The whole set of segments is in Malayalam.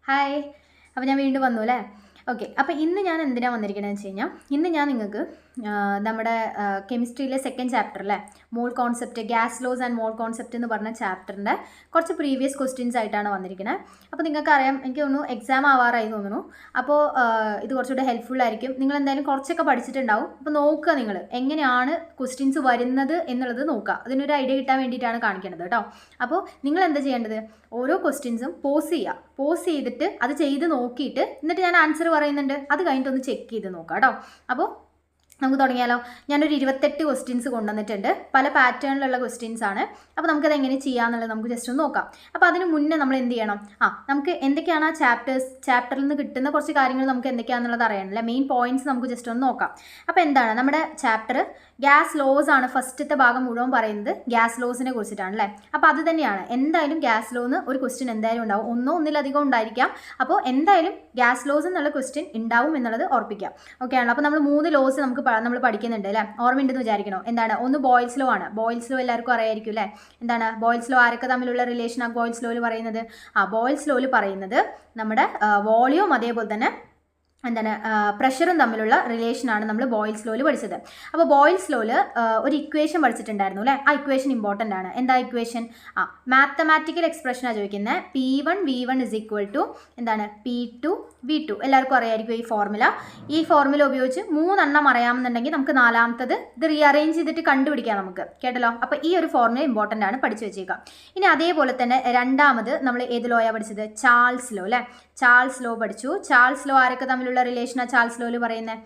ഹായ്. അപ്പോൾ ഞാൻ വീണ്ടും വന്നു അല്ലേ? ഓക്കെ. അപ്പോൾ ഇന്ന് ഞാൻ എന്തിനാണ് വന്നിരിക്കണമെന്ന് വെച്ച് കഴിഞ്ഞാൽ, ഇന്ന് ഞാൻ നിങ്ങൾക്ക് നമ്മുടെ കെമിസ്ട്രിയിലെ സെക്കൻഡ് ചാപ്റ്റർ അല്ലേ, മോൾ concept, gas loss and mall concept എന്ന് പറഞ്ഞ ചാപ്റ്ററിൻ്റെ കുറച്ച് പ്രീവിയസ് ക്വസ്റ്റ്യൻസ് ആയിട്ടാണ് വന്നിരിക്കുന്നത്. അപ്പോൾ നിങ്ങൾക്കറിയാം, എനിക്ക് തോന്നുന്നു എക്സാം ആവാറായി തോന്നുന്നു. അപ്പോൾ ഇത് കുറച്ചുകൂടെ ഹെൽപ്ഫുൾ ആയിരിക്കും. നിങ്ങൾ എന്തായാലും കുറച്ചൊക്കെ പഠിച്ചിട്ടുണ്ടാവും. അപ്പോൾ നോക്കുക, നിങ്ങൾ എങ്ങനെയാണ് ക്വസ്റ്റ്യൻസ് വരുന്നത് എന്നുള്ളത് നോക്കുക. അതിനൊരു ഐഡിയ കിട്ടാൻ വേണ്ടിയിട്ടാണ് കാണിക്കുന്നത് കേട്ടോ. അപ്പോൾ നിങ്ങൾ എന്താ ചെയ്യേണ്ടത്, ഓരോ ക്വസ്റ്റ്യൻസും പോസ് ചെയ്യുക. പോസ് ചെയ്തിട്ട് അത് ചെയ്ത് നോക്കിയിട്ട് എന്നിട്ട് ഞാൻ ആൻസർ പറയുന്നുണ്ട്, അത് കഴിഞ്ഞിട്ടൊന്ന് ചെക്ക് ചെയ്ത് നോക്കാം കേട്ടോ. അപ്പോൾ നമുക്ക് തുടങ്ങിയാലോ. ഞാനൊരു 28 ക്വസ്റ്റ്യൻസ് കൊണ്ടുവന്നിട്ടുണ്ട്. പല പാറ്റേണിലുള്ള ക്വസ്റ്റ്യൻസ് ആണ്. അപ്പോൾ നമുക്കത് എങ്ങനെ ചെയ്യാമെന്നുള്ളത് നമുക്ക് ജസ്റ്റ് ഒന്ന് നോക്കാം. അപ്പോൾ അതിന് മുന്നേ നമ്മൾ എന്ത് ചെയ്യണം, നമുക്ക് എന്തൊക്കെയാണ് ആ ചാപ്റ്ററിൽ നിന്ന് കിട്ടുന്ന കുറച്ച് കാര്യങ്ങൾ നമുക്ക് എന്തൊക്കെയാണെന്നുള്ളത് അറിയണമല്ലോ. മെയിൻ പോയിന്റ്സ് നമുക്ക് ജസ്റ്റ് ഒന്ന് നോക്കാം. അപ്പോൾ എന്താണ് നമ്മുടെ ചാപ്റ്റർ, ഗ്യാസ് ലോസ് ആണ്. ഫസ്റ്റത്തെ ഭാഗം മുഴുവൻ പറയുന്നത് ഗ്യാസ് ലോസിനെ കുറിച്ചിട്ടാണ് അല്ലേ. അപ്പോൾ അത് തന്നെയാണ്, എന്തായാലും ഗ്യാസ് ലോന്ന് ഒരു ക്വസ്റ്റ്യൻ എന്തായാലും ഉണ്ടാവും, ഒന്നിലധികം ഉണ്ടായിരിക്കാം. അപ്പോൾ എന്തായാലും ഗ്യാസ് ലോസ് എന്നുള്ള ക്വസ്റ്റ്യൻ ഉണ്ടാവും എന്നുള്ളത് ഓർപ്പിക്കാം. ഓക്കെ ആണല്ലോ. അപ്പോൾ നമ്മൾ 3 ലോസ് നമ്മൾ പഠിക്കുന്നുണ്ട് അല്ലേ, ഓർമ്മയുണ്ടെന്ന് വിചാരിക്കണോ. എന്താണ്, ഒന്ന് ബോയിൽസ് ലോ ആണ്. ബോയിൽസ് ലോ എല്ലാവർക്കും അറിയായിരിക്കും അല്ലേ. എന്താണ് ബോയിൽസ് ലോ, ആരൊക്കെ തമ്മിലുള്ള റിലേഷൻ ആ ബോയിൽസ് ലോയിൽ പറയുന്നത്? ബോയിൽസ് ലോയിൽ പറയുന്നത് നമ്മുടെ വോളിയം അതേപോലെ തന്നെ എന്താണ് പ്രഷറും തമ്മിലുള്ള റിലേഷനാണ് നമ്മൾ ബോയിൽസ് ലോയിൽ പഠിച്ചത്. അപ്പോൾ ബോയിൽസ് ലോയിൽ ഒരു ഇക്വേഷൻ പഠിച്ചിട്ടുണ്ടായിരുന്നു അല്ലേ. ആ ഇക്വേഷൻ ഇമ്പോർട്ടൻ്റ് ആണ്. എന്താ ഇക്വേഷൻ? മാത്തമാറ്റിക്കൽ എക്സ്പ്രഷനാണ് ചോദിക്കുന്നത്. P1V1 = എന്താണ് P2 V2. എല്ലാവർക്കും അറിയായിരിക്കും ഈ ഫോർമുല ഉപയോഗിച്ച് 3 എണ്ണം അറിയാമെന്നുണ്ടെങ്കിൽ നമുക്ക് 4ാമത്തത് ഇത് റീഅറേഞ്ച് ചെയ്തിട്ട് കണ്ടുപിടിക്കാം നമുക്ക്, കേട്ടല്ലോ. അപ്പോൾ ഈ ഒരു ഫോർമുല ഇമ്പോർട്ടൻ്റ് ആണ്, പഠിച്ചു വെച്ചേക്കാം. ഇനി അതേപോലെ തന്നെ രണ്ടാമത് നമ്മൾ ഏത് ലോയാണ് പഠിച്ചത്? ചാൾസ് ലോ അല്ലേ. ചാൾസ് ലോ പഠിച്ചു. ചാൾസ് ലോ ആരൊക്കെ തമ്മിലുള്ള റിലേഷനാണ് ചാൾസ് ലോയിൽ പറയുന്നത്?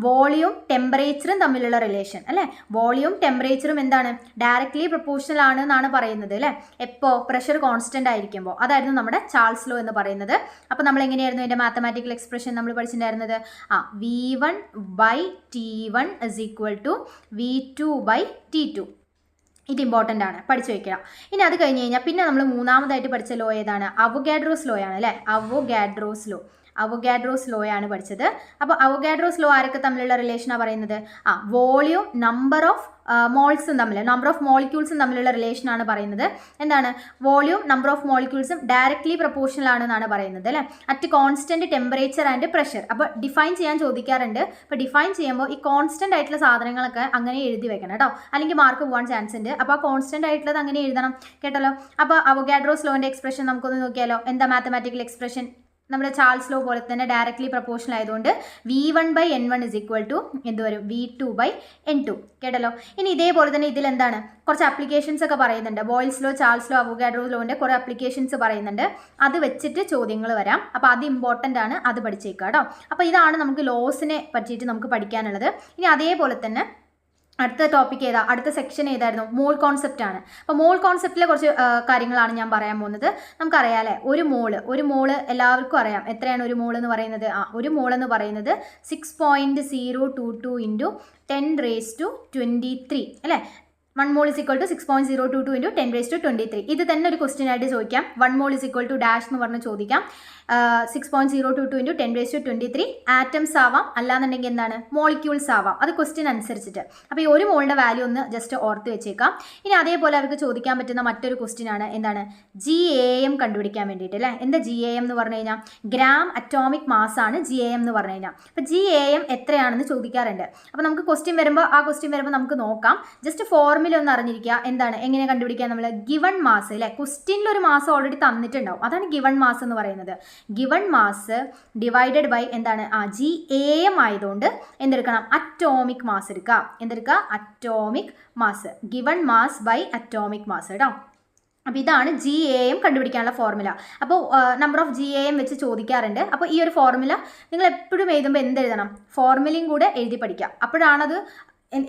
വോളിയം ടെമ്പറേച്ചറും തമ്മിലുള്ള റിലേഷൻ അല്ലേ. വോളിയം ടെമ്പറേച്ചറും എന്താണ്, ഡയറക്ട്ലി പ്രൊപ്പോർഷണൽ ആണ് എന്നാണ് പറയുന്നത് അല്ലേ. എപ്പോൾ? പ്രഷർ കോൺസ്റ്റന്റ് ആയിരിക്കുമ്പോൾ. അതായിരുന്നു നമ്മുടെ ചാൾസ് ലോ എന്ന് പറയുന്നത്. അപ്പോൾ നമ്മൾ എങ്ങനെയായിരുന്നു അതിൻ്റെ മാത്തമാറ്റിക്കൽ എക്സ്പ്രഷൻ നമ്മൾ പഠിച്ചിട്ടുണ്ടായിരുന്നത്? V1/T1 = V2/T2. ഇത് ഇമ്പോർട്ടൻ്റ് ആണ്, പഠിച്ചു വയ്ക്കുക. ഇനി അത് കഴിഞ്ഞ് കഴിഞ്ഞാൽ പിന്നെ നമ്മൾ മൂന്നാമതായിട്ട് പഠിച്ച ലോ ഏതാണ്? അവോഗാഡ്രോസ് ലോ ആണ് അല്ലേ. അവോഗാഡ്രോസ് ലോ ആണ് പഠിച്ചത്. അപ്പോൾ അവോഗാഡ്രോസ് ലോ ആരൊക്കെ തമ്മിലുള്ള റിലേഷനാണ് പറയുന്നത്? വോളിയം നമ്പർ ഓഫ് മോളിക്യൂൾസും തമ്മിലുള്ള റിലേഷനാണ് പറയുന്നത്. എന്താണ്? വോളിയം നമ്പർ ഓഫ് മോളിക്യൂൾസും ഡയറക്ട്ലി പ്രൊപ്പോർഷണൽ ആണെന്നാണ് പറയുന്നത് അല്ലേ, at constant temperature and pressure. അപ്പോൾ ഡിഫൈൻ ചെയ്യാൻ ചോദിക്കാറുണ്ട്. അപ്പോൾ ഡിഫൈൻ ചെയ്യുമ്പോൾ ഈ കോൺസ്റ്റന്റ് ആയിട്ടുള്ള സാധനങ്ങളൊക്കെ അങ്ങനെ എഴുതി വെക്കണം കേട്ടോ, അല്ലെങ്കിൽ മാർക്ക് പോകാൻ ചാൻസ് ഉണ്ട്. അപ്പോൾ ആ കോൺസ്റ്റന്റ് ആയിട്ടുള്ളത് അങ്ങനെ എഴുതണം, കേട്ടല്ലോ. അപ്പോൾ അവോഗാഡ്രോസ് ലോന്റെ എക്സ്പ്രഷൻ നമുക്കൊന്ന് നോക്കിയാലോ. എന്താ മാത്തമാറ്റിക്കൽ എക്സ്പ്രഷൻ? നമ്മുടെ ചാൾസ് ലോ പോലെ തന്നെ ഡയറക്ട്ലി പ്രൊപ്പോർഷണൽ ആയതുകൊണ്ട് V1/N1 = എന്ത് വരും? V2/N2, കേട്ടല്ലോ. ഇനി ഇതേപോലെ തന്നെ ഇതിൽ എന്താണ്, കുറച്ച് ആപ്ലിക്കേഷൻസ് ഒക്കെ പറയുന്നുണ്ട്. Boyle's law, Charles law, Avogadro's ലോന്റെ കുറേ ആപ്ലിക്കേഷൻസ് പറയുന്നുണ്ട്. അത് വെച്ചിട്ട് ചോദ്യങ്ങൾ വരാം. അപ്പോൾ അത് ഇമ്പോർട്ടൻ്റ് ആണ്, അത് പഠിച്ചേക്കാം കേട്ടോ. അപ്പോൾ ഇതാണ് നമുക്ക് ലോസിനെ പറ്റിയിട്ട് നമുക്ക് പഠിക്കാനുള്ളത്. ഇനി അതേപോലെ തന്നെ അടുത്ത ടോപ്പിക് ഏതാ, അടുത്ത സെക്ഷൻ ഏതായിരുന്നു? മോൾ കോൺസെപ്റ്റ് ആണ്. അപ്പോൾ മോൾ കോൺസെപ്റ്റിലെ കുറച്ച് കാര്യങ്ങളാണ് ഞാൻ പറയാൻ പോകുന്നത്. നമുക്കറിയാം അല്ലേ, ഒരു മോള് എല്ലാവർക്കും അറിയാം. എത്രയാണ് ഒരു മോൾ എന്ന് പറയുന്നത്? ഒരു മോൾ എന്ന് പറയുന്നത് 6.022 × 10⁻23 അല്ലേ. 1 mole = 6.022 × 10⁻23. ഇത് തന്നെ ഒരു ക്വസ്റ്റ്യൻ ആയിട്ട് ചോദിക്കാം. 1 mole = ഡാഷ് എന്ന് പറഞ്ഞ് ചോദിക്കാം. 6.022 × 10⁻23 ആറ്റംസ് ആവാം, അല്ലാന്നുണ്ടെങ്കിൽ എന്താണ്, മോളിക്യൂൾസ് ആവാം. അത് ക്വസ്റ്റ്യൻ അനുസരിച്ചിട്ട്. അപ്പോൾ ഈ ഒരു മോളിൻ്റെ വാല്യൂ ഒന്ന് ജസ്റ്റ് ഓർത്ത് വെച്ചേക്കാം. ഇനി അതേപോലെ അവർക്ക് ചോദിക്കാൻ പറ്റുന്ന മറ്റൊരു ക്വസ്റ്റ്യൻ ആണ് എന്താണ്, GAM കണ്ടുപിടിക്കാൻ വേണ്ടിയിട്ട് അല്ലേ. എന്താ GAM എന്ന് പറഞ്ഞു കഴിഞ്ഞാൽ? ഗ്രാം അറ്റോമിക് മാസ് ആണ് GAM എന്ന് പറഞ്ഞു കഴിഞ്ഞാൽ. അപ്പോൾ GAM എത്രയാണെന്ന് ചോദിക്കാറുണ്ട്. അപ്പോൾ നമുക്ക് ക്വസ്റ്റ്യൻ വരുമ്പോൾ നമുക്ക് നോക്കാം. ജസ്റ്റ് ഫോർമുല ഒന്ന് അറിഞ്ഞിരിക്കുക. എന്താണ്, എങ്ങനെ കണ്ടുപിടിക്കുക? നമ്മൾ ഗിവൺ മാസ് അല്ലേ, ക്വസ്റ്റ്യനിൽ ഒരു മാസ് ഓൾറെഡി തന്നിട്ടുണ്ടാവും. അതാണ് ഗിവൺ മാസ് എന്ന് പറയുന്നത്. ഗിവൺ മാസ് ഡിവൈഡഡ് ബൈ എന്താണ്, GAM ആയതുകൊണ്ട് എന്തെടുക്കണം? അറ്റോമിക് മാസ് എടുക്കുക. എന്തെടുക്കുക? Atomic mass. Given mass by atomic mass കേട്ടോ. അപ്പോൾ ഇതാണ് GAM കണ്ടുപിടിക്കാനുള്ള ഫോർമുല. അപ്പോൾ നമ്പർ ഓഫ് GAM വെച്ച് ചോദിക്കാറുണ്ട്. അപ്പോൾ ഈ ഒരു ഫോർമുല നിങ്ങൾ എപ്പോഴും എഴുതുമ്പോൾ എന്തെഴുതണം? ഫോർമുലയും കൂടെ എഴുതി പഠിക്കാം. അപ്പോഴാണത്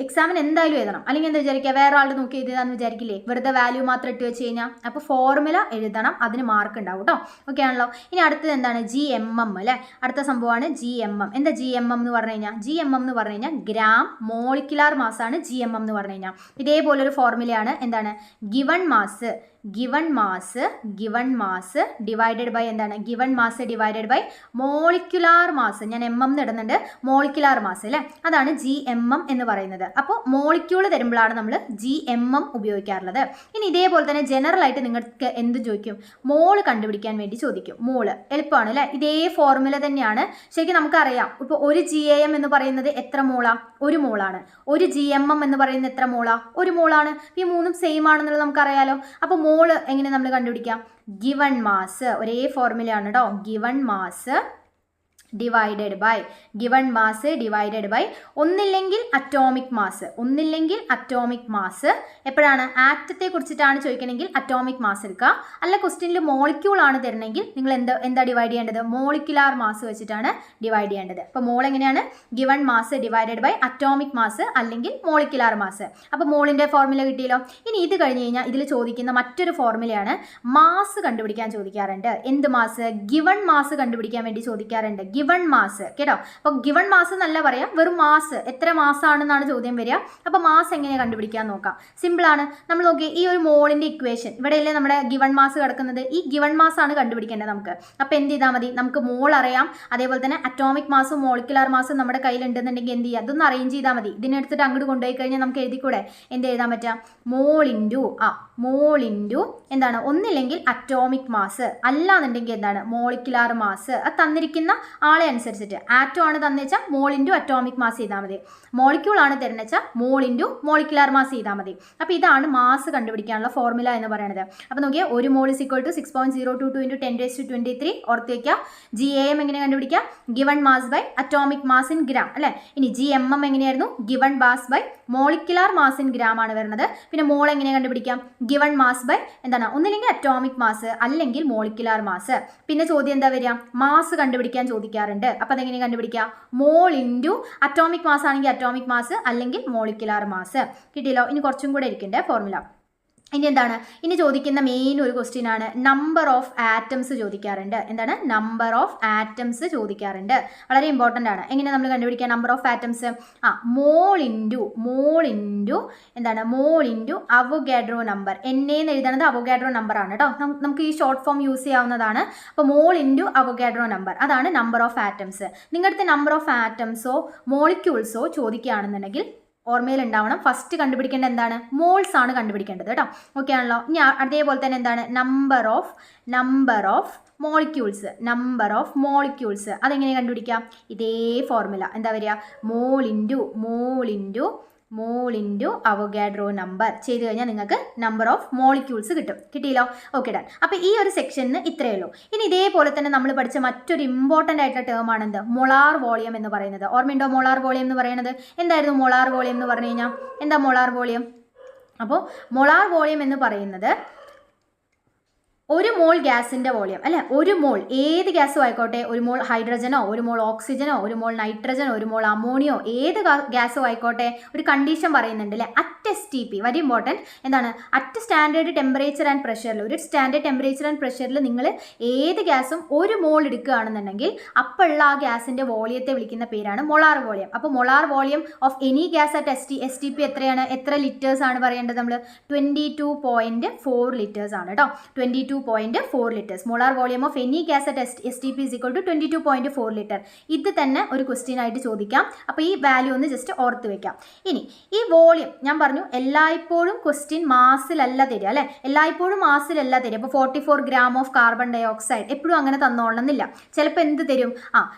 എക്സാമിന് എന്തായാലും എഴുതണം. അല്ലെങ്കിൽ എന്താ വിചാരിക്കുക, വേറെ ആൾ നോക്കി എഴുതാന്ന് വിചാരിക്കില്ലേ, വെറുതെ വാല്യൂ മാത്രം ഇട്ട് വെച്ച് കഴിഞ്ഞാൽ. അപ്പോൾ ഫോർമുല എഴുതണം, അതിന് മാർക്ക് ഉണ്ടാവും കേട്ടോ. ഓക്കെ ആണല്ലോ. ഇനി അടുത്തത് എന്താണ്? GMM അല്ലേ. അടുത്ത സംഭവമാണ് GMM. എന്താ GMM എന്ന് പറഞ്ഞു കഴിഞ്ഞാൽ? GMM എന്ന് പറഞ്ഞു കഴിഞ്ഞാൽ ഗ്രാം മോളിക്കുലാർ മാസ് ആണ് GMM എന്ന് പറഞ്ഞു കഴിഞ്ഞാൽ. ഇതേപോലൊരു ഫോർമുലയാണ്. എന്താണ്? Given mass given mass divided by എന്താണ്, given mass divided by molecular mass. ഞാൻ MM ഇടുന്നുണ്ട്, മോളിക്യുലാർ മാസ് അല്ലേ, അതാണ് GMM എന്ന് പറയുന്നത്. അപ്പോൾ മോളിക്യൂൾ തരുമ്പോഴാണ് നമ്മൾ GMM ഉപയോഗിക്കാറുള്ളത്. ഇനി ഇതേപോലെ തന്നെ ജനറൽ ആയിട്ട് നിങ്ങൾക്ക് എന്ത് ചോദിക്കും, മോള് കണ്ടുപിടിക്കാൻ വേണ്ടി ചോദിക്കും. മോള് എളുപ്പമാണ് അല്ലേ, ഇതേ ഫോർമുല തന്നെയാണ്. ശരിക്കും നമുക്കറിയാം, ഇപ്പോൾ ഒരു GAM എന്ന് പറയുന്നത് എത്ര മോളാ, 1 മോളാണ്. ഒരു GMM എന്ന് പറയുന്നത് എത്ര മോളാ, 1 മോളാണ്. ഈ മൂന്നും സെയിം ആണെന്നുള്ളത് നമുക്കറിയാലോ. അപ്പോൾ മോള് എങ്ങനെ നമ്മൾ കണ്ടുപിടിക്കാം, ഗിവൺ മാസ്, ഒരേ ഫോർമുലയാണ് കേട്ടോ, ഗിവൺ മാസ് ഡിവൈഡഡ് ബൈ ഒന്നില്ലെങ്കിൽ അറ്റോമിക് മാസ്. എപ്പോഴാണ് ആറ്റത്തെ കുറിച്ചിട്ടാണ് ചോദിക്കണമെങ്കിൽ അറ്റോമിക് മാസ് എടുക്കുക. അല്ല ക്വസ്റ്റ്യനിൽ മോളിക്യൂൾ ആണ് തരണമെങ്കിൽ നിങ്ങൾ എന്താ ഡിവൈഡ് ചെയ്യേണ്ടത്, മോളിക്യുലാർ മാസ് വെച്ചിട്ടാണ് ഡിവൈഡ് ചെയ്യേണ്ടത്. അപ്പോൾ മോൾ എങ്ങനെയാണ്, given mass divided by atomic mass അല്ലെങ്കിൽ മോളിക്യുലാർ മാസ്. അപ്പോൾ മോളിൻ്റെ ഫോർമുല കിട്ടിയല്ലോ. ഇനി ഇത് കഴിഞ്ഞ് കഴിഞ്ഞാൽ ഇതിൽ ചോദിക്കുന്ന മറ്റൊരു ഫോർമുലയാണ് മാസ് കണ്ടുപിടിക്കാൻ ചോദിക്കാറുണ്ട്. എന്ത് മാസ്, ഗിവൺ മാസ് കണ്ടുപിടിക്കാൻ വേണ്ടി ചോദിക്കാറുണ്ട്, ഗിവൺ മാസ് കേട്ടോ. അപ്പോൾ ഗിവൺ മാസ് എന്നല്ല പറയാം, വെറും മാസ്, എത്ര മാസാണെന്നാണ് ചോദ്യം വരിക. അപ്പോൾ മാസ് എങ്ങനെ കണ്ടുപിടിക്കാൻ നോക്കാം, സിമ്പിൾ ആണ്. നമ്മൾ നോക്കി ഈ ഒരു മോളിൻ്റെ ഇക്വേഷൻ ഇവിടെയല്ലേ നമ്മുടെ ഗിവൺ മാസ് കിടക്കുന്നത്, ഈ ഗിവൺ മാസ് ആണ് കണ്ടുപിടിക്കേണ്ടത് നമുക്ക്. അപ്പോൾ എന്ത് ചെയ്താൽ മതി, നമുക്ക് മോൾ അറിയാം, അതേപോലെ തന്നെ അറ്റോമിക് മാസും മോളിക്കുലാർ മാസും നമ്മുടെ കയ്യിലുണ്ടെന്നുണ്ടെങ്കിൽ എന്ത് ചെയ്യുക, അതൊന്ന് അറേഞ്ച് ചെയ്താൽ മതി. ഇതിനെടുത്തിട്ട് അങ്ങോട്ട് കൊണ്ടുപോയി കഴിഞ്ഞാൽ നമുക്ക് എഴുതിക്കൂടെ, എന്ത് എഴുതാൻ പറ്റുക, മോൾ ഇൻറ്റു എന്താണ്, ഒന്നില്ലെങ്കിൽ അറ്റോമിക് മാസ്, അല്ലാന്നുണ്ടെങ്കിൽ എന്താണ് മോളിക്കുലാർ മാസ്. അത് തന്നിരിക്കുന്ന ആളെ അനുസരിച്ചിട്ട്, ആറ്റം ആണ് തന്നെച്ചാൽ മോൾ ഇൻറ്റു അറ്റോമിക് മാസ് ചെയ്താൽ മതി, മോളിക്യൂൾ ആണ് തരുന്നെച്ചാൽ മോൾ ഇൻറ്റു മോളിക്കുലാർ മാസ് ചെയ്താൽ മതി. അപ്പോൾ ഇതാണ് മാസ് കണ്ടുപിടിക്കാനുള്ള ഫോർമുല എന്ന് പറയുന്നത്. അപ്പോൾ നോക്കിയാൽ 1 മോൾ = 6.022 × 10⁻23. ഓർത്ത് വയ്ക്കുക. GAM എങ്ങനെ കണ്ടുപിടിക്കാം, given mass by atomic mass in gram അല്ലേ. ഇനി GMM എങ്ങനെയായിരുന്നു, given mass by molecular mass in gram ആണ് വരുന്നത്. പിന്നെ മോൾ എങ്ങനെ കണ്ടുപിടിക്കാം, ഗിവൺ മാസ് ബൈ എന്താണ്, ഒന്നില്ലെങ്കിൽ അറ്റോമിക് മാസ് അല്ലെങ്കിൽ മോളിക്കുലാർ മാസ്. പിന്നെ ചോദ്യം എന്താ വരിക, മാസ് കണ്ടുപിടിക്കാൻ ചോദിക്കാറുണ്ട്. അപ്പോൾ അതെങ്ങനെ കണ്ടുപിടിക്കുക, മോൾ ഇൻറ്റു അറ്റോമിക് മാസ് ആണെങ്കിൽ അറ്റോമിക് മാസ് അല്ലെങ്കിൽ മോളിക്കുലാർ മാസ്. കിട്ടിയല്ലോ. ഇനി കുറച്ചും കൂടെ ഇരിക്കണ്ടേ ഫോർമുല. ഇനി എന്താണ്, ഇനി ചോദിക്കുന്ന മെയിൻ ഒരു ക്വസ്റ്റ്യൻ ആണ്, നമ്പർ ഓഫ് ആറ്റംസ് ചോദിക്കാറുണ്ട്. എന്താണ്, നമ്പർ ഓഫ് ആറ്റംസ് ചോദിക്കാറുണ്ട്. വളരെ ഇമ്പോർട്ടൻ്റ് ആണ്. എങ്ങനെ നമ്മൾ കണ്ടുപിടിക്കുക number of atoms, mole into എന്താണ്, മോൾ ഇൻറ്റു അവോഗാഡ്രോ നമ്പർ. എന്ന് എഴുതുന്നത് അവോഗാഡ്രോ നമ്പർ ആണ് കേട്ടോ. നമുക്ക് ഈ ഷോർട്ട് ഫോം യൂസ് ചെയ്യാവുന്നതാണ്. അപ്പോൾ മോൾ ഇൻറ്റു അവോഗാഡ്രോ നമ്പർ, അതാണ് നമ്പർ ഓഫ് ആറ്റംസ്. നിങ്ങളുടെ നമ്പർ ഓഫ് ആറ്റംസോ മോളിക്യൂൾസോ ചോദിക്കുകയാണെന്നുണ്ടെങ്കിൽ ഓർമ്മയിൽ ഉണ്ടാവണം, ഫസ്റ്റ് കണ്ടുപിടിക്കേണ്ടത് എന്താണ്, മോൾസ് ആണ് കണ്ടുപിടിക്കേണ്ടത് കേട്ടോ. ഓക്കെ ആണല്ലോ. ഇനി അതേപോലെ തന്നെ എന്താണ്, നമ്പർ ഓഫ് മോളിക്യൂൾസ് അതെങ്ങനെ കണ്ടുപിടിക്കാം, ഇതേ ഫോർമുല. എന്താ വരിക, മോൾ ഇൻറ്റു അവോഗാഡ്രോ നമ്പർ ചെയ്ത് കഴിഞ്ഞാൽ നിങ്ങൾക്ക് നമ്പർ ഓഫ് മോളിക്യൂൾസ് കിട്ടിയല്ലോ. Okay done. അപ്പോൾ ഈ ഒരു സെക്ഷനിന് ഇത്രയേ ഉള്ളൂ. ഇനി ഇതേപോലെ തന്നെ നമ്മൾ പഠിച്ച മറ്റൊരു ഇമ്പോർട്ടൻ്റ് ആയിട്ടുള്ള ടേം ആണ് എന്ത്, മൊളാർ വോളിയം എന്ന് പറയുന്നത്. ഓർമ്മയുണ്ടോ മൊളാർ വോളിയം എന്ന് പറയുന്നത്? എന്തായിരുന്നു മൊളാർ വോളിയം എന്ന് പറഞ്ഞു കഴിഞ്ഞാൽ, എന്താ മൊളാർ വോളിയം? അപ്പോൾ മൊളാർ വോളിയം എന്ന് പറയുന്നത് ഒരു മോൾ ഗ്യാസിൻ്റെ വോളിയം അല്ലേ. ഒരു മോൾ ഏത് ഗ്യാസും ആയിക്കോട്ടെ, ഒരു മോൾ ഹൈഡ്രജനോ, ഒരു മോൾ ഓക്സിജനോ, ഒരു മോൾ നൈട്രജനോ, ഒരു മോൾ അമോണിയോ, ഏത് ഗ്യാസും ആയിക്കോട്ടെ, ഒരു കണ്ടീഷൻ പറയുന്നുണ്ട് അല്ലേ, അറ്റ് STP. Very important. എന്താണ്, അറ്റ് സ്റ്റാൻഡേർഡ് ടെമ്പറേച്ചർ ആൻഡ് പ്രഷറിൽ, ഒരു സ്റ്റാൻഡേർഡ് ടെമ്പറേച്ചർ ആൻഡ് പ്രഷറിൽ നിങ്ങൾ ഏത് ഗ്യാസും ഒരു മോൾ എടുക്കുകയാണെന്നുണ്ടെങ്കിൽ അപ്പോഴുള്ള ആ ഗ്യാസിൻ്റെ വോളിയത്തെ വിളിക്കുന്ന പേരാണ് മൊളാർ വോളിയം. അപ്പോൾ molar volume of any gas at STP എത്രയാണ്, എത്ര ലിറ്റേഴ്സ് ആണ് പറയേണ്ടത് നമ്മൾ, 22.4 ലിറ്റേഴ്സ് ആണ് കേട്ടോ. 22.4 litres. Molar volume of any gas at STP = 22.4 litre. ഇത് തന്നെ ഒരു ക്വസ്റ്റ്യൻ ആയിട്ട് ചോദിക്കാം. അപ്പോൾ ഈ വാല്യൂ ഒന്ന് ജസ്റ്റ് ഓർത്ത് വെക്കാം. ഇനി ഈ വോളിയം ഞാൻ പറഞ്ഞു, എല്ലായ്പ്പോഴും ക്വസ്റ്റ്യൻ മാസിലല്ല തരിക അല്ലേ, എല്ലായ്പ്പോഴും മാസിലല്ല തരിക. അപ്പോൾ 44 gram of carbon dioxide എപ്പോഴും അങ്ങനെ തന്നോളണമെന്നില്ല. ചിലപ്പോൾ എന്ത് തരും,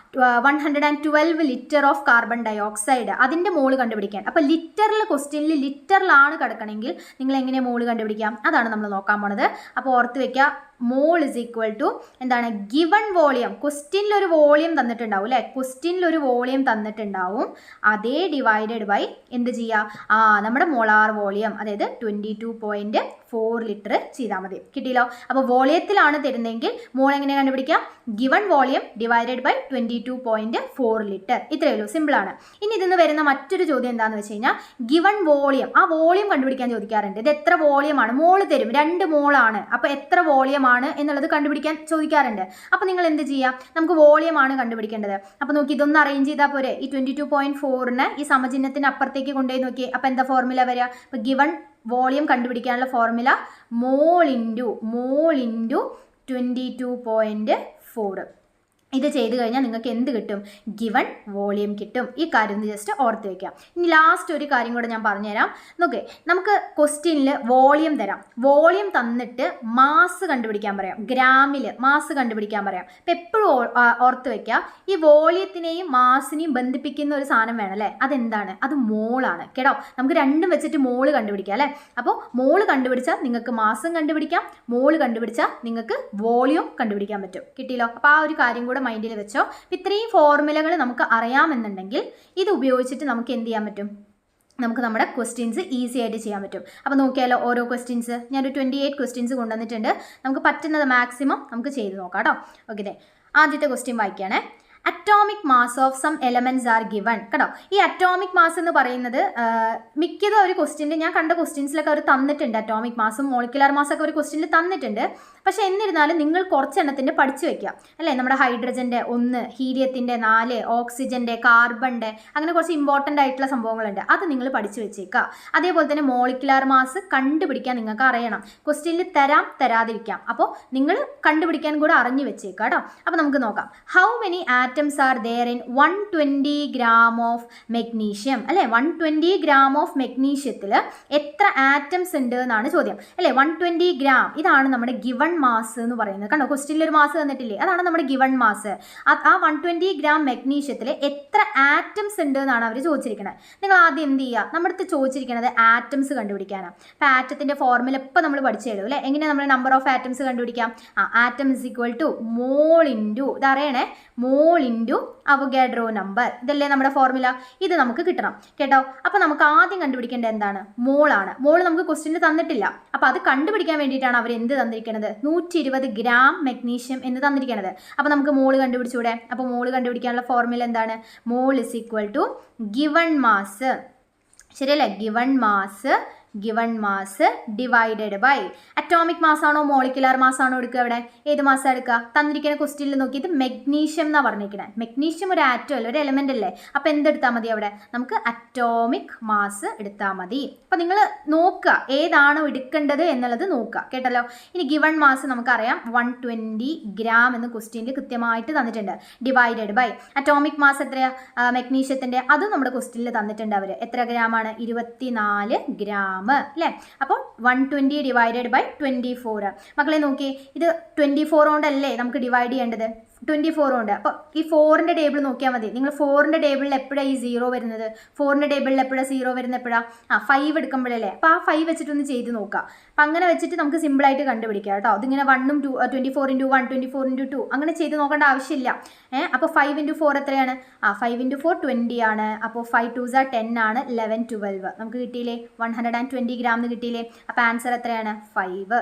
112 litre of carbon dioxide, അതിൻ്റെ മോള് കണ്ടുപിടിക്കാൻ. അപ്പോൾ ലിറ്ററിൽ, ക്വസ്റ്റ്യനിൽ ലിറ്ററിലാണ് കിടക്കണമെങ്കിൽ നിങ്ങൾ എങ്ങനെ മോള് കണ്ടുപിടിക്കാം, അതാണ് നമ്മൾ നോക്കാൻ പോണത്. അപ്പോൾ ഓർത്ത് വെക്കുക, മോൾ = എന്താണ്, ഗിവൺ വോളിയം. ക്വസ്റ്റ്യനിൽ ഒരു വോളിയം തന്നിട്ടുണ്ടാവും അല്ലേ, ക്വസ്റ്റ്യനിൽ ഒരു വോളിയം തന്നിട്ടുണ്ടാവും, അതേ ഡിവൈഡഡ് ബൈ എന്ത് ചെയ്യുക, നമ്മുടെ മൊളാർ വോളിയം, അതായത് 22.4 ലിറ്റർ ചെയ്താൽ മതി. കിട്ടിയല്ലോ. അപ്പോൾ വോളിയത്തിലാണ് തരുന്നതെങ്കിൽ മോൾ എങ്ങനെ കണ്ടുപിടിക്കാം, given volume divided by 22.4 litre. ഇത്രയേ ഉള്ളൂ, സിമ്പിളാണ്. ഇനി ഇതിന്ന് വരുന്ന മറ്റൊരു ചോദ്യം എന്താണെന്ന് വെച്ച് കഴിഞ്ഞാൽ, ഗിവൺ വോളിയം, ആ വോളിയം കണ്ടുപിടിക്കാൻ ചോദിക്കാറുണ്ട്. ഇത് എത്ര വോളിയമാണ്, മോള് തരും, 2 മോളാണ്, അപ്പോൾ എത്ര വോളിയം ആണ് എന്നുള്ളത് കണ്ടുപിടിക്കാൻ ചോദിക്കാറുണ്ട്. അപ്പോൾ നിങ്ങൾ എന്ത് ചെയ്യാം, നമുക്ക് വോളിയം ആണ് കണ്ടുപിടിക്കേണ്ടത്. അപ്പോൾ നോക്കി, ഇതൊന്ന് അറേഞ്ച് ചെയ്താൽ പോരെ. ഈ 22.4നെ ഈ സമചിഹ്നത്തിന് അപ്പുറത്തേക്ക് കൊണ്ടുപോയി നോക്കി, അപ്പോൾ എന്താ ഫോർമുല വരിക, അപ്പോൾ ഗിവൺ വോളിയം കണ്ടുപിടിക്കാനുള്ള ഫോർമുല മോൾ ഇൻറ്റു 22.4. ഇത് ചെയ്ത് കഴിഞ്ഞാൽ നിങ്ങൾക്ക് എന്ത് കിട്ടും? ഗിവൺ വോളിയം കിട്ടും. ഈ കാര്യം ജസ്റ്റ് ഓർത്ത് വയ്ക്കാം. ഇനി ലാസ്റ്റ് ഒരു കാര്യം കൂടെ ഞാൻ പറഞ്ഞുതരാം. നോക്കേ, നമുക്ക് ക്വസ്റ്റ്യനിൽ വോളിയം തരാം. വോളിയം തന്നിട്ട് മാസ് കണ്ടുപിടിക്കാൻ പറയാം. ഗ്രാമിൽ മാസ് കണ്ടുപിടിക്കാൻ പറയാം. അപ്പം എപ്പോഴും ഓർത്ത് വയ്ക്കുക, ഈ വോളിയത്തിനെയും മാസിനെയും ബന്ധിപ്പിക്കുന്ന ഒരു സാധനം വേണം അല്ലേ? അതെന്താണ്? അത് മോളാണ് കേട്ടോ. നമുക്ക് രണ്ടും വെച്ചിട്ട് മോള് കണ്ടുപിടിക്കാം അല്ലേ? അപ്പോൾ മോള് കണ്ടുപിടിച്ചാൽ നിങ്ങൾക്ക് മാസും കണ്ടുപിടിക്കാം, മോള് കണ്ടുപിടിച്ചാൽ നിങ്ങൾക്ക് വോളിയം കണ്ടുപിടിക്കാൻ പറ്റും. കിട്ടിയല്ലോ? അപ്പോൾ ആ ഒരു കാര്യം കൂടെ മൈൻഡിൽ വെച്ചോ. ഇത്രയും ഫോർമുലകൾ നമുക്ക് അറിയാമെന്നുണ്ടെങ്കിൽ ഇത് ഉപയോഗിച്ചിട്ട് നമുക്ക് എന്ത് ചെയ്യാൻ പറ്റും? നമുക്ക് നമ്മുടെ ക്വസ്റ്റ്യൻസ് ഈസി ആയിട്ട് ചെയ്യാൻ പറ്റും. അപ്പോൾ നോക്കിയാലോ, ഓരോ ക്വസ്റ്റ്യൻസ് ഞാനൊരു 28 ക്വസ്റ്റ്യൻസ് കൊണ്ടുവന്നിട്ടുണ്ട്. നമുക്ക് പറ്റുന്നത് മാക്സിമം നമുക്ക് ചെയ്ത് നോക്കാം കേട്ടോ. ഓക്കെ, ആദ്യത്തെ ക്വസ്റ്റ്യൻ വായിക്കുകയാണേ. Atomic mass of some elements are given. കേട്ടോ, ഈ അറ്റോമിക് മാസ് എന്ന് പറയുന്നത് മിക്കതും ഒരു ക്വസ്റ്റ്യനിൽ ഞാൻ കണ്ട ക്വസ്റ്റ്യൻസിലൊക്കെ അവർ തന്നിട്ടുണ്ട്. അറ്റോമിക് മാസും മോളിക്കുലർ മാസൊക്കെ ഒരു ക്വസ്റ്റ്യനിൽ തന്നിട്ടുണ്ട്. പക്ഷേ എന്നിരുന്നാലും നിങ്ങൾ കുറച്ചെണ്ണത്തിൻ്റെ പഠിച്ചു വയ്ക്കുക അല്ലേ? നമ്മുടെ ഹൈഡ്രജൻ്റെ 1, ഹീലിയത്തിൻ്റെ 4, ഓക്സിജൻ്റെ, കാർബണിൻ്റെ, അങ്ങനെ കുറച്ച് ഇമ്പോർട്ടൻ്റ് ആയിട്ടുള്ള സംഭവങ്ങളുണ്ട്. അത് നിങ്ങൾ പഠിച്ചു വെച്ചേക്കുക. അതേപോലെ തന്നെ മോളിക്കുലർ മാസ് കണ്ടുപിടിക്കാൻ നിങ്ങൾക്ക് അറിയണം. ക്വസ്റ്റ്യനിൽ തരാതിരിക്കാം. അപ്പോൾ നിങ്ങൾ കണ്ടുപിടിക്കാൻ കൂടെ അറിഞ്ഞു വെച്ചേക്കുക കേട്ടോ. അപ്പോൾ നമുക്ക് നോക്കാം. How many atoms are there in 120 gram of magnesium അല്ലേ? 120 gram ഓഫ് മെഗ്നീഷ്യത്തിൽ എത്ര ആറ്റംസ് ഉണ്ട് എന്നാണ് ചോദ്യം അല്ലേ? 120 gram, ഇതാണ് നമ്മുടെ ഗിവൺ മാസ് എന്ന് പറയുന്നത്. കണ്ടോ, ക്വസ്റ്റ്യനിൽ ഒരു മാസ് തന്നിട്ടില്ലേ? അതാണ് നമ്മുടെ ഗിവൺ മാസ്. ആ 120 gram മെഗ്നീഷ്യത്തിൽ എത്ര ആറ്റംസ് ഉണ്ട് എന്നാണ് അവർ ചോദിച്ചിരിക്കുന്നത്. നിങ്ങൾ ആദ്യം എന്ത് ചെയ്യുക? നമ്മുടെ അടുത്ത് ചോദിച്ചിരിക്കുന്നത് ആറ്റംസ് കണ്ടുപിടിക്കാനാണ്. അപ്പോൾ ആറ്റത്തിൻ്റെ ഫോർമുല ഇപ്പോൾ നമ്മൾ പഠിച്ചു തരും അല്ലേ? എങ്ങനെ നമ്മൾ നമ്പർ ഓഫ് ആറ്റംസ് കണ്ടുപിടിക്കാം? Atom is equal to mole into, ഇതറിയണേ, മോൾ ഇൻറ്റു അവഗാഡ്രോ നമ്പർ. ഇതല്ലേ നമ്മുടെ ഫോർമുല? ഇത് നമുക്ക് കിട്ടണം കേട്ടോ. അപ്പോൾ നമുക്ക് ആദ്യം കണ്ടുപിടിക്കേണ്ടത് എന്താണ്? മോളാണ്. മോൾ നമുക്ക് ക്വസ്റ്റ്യനിൽ തന്നിട്ടില്ല. അപ്പോൾ അത് കണ്ടുപിടിക്കാൻ വേണ്ടിയിട്ടാണ് അവർ എന്ത് തന്നിരിക്കുന്നത്? 120 gram മെഗ്നീഷ്യം എന്ന് തന്നിരിക്കുന്നത്. അപ്പോൾ നമുക്ക് മോള് കണ്ടുപിടിച്ചൂടെ? അപ്പോൾ മോള് കണ്ടുപിടിക്കാനുള്ള ഫോർമുല എന്താണ്? Mole is equal to given mass, ശരിയല്ലേ? Given mass divided by atomic mass ആണോ മോളിക്കുലർ മാസ് ആണോ എടുക്കുക? ഇവിടെ ഏത് മാസം എടുക്കുക? തന്നിരിക്കുന്ന ക്വസ്റ്റ്യനിൽ നോക്കിയിട്ട് മെഗ്നീഷ്യം എന്നാണ് പറഞ്ഞിരിക്കുന്നത്. മെഗ്നീഷ്യം ഒരു ആറ്റം അല്ലേ, ഒരു എലമെൻ്റ് അല്ലേ? അപ്പോൾ എന്തെടുത്താൽ മതി? അവിടെ നമുക്ക് അറ്റോമിക് മാസ് എടുത്താൽ മതി. അപ്പോൾ നിങ്ങൾ നോക്കുക ഏതാണോ എടുക്കേണ്ടത് എന്നുള്ളത് നോക്കുക കേട്ടല്ലോ. ഇനി ഗിവൺ മാസ് നമുക്കറിയാം 120 gram എന്ന് ക്വസ്റ്റ്യനിൽ കൃത്യമായിട്ട് തന്നിട്ടുണ്ട്. ഡിവൈഡഡ് ബൈ അറ്റോമിക് മാസ് എത്രയാണ് മെഗ്നീഷ്യത്തിൻ്റെ? അതും നമ്മുടെ ക്വസ്റ്റ്യനിൽ തന്നിട്ടുണ്ട്. അവർ എത്ര ഗ്രാമാണ്? 24 gram അല്ലേ? അപ്പോൾ 120 ഡിവൈഡഡ് ബൈ 24. മക്കളെ നോക്കി, ഇത് 24 കൊണ്ടല്ലേ നമുക്ക് ഡിവൈഡ് ചെയ്യേണ്ടത്? 24 ഉണ്ട്. അപ്പോൾ ഈ 4ൻ്റെ ടേബിൾ നോക്കിയാൽ മതി. നിങ്ങൾ 4ൻ്റെ ടേബിളിൽ എപ്പോഴാണ് ഈ 0 വരുന്നത്? 4ൻ്റെ ടേബിളിൽ എപ്പോഴാണ് 0 വരുന്നത്? എപ്പോഴാണ്? 5 എടുക്കുമ്പോഴല്ലേ? അപ്പോൾ ആ 5 വെച്ചിട്ടൊന്ന് ചെയ്ത് നോക്കുക. അപ്പം അങ്ങനെ വെച്ചിട്ട് നമുക്ക് സിമ്പിളായിട്ട് കണ്ടുപിടിക്കാം കേട്ടോ. അതിങ്ങനെ 1 2 24 × 1 24 × 2 അങ്ങനെ ചെയ്ത് നോക്കേണ്ട ആവശ്യമില്ല. അപ്പോൾ 5 × 4 എത്രയാണ്? 5 × 4 20 ആണ്. അപ്പോൾ 5 2s are 10 ആണ്. 11 12 നമുക്ക് കിട്ടിയില്ലേ? 120 gram എന്ന് കിട്ടിയില്ലേ? അപ്പോൾ ആൻസർ എത്രയാണ്? 5.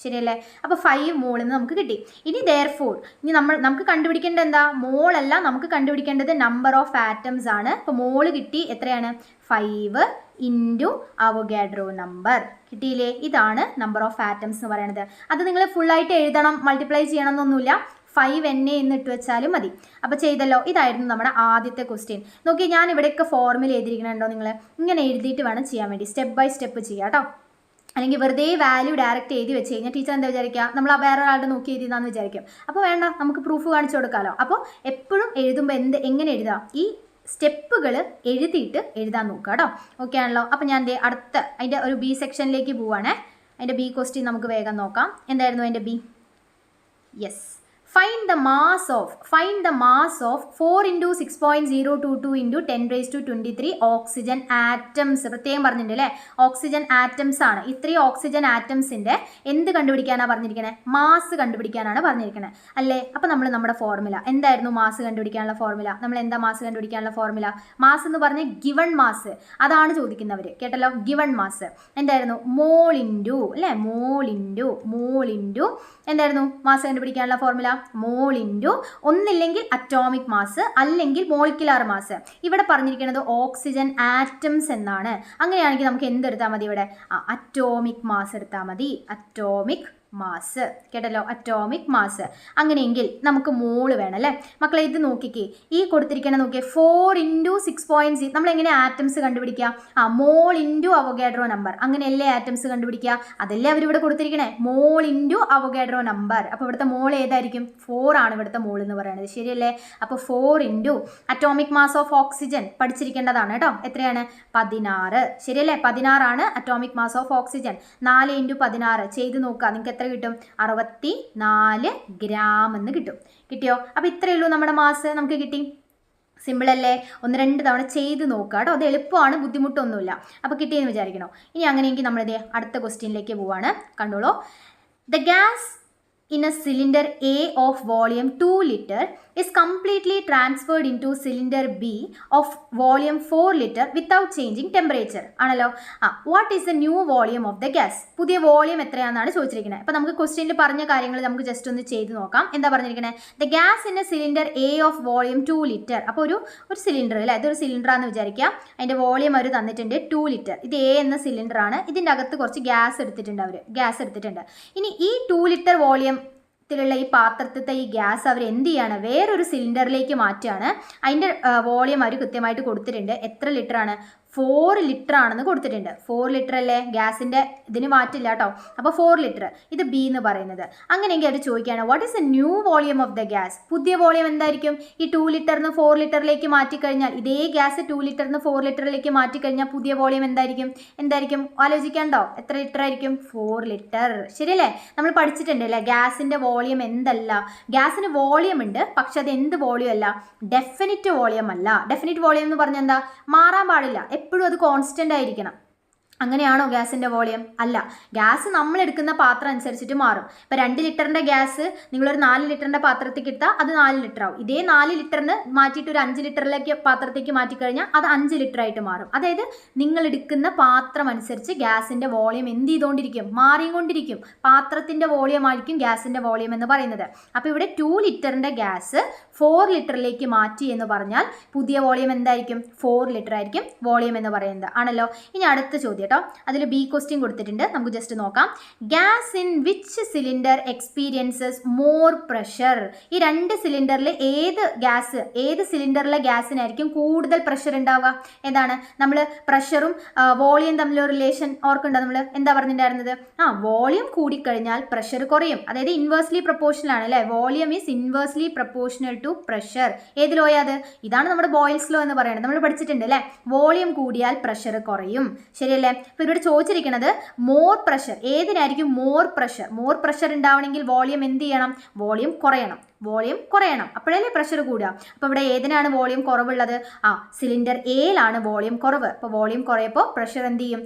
ശരിയല്ലേ? അപ്പോൾ 5 മോളിൽ നിന്ന് നമുക്ക് കിട്ടി. ഇനി therefore ഇനി നമുക്ക് കണ്ടുപിടിക്കേണ്ടത് എന്താ? മോളല്ല, നമുക്ക് കണ്ടുപിടിക്കേണ്ടത് നമ്പർ ഓഫ് ആറ്റംസ് ആണ്. അപ്പോൾ മോള് കിട്ടി. എത്രയാണ്? 5 ഇൻറ്റു അവഗാഡ്രോ നമ്പർ. കിട്ടിയില്ലേ? ഇതാണ് നമ്പർ ഓഫ് ആറ്റംസ് എന്ന് പറയുന്നത്. അത് നിങ്ങൾ ഫുള്ളായിട്ട് എഴുതണം, മൾട്ടിപ്ലൈ ചെയ്യണം എന്നൊന്നുമില്ല. 5 NA എന്ന് ഇട്ട് വെച്ചാലും മതി. അപ്പോൾ ചെയ്തല്ലോ. ഇതായിരുന്നു നമ്മുടെ ആദ്യത്തെ ക്വസ്റ്റ്യൻ. നോക്കി, ഞാൻ ഇവിടെയൊക്കെ ഫോർമുല എഴുതിയിരിക്കണുണ്ടോ? നിങ്ങൾ ഇങ്ങനെ എഴുതിയിട്ട് വേണം ചെയ്യാൻ വേണ്ടി. സ്റ്റെപ്പ് ബൈ സ്റ്റെപ്പ് ചെയ്യാം കേട്ടോ. അല്ലെങ്കിൽ വെറുതെ വാല്യൂ ഡയറക്റ്റ് എഴുതി വെച്ച് കഴിഞ്ഞാൽ ടീച്ചർ എന്താ വിചാരിക്കുക? നമ്മൾ ആ വേറെ ഒരാളുടെ നോക്കി എഴുതിയെന്നാന്ന് വിചാരിക്കും. അപ്പോൾ വേണ്ട, നമുക്ക് പ്രൂഫ് കാണിച്ചു കൊടുക്കാമല്ലോ. അപ്പോൾ എപ്പോഴും എഴുതുമ്പോൾ എങ്ങനെ എഴുതാം? ഈ സ്റ്റെപ്പുകൾ എഴുതിയിട്ട് എഴുതാൻ നോക്കുക കേട്ടോ. ഓക്കെ ആണല്ലോ? അപ്പോൾ ഞാൻ അതിൻ്റെ ഒരു ബി സെക്ഷനിലേക്ക് പോവുകയാണേ. അതിൻ്റെ ബി ക്വസ്റ്റ്യൻ നമുക്ക് വേഗം നോക്കാം. എന്തായിരുന്നു അതിൻ്റെ B? Yes, Find the mass of 4 × 6.022 × 10⁻23 oxygen atoms. പ്രത്യേകം പറഞ്ഞിട്ടുണ്ട് അല്ലേ? ഓക്സിജൻ ആറ്റംസ് ആണ്. ഇത്രയും ഓക്സിജൻ ആറ്റംസിൻ്റെ എന്ത് കണ്ടുപിടിക്കാനാണ് പറഞ്ഞിരിക്കുന്നത്? മാസ് കണ്ടുപിടിക്കാനാണ് പറഞ്ഞിരിക്കുന്നത് അല്ലേ? അപ്പോൾ നമ്മൾ നമ്മുടെ ഫോർമുല എന്തായിരുന്നു? മാസ് കണ്ടുപിടിക്കാനുള്ള ഫോർമുല നമ്മൾ എന്താ? മാസ് കണ്ടുപിടിക്കാനുള്ള ഫോർമുല മാസ് എന്ന് പറഞ്ഞാൽ ഗിവൺ മാസ്. അതാണ് ചോദിക്കുന്നവർ കേട്ടല്ലോ. ഗിവൺ മാസ് എന്തായിരുന്നു? മോൾ ഇൻറ്റു അല്ലേ? മോൾ ഇൻറ്റു എന്തായിരുന്നു മാസ് കണ്ടുപിടിക്കാനുള്ള ഫോർമുല? മോൾ ഇൻറ്റു ഒന്നില്ലെങ്കിൽ അറ്റോമിക് മാസ്, അല്ലെങ്കിൽ മോളിക്കുലാർ മാസ്. ഇവിടെ പറഞ്ഞിരിക്കുന്നത് ഓക്സിജൻ ആറ്റംസ് എന്നാണ്. അങ്ങനെയാണെങ്കിൽ നമുക്ക് എന്തെടുത്താൽ മതി? ഇവിടെ അറ്റോമിക് മാസ് എടുത്താൽ മതി. Atomic mass. കേട്ടല്ലോ, അറ്റോമിക് മാസ്. അങ്ങനെയെങ്കിൽ നമുക്ക് മോള് വേണം അല്ലേ മക്കളെ? ഇത് നോക്കിക്കേ, ഈ കൊടുത്തിരിക്കണ നോക്കിയേ, 4 × 6.0. നമ്മൾ എങ്ങനെ ആറ്റംസ് കണ്ടുപിടിക്കുക? മോൾ ഇൻറ്റു അവോഗാഡ്രോ നമ്പർ. അങ്ങനെയല്ലേ ആറ്റംസ് കണ്ടുപിടിക്കുക? അതല്ലേ അവരിവിടെ കൊടുത്തിരിക്കണേ, മോൾ ഇൻറ്റു അവോഗാഡ്രോ നമ്പർ. അപ്പോൾ ഇവിടുത്തെ മോൾ ഏതായിരിക്കും? 4 ആണ് ഇവിടുത്തെ മോൾ എന്ന് പറയുന്നത്. ശരിയല്ലേ? അപ്പോൾ 4 into atomic mass of oxygen പഠിച്ചിരിക്കേണ്ടതാണ് കേട്ടോ. എത്രയാണ്? 16. ശരിയല്ലേ? 16 ആണ് അറ്റോമിക് മാസ് ഓഫ് ഓക്സിജൻ. 4 × 16 ചെയ്ത് നോക്കുക, നിങ്ങൾക്ക് എത്ര കിട്ടും? 64 ഗ്രാം എന്ന് കിട്ടും. കിട്ടിയോ? അപ്പോൾ ഇത്രയേ ഉള്ളൂ നമ്മുടെ മാസ്. നമുക്ക് കിട്ടി. സിമ്പിൾ അല്ലേ? 1-2 തവണ ചെയ്ത് നോക്കുക കേട്ടോ. അത് എളുപ്പമാണ്, ബുദ്ധിമുട്ടൊന്നുമില്ല. അപ്പോൾ കിട്ടിയെന്ന് വിചാരിക്കണോ? ഇനി അങ്ങനെയെങ്കിൽ നമ്മളിത് അടുത്ത ക്വസ്റ്റ്യനിലേക്ക് പോവാണ്. കണ്ടോളൂ. The gas in a cylinder A of volume 2 liter is completely transferred into cylinder B of volume 4 liter without changing temperature. ആണല്ലോ. what is the new volume of the gas? പുതിയ വോളിയം എത്രയാണെന്നാണ് ചോദിച്ചിരിക്കുന്നത്. അപ്പോൾ നമുക്ക് ക്വസ്റ്റ്യനിൽ പറഞ്ഞ കാര്യങ്ങൾ നമുക്ക് ജസ്റ്റ് ഒന്ന് ചെയ്ത് നോക്കാം. എന്താ പറഞ്ഞിരിക്കുന്നത്? The gas in A cylinder A of volume 2 litre. അപ്പോൾ ഒരു സിലിണ്ടർ അല്ലേ, ഇതൊരു സിലിണ്ടറാണെന്ന് വിചാരിക്കുക. അതിൻ്റെ വോളിയം അവർ തന്നിട്ടുണ്ട് 2 ലിറ്റർ. ഇത് എ എന്ന സിലിണ്ടറാണ്. ഇതിൻ്റെ അകത്ത് കുറച്ച് ഗ്യാസ് എടുത്തിട്ടുണ്ട്. ഇനി ഈ 2 ലിറ്റർ വോളിയം ത്തിലുള്ള ഈ പാത്രത്തിലത്തെ ഈ ഗ്യാസ് അവർ എന്ത് ചെയ്യാണ്? വേറൊരു സിലിണ്ടറിലേക്ക് മാറ്റുകയാണ്. അതിൻ്റെ വോളിയം അവർ കൃത്യമായിട്ട് കൊടുത്തിട്ടുണ്ട്. എത്ര ലിറ്ററാണ്? 4 ലിറ്റർ ആണെന്ന് കൊടുത്തിട്ടുണ്ട്. 4 ലിറ്റർ അല്ലേ? ഗ്യാസിൻ്റെ ഇതിന് മാറ്റില്ല കേട്ടോ. അപ്പോൾ 4 ലിറ്റർ. ഇത് ബി എന്ന് പറയുന്നത്. അങ്ങനെയെങ്കിൽ അവർ ചോദിക്കുകയാണ്, what is the new volume of the gas? പുതിയ വോളിയം എന്തായിരിക്കും? ഈ 2 ലിറ്ററിന് 4 ലിറ്ററിലേക്ക് മാറ്റിക്കഴിഞ്ഞാൽ, ഇതേ ഗ്യാസ് 2 ലിറ്ററിന് 4 ലിറ്ററിലേക്ക് മാറ്റിക്കഴിഞ്ഞാൽ പുതിയ വോളിയം എന്തായിരിക്കും? ആലോചിക്കണ്ടോ? എത്ര ലിറ്റർ ആയിരിക്കും? 4 ലിറ്റർ. ശരിയല്ലേ? നമ്മൾ പഠിച്ചിട്ടുണ്ട് അല്ലേ, ഗ്യാസിൻ്റെ വോളിയം എന്തല്ല? ഗ്യാസിന് വോളിയം ഉണ്ട്, പക്ഷെ അത് എന്ത് വോളിയം അല്ല? ഡെഫിനിറ്റ് വോളിയം അല്ല. ഡെഫിനിറ്റ് വോളിയം എന്ന് പറഞ്ഞാൽ എന്താ? മാറാൻ പാടില്ല, എപ്പോഴും അത് കോൺസ്റ്റന്റ് ആയിരിക്കണം. അങ്ങനെയാണോ ഗ്യാസിൻ്റെ വോളിയം? അല്ല. ഗ്യാസ് നമ്മൾ എടുക്കുന്ന പാത്രം അനുസരിച്ചിട്ട് മാറും. ഇപ്പോൾ 2 ലിറ്ററിൻ്റെ ഗ്യാസ് നിങ്ങളൊരു 4 ലിറ്ററിൻ്റെ പാത്രത്തേക്ക് ഇട്ടാൽ അത് 4 ലിറ്റർ ആവും. ഇതേ 4 ലിറ്ററിന് മാറ്റിയിട്ട് ഒരു 5 ലിറ്ററിലേക്ക് പാത്രത്തേക്ക് മാറ്റിക്കഴിഞ്ഞാൽ അത് 5 ലിറ്റർ ആയിട്ട് മാറും. അതായത് നിങ്ങൾ എടുക്കുന്ന പാത്രം അനുസരിച്ച് ഗ്യാസിൻ്റെ വോളിയം എന്ത് ചെയ്തുകൊണ്ടിരിക്കും? മാറിക്കൊണ്ടിരിക്കും. പാത്രത്തിൻ്റെ വോളിയം ആയിരിക്കും ഗ്യാസിൻ്റെ വോളിയം എന്ന് പറയുന്നത്. അപ്പോൾ ഇവിടെ 2 ലിറ്ററിൻ്റെ ഗ്യാസ് 4 ലിറ്ററിലേക്ക് മാറ്റി എന്ന് പറഞ്ഞാൽ പുതിയ വോളിയം എന്തായിരിക്കും? 4 ലിറ്റർ ആയിരിക്കും വോളിയം എന്ന് പറയുന്നത്. ആണല്ലോ. ഇനി അടുത്ത ചോദ്യം. അതിൽ ബി ക്വസ്റ്റ്യൻ കൊടുത്തിട്ടുണ്ട്, നമുക്ക് ജസ്റ്റ് നോക്കാം. Gas in which cylinder experiences more pressure? ഈ 2 സിലിണ്ടറിൽ ഏത് സിലിണ്ടറിലെ ഗ്യാസിനായിരിക്കും കൂടുതൽ പ്രഷർ ഉണ്ടാവുക? ഏതാണ്? നമ്മൾ പ്രഷറും വോളിയം തമ്മിലുള്ള റിലേഷൻ ഓർക്കുണ്ടോ? നമ്മൾ എന്താ പറഞ്ഞിട്ടുണ്ടായിരുന്നത്? വോളിയം കൂടിക്കഴിഞ്ഞാൽ പ്രഷർ കുറയും. അതായത് ഇൻവേഴ്സ്ലി പ്രൊപ്പോർഷണൽ ആണ് അല്ലേ? Volume is inversely proportional to pressure. ഏത് ലോ അത്? ഇതാണ് നമ്മുടെ ബോയിൽസ് ലോ എന്ന് പറയുന്നത്. നമ്മൾ പഠിച്ചിട്ടുണ്ട് അല്ലേ? വോളിയം കൂടിയാൽ പ്രഷർ കുറയും. ശരിയല്ലേ? അപ്പോൾ ഇവിടെ ചോദിച്ചിരിക്കുന്നത് മോർ പ്രഷർ. ഏതിനായിരിക്കും മോർ പ്രഷർ? മോർ പ്രഷർ ഉണ്ടാവണമെങ്കിൽ വോളിയം എന്ത് ചെയ്യണം? വോളിയം കുറയണം. അപ്പോഴല്ലേ പ്രഷർ കൂടുക. അപ്പോൾ ഇവിടെ ഏതിനാണ് വോളിയം കുറവുള്ളത്? സിലിണ്ടർ എയിലാണ് വോളിയം കുറവ്. അപ്പോൾ വോളിയം കുറയപ്പോൾ പ്രഷർ എന്ത് ചെയ്യും?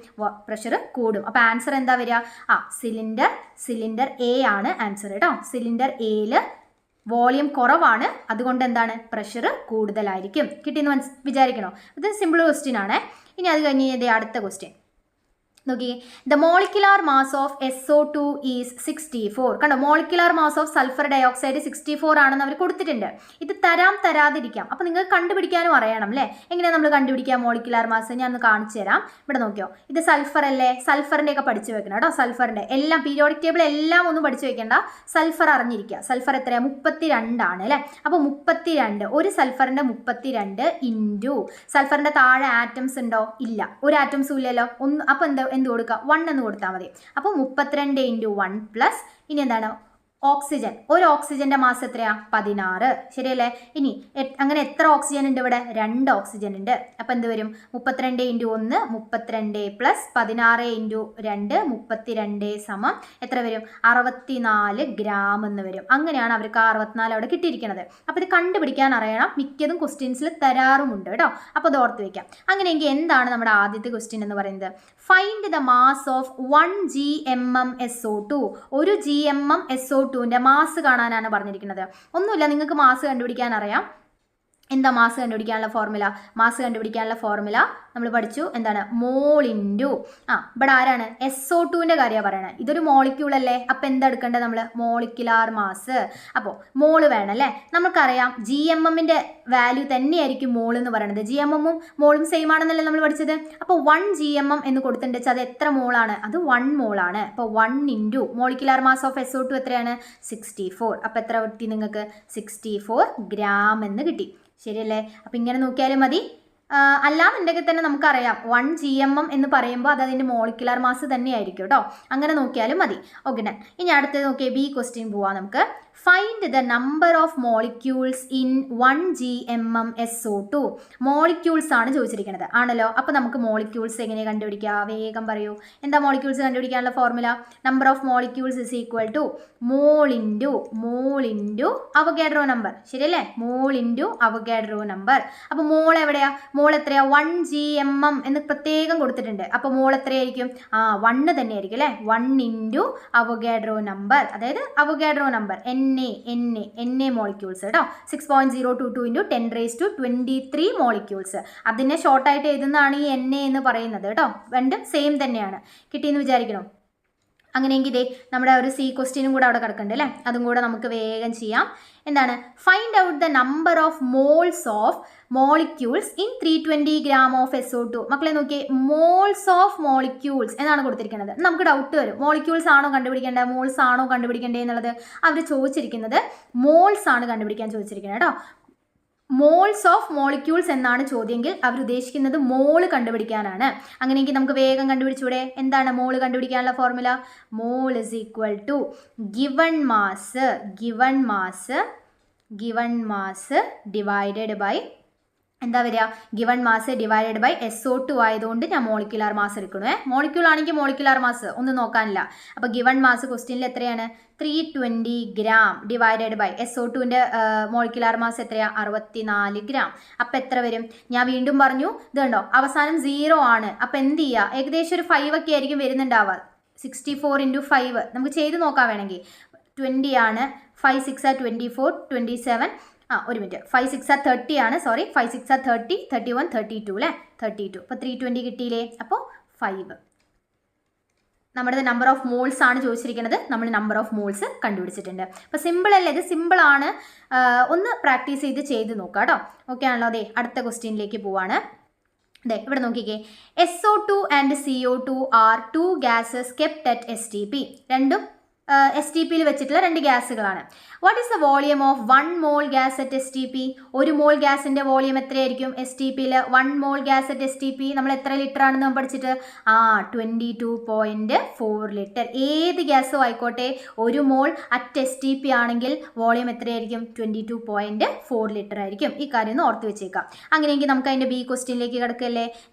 പ്രഷർ കൂടും. അപ്പോൾ ആൻസർ എന്താ വരിക? സിലിണ്ടർ എ ആണ് ആൻസർ കേട്ടോ. സിലിണ്ടർ എയിൽ വോളിയം കുറവാണ്, അതുകൊണ്ട് എന്താണ്? പ്രഷർ കൂടുതലായിരിക്കും. കിട്ടിയെന്ന് വിചാരിക്കണോ? ഇത് സിമ്പിൾ ക്വസ്റ്റ്യൻ ആണ്. ഇനി അത് കഴിഞ്ഞ് അടുത്ത ക്വസ്റ്റ്യൻ നോക്കി. The molecular mass of SO2 is 64. കണ്ടോ, molecular mass of sulphur dioxide 64 ആണെന്ന് അവർ കൊടുത്തിട്ടുണ്ട്. ഇത് തരാതിരിക്കാം. അപ്പോൾ നിങ്ങൾക്ക് കണ്ടുപിടിക്കാനും അറിയണം അല്ലേ? എങ്ങനെയാണ് നമ്മൾ കണ്ടുപിടിക്കുക മോളിക്കുലാർ മാസ്? ഞാൻ ഒന്ന് കാണിച്ചു തരാം. ഇവിടെ നോക്കിയോ, ഇത് സൾഫർ അല്ലേ? സൾഫറിൻ്റെ ഒക്കെ പഠിച്ചു വെക്കണം കേട്ടോ. സൾഫറിൻ്റെ എല്ലാം പീരിയോഡിക് ടേബിൾ എല്ലാം ഒന്നും പഠിച്ചു വെക്കേണ്ട. സൾഫർ അറിഞ്ഞിരിക്കുക. സൾഫർ എത്രയാണ്? 32 ആണ് അല്ലേ? അപ്പോൾ 32, ഒരു സൾഫറിൻ്റെ 32 ഇൻറ്റു സൾഫറിൻ്റെ താഴെ ആറ്റംസ് ഉണ്ടോ? ഇല്ല, ഒരു ആറ്റംസും ഇല്ലല്ലോ. അപ്പോൾ എന്ത് കൊടുക്കുക? 1 എന്ന് കൊടുത്താൽ മതി. അപ്പോൾ 32 × 1 പ്ലസ് ഇനി എന്താണ്? ഓക്സിജൻ. ഒരു ഓക്സിജന്റെ മാസ് എത്രയാ? 16. ശരിയല്ലേ? ഇനി അങ്ങനെ എത്ര ഓക്സിജൻ ഉണ്ട് ഇവിടെ? 2 ഓക്സിജൻ ഉണ്ട്. അപ്പം എന്ത് വരും? 32 × 1 32 പ്ലസ് 16 × 2 32 സമം എത്ര വരും? 64 ഗ്രാം എന്ന് വരും. അങ്ങനെയാണ് അവർക്ക് 64 അവിടെ കിട്ടിയിരിക്കുന്നത്. അപ്പോൾ ഇത് കണ്ടുപിടിക്കാൻ അറിയണം. മിക്കതും ക്വസ്റ്റ്യൻസിൽ തരാറുമുണ്ട് കേട്ടോ. അപ്പോൾ അത് ഓർത്ത് വയ്ക്കാം. അങ്ങനെയെങ്കിൽ എന്താണ് നമ്മുടെ ആദ്യത്തെ ക്വസ്റ്റ്യൻ എന്ന് പറയുന്നത്? Find the mass of 1 GMM SO2. ഒരു GMM SO2ന്റെ മാസ് കാണാനാണ് പറഞ്ഞിരിക്കുന്നത്. ഒന്നുമില്ല, നിങ്ങൾക്ക് മാസ് കണ്ടുപിടിക്കാൻ അറിയാം. എന്താ മാസ് കണ്ടുപിടിക്കാനുള്ള ഫോർമുല? മാസ് കണ്ടുപിടിക്കാനുള്ള ഫോർമുല നമ്മൾ പഠിച്ചു എന്താണ് മോൾ ഇൻറ്റു ഇവിടെ ആരാണ് SO2ൻ്റെ കാര്യമാണ് പറയണത്. ഇതൊരു മോളിക്യൂൾ അല്ലേ, അപ്പോൾ എന്താ എടുക്കേണ്ടത് നമ്മൾ മോളിക്കുലാർ മാസ്. അപ്പോൾ മോള് വേണം അല്ലേ. നമുക്കറിയാം GMMൻ്റെ വാല്യൂ തന്നെയായിരിക്കും മോൾ എന്ന് പറയുന്നത്. GMMും മോളും സെയിം ആണെന്നല്ലേ നമ്മൾ പഠിച്ചത്. അപ്പോൾ 1 GMM എന്ന് കൊടുത്തിട്ടുണ്ട് വെച്ചാൽ അത് എത്ര മോളാണ്, അത് 1 മോളാണ്. അപ്പോൾ 1 into molecular mass of SO2 എത്രയാണ് 64. അപ്പോൾ എത്ര കിട്ടി നിങ്ങൾക്ക് 64 ഗ്രാം എന്ന് കിട്ടി. ശരിയല്ലേ. അപ്പോൾ ഇങ്ങനെ നോക്കിയാലും മതി. അല്ലാന്നുണ്ടെങ്കിൽ തന്നെ നമുക്കറിയാം 1 GMM എന്ന് പറയുമ്പോൾ അത് അതിൻ്റെ മോളിക്കുലാർ മാസ് തന്നെയായിരിക്കും കേട്ടോ. അങ്ങനെ നോക്കിയാലും മതി. ഓക്കെ. ഇനി അടുത്തത് നോക്കിയാൽ B ക്വസ്റ്റ്യൻ പോവാം നമുക്ക്. Find the number of molecules in 1 GMM SO2. Molecules ആണ് ചോദിച്ചിരിക്കുന്നത് ആണല്ലോ. അപ്പോൾ നമുക്ക് മോളിക്യൂൾസ് എങ്ങനെ കണ്ടുപിടിക്കുക, വേഗം പറയൂ. എന്താ മോളിക്യൂൾസ് കണ്ടുപിടിക്കാനുള്ള formula? Number of molecules is equal to mole into Avogadro number. ശരിയല്ലേ, മോൾ ഇൻറ്റു അവഗാഡ്രോ നമ്പർ. അപ്പോൾ മോൾ എവിടെയാ, മോൾ എത്രയാ 1 GMM എന്ന് പ്രത്യേകം കൊടുത്തിട്ടുണ്ട്. അപ്പോൾ മോൾ എത്രയായിരിക്കും 1 തന്നെയായിരിക്കും അല്ലേ. 1 ഇൻറ്റു അവഗാഡ്രോ നമ്പർ, അതായത് അവഗാഡ്രോ നമ്പർ NA മോളിക്യൂൾസ് കേട്ടോ. 6.022 ഇൻറ്റു 10⁻23 മോളിക്യൂൾസ്. അതിനെ ഷോർട്ടായിട്ട് എഴുതുന്നതാണ് ഈ NA എന്ന് പറയുന്നത് കേട്ടോ. രണ്ടും സെയിം തന്നെയാണ്. കിട്ടിയെന്ന് വിചാരിക്കണം. അങ്ങനെയെങ്കിൽ ഇതേ നമ്മുടെ ഒരു C ക്വസ്റ്റ്യനും കൂടെ അവിടെ കിടക്കുന്നുണ്ട് അല്ലേ. അതും കൂടെ നമുക്ക് വേഗം ചെയ്യാം. എന്താണ്? Find out the number of moles of molecules in 320 gram of SO2. മക്കളെ നോക്കിയേ, മോൾസ് ഓഫ് മോളിക്യൂൾസ് എന്നാണ് കൊടുത്തിരിക്കുന്നത്. നമുക്ക് ഡൗട്ട് വരും, മോളിക്യൂൾസ് ആണോ കണ്ടുപിടിക്കേണ്ടത്, മോൾസ് ആണോ കണ്ടുപിടിക്കേണ്ടത് എന്നുള്ളത്. അവർ ചോദിച്ചിരിക്കുന്നത് മോൾസ് ആണ് കണ്ടുപിടിക്കാൻ ചോദിച്ചിരിക്കുന്നത് കേട്ടോ. മോൾസ് ഓഫ് മോളിക്യൂൾസ് എന്നാണ് ചോദ്യമെങ്കിൽ അവർ ഉദ്ദേശിക്കുന്നത് മോള് കണ്ടുപിടിക്കാനാണ്. അങ്ങനെയെങ്കിൽ നമുക്ക് വേഗം കണ്ടുപിടിച്ചൂടെ. എന്താണ് മോള് കണ്ടുപിടിക്കാനുള്ള formula? Mole is equal to given mass divided by എന്താ വരിക, given mass divided by SO2 ആയതുകൊണ്ട് ഞാൻ മോളിക്കുലാർ മാസ് എടുക്കണേ. മോളിക്യൂൾ ആണെങ്കിൽ മോളിക്കുലാർ മാസ് ഒന്നും നോക്കാനില്ല. അപ്പോൾ ഗിവൺ മാസ് ക്വസ്റ്റ്യനിൽ എത്രയാണ് 320 ഗ്രാം ഡിവൈഡഡ് ബൈ SO2ൻ്റെ മോളിക്കുലാർ മാസ് എത്രയാ 64 ഗ്രാം. അപ്പോൾ എത്ര വരും? ഞാൻ വീണ്ടും പറഞ്ഞു, ഇത് കണ്ടോ അവസാനം 0 ആണ്. അപ്പോൾ എന്ത് ചെയ്യുക, ഏകദേശം ഒരു 5 ഒക്കെ ആയിരിക്കും വരുന്നുണ്ടാവുക. 64 ഇൻറ്റു 5 നമുക്ക് ചെയ്ത് നോക്കാം വേണമെങ്കിൽ. 20 ആണ്, 5 6 24 27. ഒരു മിനിറ്റ്, 5 6 30 ആണ്, സോറി 5 6 30 31 32 അല്ലേ, 32. അപ്പോൾ 320 കിട്ടിയില്ലേ. അപ്പോൾ 5 നമ്മുടെ നമ്പർ ഓഫ് മോൾസ് ആണ് ചോദിച്ചിരിക്കുന്നത്. നമ്മൾ നമ്പർ ഓഫ് മോൾസ് കണ്ടുപിടിച്ചിട്ടുണ്ട്. അപ്പോൾ സിമ്പിൾ അല്ലേ, ഇത് സിമ്പിളാണ്. ഒന്ന് പ്രാക്ടീസ് ചെയ്ത് നോക്കാം കേട്ടോ. ഓക്കെ ആണല്ലോ. അതെ, അടുത്ത ക്വസ്റ്റ്യനിലേക്ക് പോവാണ്. അതെ, ഇവിടെ നോക്കിക്കേ. SO2 and CO2 are 2 gases kept at STP. രണ്ടും STPയിൽ വെച്ചിട്ടുള്ള 2 ഗ്യാസുകളാണ്. What is the volume of 1 mole gas at STP? ഒരു മോൾ ഗ്യാസിൻ്റെ വോളിയം എത്രയായിരിക്കും STPയിൽ? 1 മോൾ ഗ്യാസ് അറ്റ് STP നമ്മൾ എത്ര ലിറ്റർ ആണെന്ന് നമ്മൾ പഠിച്ചിട്ട് 22.4 ലിറ്റർ. ഏത് ഗ്യാസും ആയിക്കോട്ടെ, ഒരു മോൾ അറ്റ് STP ആണെങ്കിൽ വോളിയം എത്രയായിരിക്കും? 22.4 ലിറ്റർ ആയിരിക്കും. ഈ കാര്യം ഒന്ന് ഓർത്ത് വെച്ചേക്കാം. അങ്ങനെയെങ്കിൽ നമുക്ക് അതിൻ്റെ B ക്വസ്റ്റ്യനിലേക്ക് കിടക്കല്ലേ.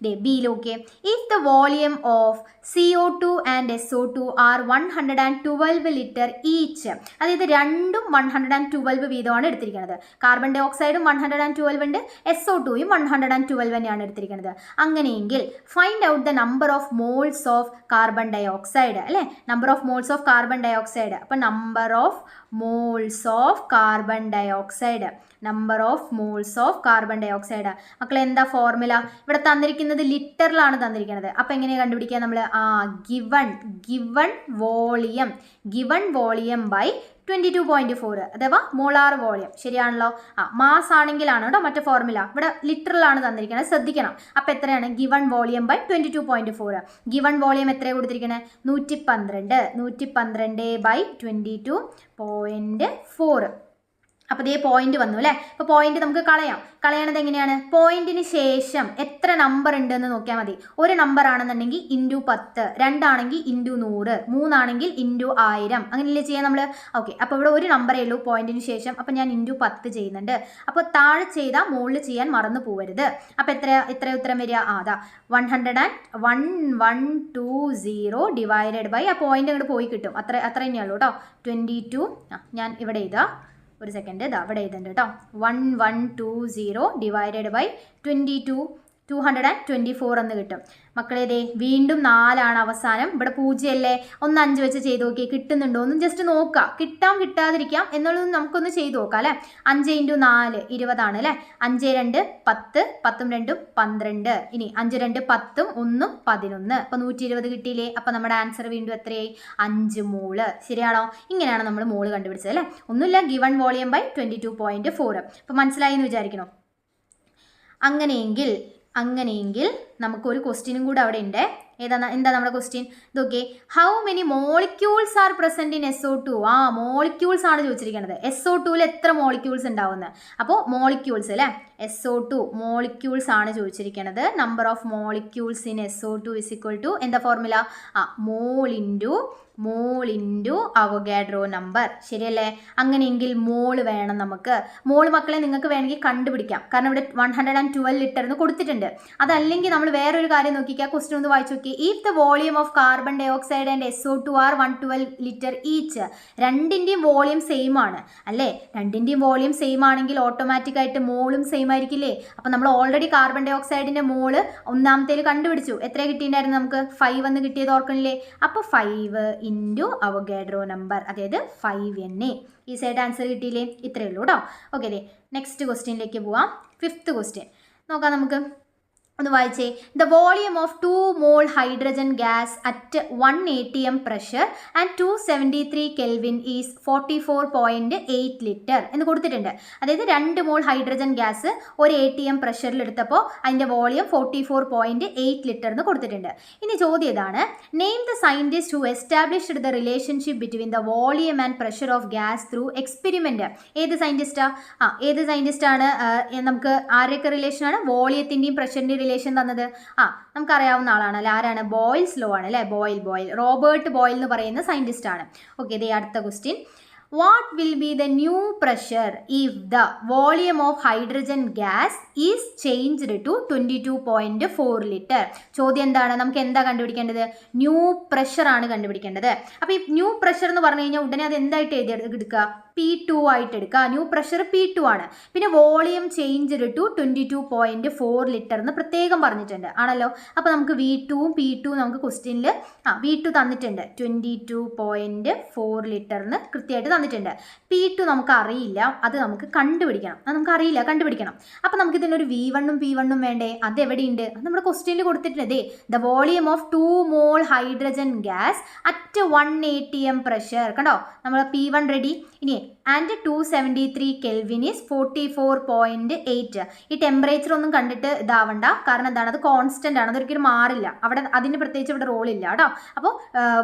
Bയിലൊക്കെ if the volume of CO2 and SO2 are 112 litre each, അതായത് രണ്ടും 112 വീതമാണ് എടുത്തിരിക്കുന്നത്. കാർബൺ ഡൈ ഓക്സൈഡും 112 ഉണ്ട്, SO2യും 112 തന്നെയാണ് എടുത്തിരിക്കുന്നത്. അങ്ങനെയെങ്കിൽ find out the number of moles of carbon dioxide അല്ലേ. Number of moles of carbon dioxide. അപ്പോൾ number of moles of carbon dioxide, number of moles of carbon dioxide. മക്കളെ എന്താ ഫോർമുല? ഇവിടെ തന്നിരിക്കുന്നത് ലിറ്ററിലാണ് തന്നിരിക്കുന്നത്. അപ്പോൾ എങ്ങനെയാണ് കണ്ടുപിടിക്കുക നമ്മൾ? ഗിവൺ വോളിയം ബൈ 22.4 അഥവാ മോളാർ വോളിയം. ശരിയാണല്ലോ. മാസ് ആണെങ്കിലാണ് കേട്ടോ മറ്റേ ഫോർമുല. ഇവിടെ ലിറ്ററിലാണ് തന്നിരിക്കുന്നത്, ശ്രദ്ധിക്കണം. അപ്പോൾ എത്രയാണ്? Given volume by 22.4. Given volume എത്രയാണ് കൊടുത്തിരിക്കുന്നത്? 112 ബൈ 22.4. അപ്പോൾ ഇതേ പോയിന്റ് വന്നു അല്ലേ. അപ്പോൾ പോയിന്റ് നമുക്ക് കളയണത് എങ്ങനെയാണ്? പോയിന്റിന് ശേഷം എത്ര നമ്പർ ഉണ്ടെന്ന് നോക്കിയാൽ മതി. ഒരു നമ്പർ ആണെന്നുണ്ടെങ്കിൽ ഇൻറ്റു 10, 2 ആണെങ്കിൽ ഇൻറ്റു 100, 3 ആണെങ്കിൽ ഇൻറ്റു 1000. അങ്ങനെയല്ലേ ചെയ്യാം നമ്മൾ. ഓക്കെ, അപ്പോൾ ഇവിടെ ഒരു നമ്പറേ ഉള്ളൂ പോയിന്റിന് ശേഷം. അപ്പോൾ ഞാൻ ഇൻറ്റു 10 ചെയ്യുന്നുണ്ട്. അപ്പോൾ താഴെ ചെയ്താൽ മുകളിൽ ചെയ്യാൻ മറന്നു പോകരുത്. അപ്പോൾ എത്ര ഉത്തരം വരിക? അതാ 11120 ഡിവൈഡഡ് ബൈ ആ പോയിന്റ് അങ്ങോട്ട് പോയി കിട്ടും. അത്ര തന്നെയുള്ളൂ കേട്ടോ. 22. ഞാൻ ഇവിടെ എഴുതാം, ഒരു സെക്കൻഡ്. ഇതാ ഇവിടെ എഴുതുന്നുണ്ട് കേട്ടോ. 1120 ഡിവൈഡഡ് ബൈ 22 224 എന്ന് കിട്ടും. മക്കളേതേ വീണ്ടും 4 അവസാനം. ഇവിടെ 0 അല്ലേ, ഒന്ന് 5 വെച്ച് ചെയ്ത് നോക്കി കിട്ടുന്നുണ്ടോ എന്ന് ജസ്റ്റ് നോക്കാം. കിട്ടാം കിട്ടാതിരിക്കാം എന്നുള്ളത് നമുക്കൊന്ന് ചെയ്ത് നോക്കാം അല്ലേ. 5 × 4 20 അല്ലേ. 5 2 10, 10 2 12. ഇനി 5 2 10, 1 11. അപ്പോൾ 120 കിട്ടിയില്ലേ. അപ്പോൾ നമ്മുടെ ആൻസർ വീണ്ടും എത്രയായി? 5 മോള്. ശരിയാണോ? ഇങ്ങനെയാണ് നമ്മൾ മോള് കണ്ടുപിടിച്ചത് അല്ലേ. ഒന്നുമില്ല, ഗിവൺ വോളിയം ബൈ 22.4. അപ്പോൾ മനസ്സിലായി എന്ന് വിചാരിക്കണോ? അങ്ങനെയെങ്കിൽ നമുക്കൊരു ക്വസ്റ്റ്യനും കൂടെ അവിടെ ഉണ്ട്. എന്താ നമ്മുടെ ക്വസ്റ്റ്യൻ? ഇതൊക്കെ how many molecules R present in SO2. Molecules ആണ് ചോദിച്ചിരിക്കുന്നത്. SO2 എത്ര മോളിക്യൂൾസ് ഉണ്ടാവുന്നത്? അപ്പോൾ മോളിക്യൂൾസ് അല്ലേ, SO2 മോളിക്യൂൾസ് ആണ് ചോദിച്ചിരിക്കുന്നത്. Number of molecules in SO2 is equal to എന്താ formula? Mole into Avogadro number. ശരിയല്ലേ? അങ്ങനെയെങ്കിൽ മോള് വേണം നമുക്ക്. മോള് മക്കളെ നിങ്ങൾക്ക് വേണമെങ്കിൽ കണ്ടുപിടിക്കാം. കാരണം ഇവിടെ 112 ലിറ്റർ എന്ന് കൊടുത്തിട്ടുണ്ട്. അതല്ലെങ്കിൽ നമ്മൾ വേറൊരു കാര്യം നോക്കിക്കുക. ക്വസ്റ്റ്യൻ ഒന്ന് വായിച്ചു നോക്കി. If the volume of carbon dioxide and SO2 are 112 litre each. രണ്ടിൻ്റെയും വോളിയം സെയിം ആണ് അല്ലേ. രണ്ടിൻ്റെയും വോളിയം സെയിം ആണെങ്കിൽ ഓട്ടോമാറ്റിക് ആയിട്ട് മോളും സെയിം ആയിരിക്കില്ലേ. അപ്പം നമ്മൾ ഓൾറെഡി കാർബൺ ഡൈ ഓക്സൈഡിൻ്റെ മോള് ഒന്നാമത്തേൽ കണ്ടുപിടിച്ചു. എത്ര കിട്ടിയിട്ടുണ്ടായിരുന്നു നമുക്ക്? 5 എന്ന് കിട്ടിയത് ഓർക്കണില്ലേ. അപ്പോൾ 5 ഇൻറ്റു അവഗാഡ്രോ നമ്പർ, അതായത് 5Na. ഈ സൈഡ് ആൻസർ കിട്ടിയില്ലേ. ഇത്രയേ ഉള്ളൂ കേട്ടോ. ഓക്കെ അല്ലേ. നെക്സ്റ്റ് ക്വസ്റ്റ്യനിലേക്ക് പോവാം. 5th ക്വസ്റ്റ്യൻ നോക്കാം നമുക്ക്. ഒന്ന് വായിച്ചേ. The volume of 2 mall hydrogen gas at 1 atm pressure and 273 kelvin is 44.8 litre എന്ന് കൊടുത്തിട്ടുണ്ട്. അതായത് 2 മോൾ ഹൈഡ്രജൻ ഗ്യാസ് 1 atm പ്രഷറിൽ എടുത്തപ്പോൾ അതിൻ്റെ വോളിയം 44.8 ലിറ്റർ എന്ന് കൊടുത്തിട്ടുണ്ട്. ഇനി ചോദ്യം ഇതാണ്, name the scientist who established the relationship between the volume and pressure of gas through experiment. ഏത് സയൻറ്റിസ്റ്റാണ് നമുക്ക് ആരൊക്കെ റിലേഷനാണ്? വോളിയത്തിൻ്റെയും പ്രഷറിൻ്റെയും റിലേഷൻ തന്നത് നമുക്കറിയാവുന്ന ആളാണ് അല്ലേ. ആരാണ്? ബോയിൽസ് ലോ ആണ് അല്ലേ. ബോയിൽ റോബർട്ട് ബോയിൽ എന്ന് പറയുന്ന സയൻറ്റിസ്റ്റ് ആണ്. ഓക്കെ, ഇതേ അടുത്ത question. What will be the new pressure if the volume of hydrogen gas is changed to 22.4 litre? ചോദ്യം എന്താണ്? നമുക്ക് എന്താ കണ്ടുപിടിക്കേണ്ടത്? ന്യൂ പ്രഷർ ആണ് കണ്ടുപിടിക്കേണ്ടത്. അപ്പോൾ ഈ ന്യൂ പ്രഷർ എന്ന് പറഞ്ഞു കഴിഞ്ഞാൽ ഉടനെ അത് എന്തായിട്ട് എടുക്കുക? P2 ആയിട്ട് എടുക്കുക. ന്യൂ പ്രഷർ P2 ആണ്. പിന്നെ വോളിയം ചേഞ്ച്ഡ് ടു 22.4 ലിറ്റർ എന്ന് പ്രത്യേകം പറഞ്ഞിട്ടുണ്ട് ആണല്ലോ. അപ്പോൾ നമുക്ക് V2ഉം P2 നമുക്ക് ക്വസ്റ്റ്യനിൽ V2 തന്നിട്ടുണ്ട് 22.4 ലിറ്ററിന് കൃത്യമായിട്ട് തന്നിട്ടുണ്ട്. P2 നമുക്ക് അറിയില്ല, അത് നമുക്ക് കണ്ടുപിടിക്കണം. കണ്ടുപിടിക്കണം. അപ്പോൾ നമുക്ക് ഇതിനൊരു V1ഉം P1ഉം വേണ്ടേ? അത് എവിടെയുണ്ട്? അത് നമ്മുടെ ക്വസ്റ്റ്യനിൽ കൊടുത്തിട്ടുണ്ട്. The volume of 2 mall hydrogen gas at 1 atm pressure. കണ്ടോ, നമ്മൾ P1 റെഡി. ഇനി ആൻഡ് 273 കെൽവിൻ ഈസ് 44.8. ഈ ടെമ്പറേച്ചർ ഒന്നും കണ്ടിട്ട് ഇതാവണ്ട. കാരണം എന്താണ്? അത് കോൺസ്റ്റന്റ് ആണ്, അതൊരിക്കലും മാറില്ല. അതിന് പ്രത്യേകിച്ച് ഇവിടെ റോൾ ഇല്ല കേട്ടോ. അപ്പോൾ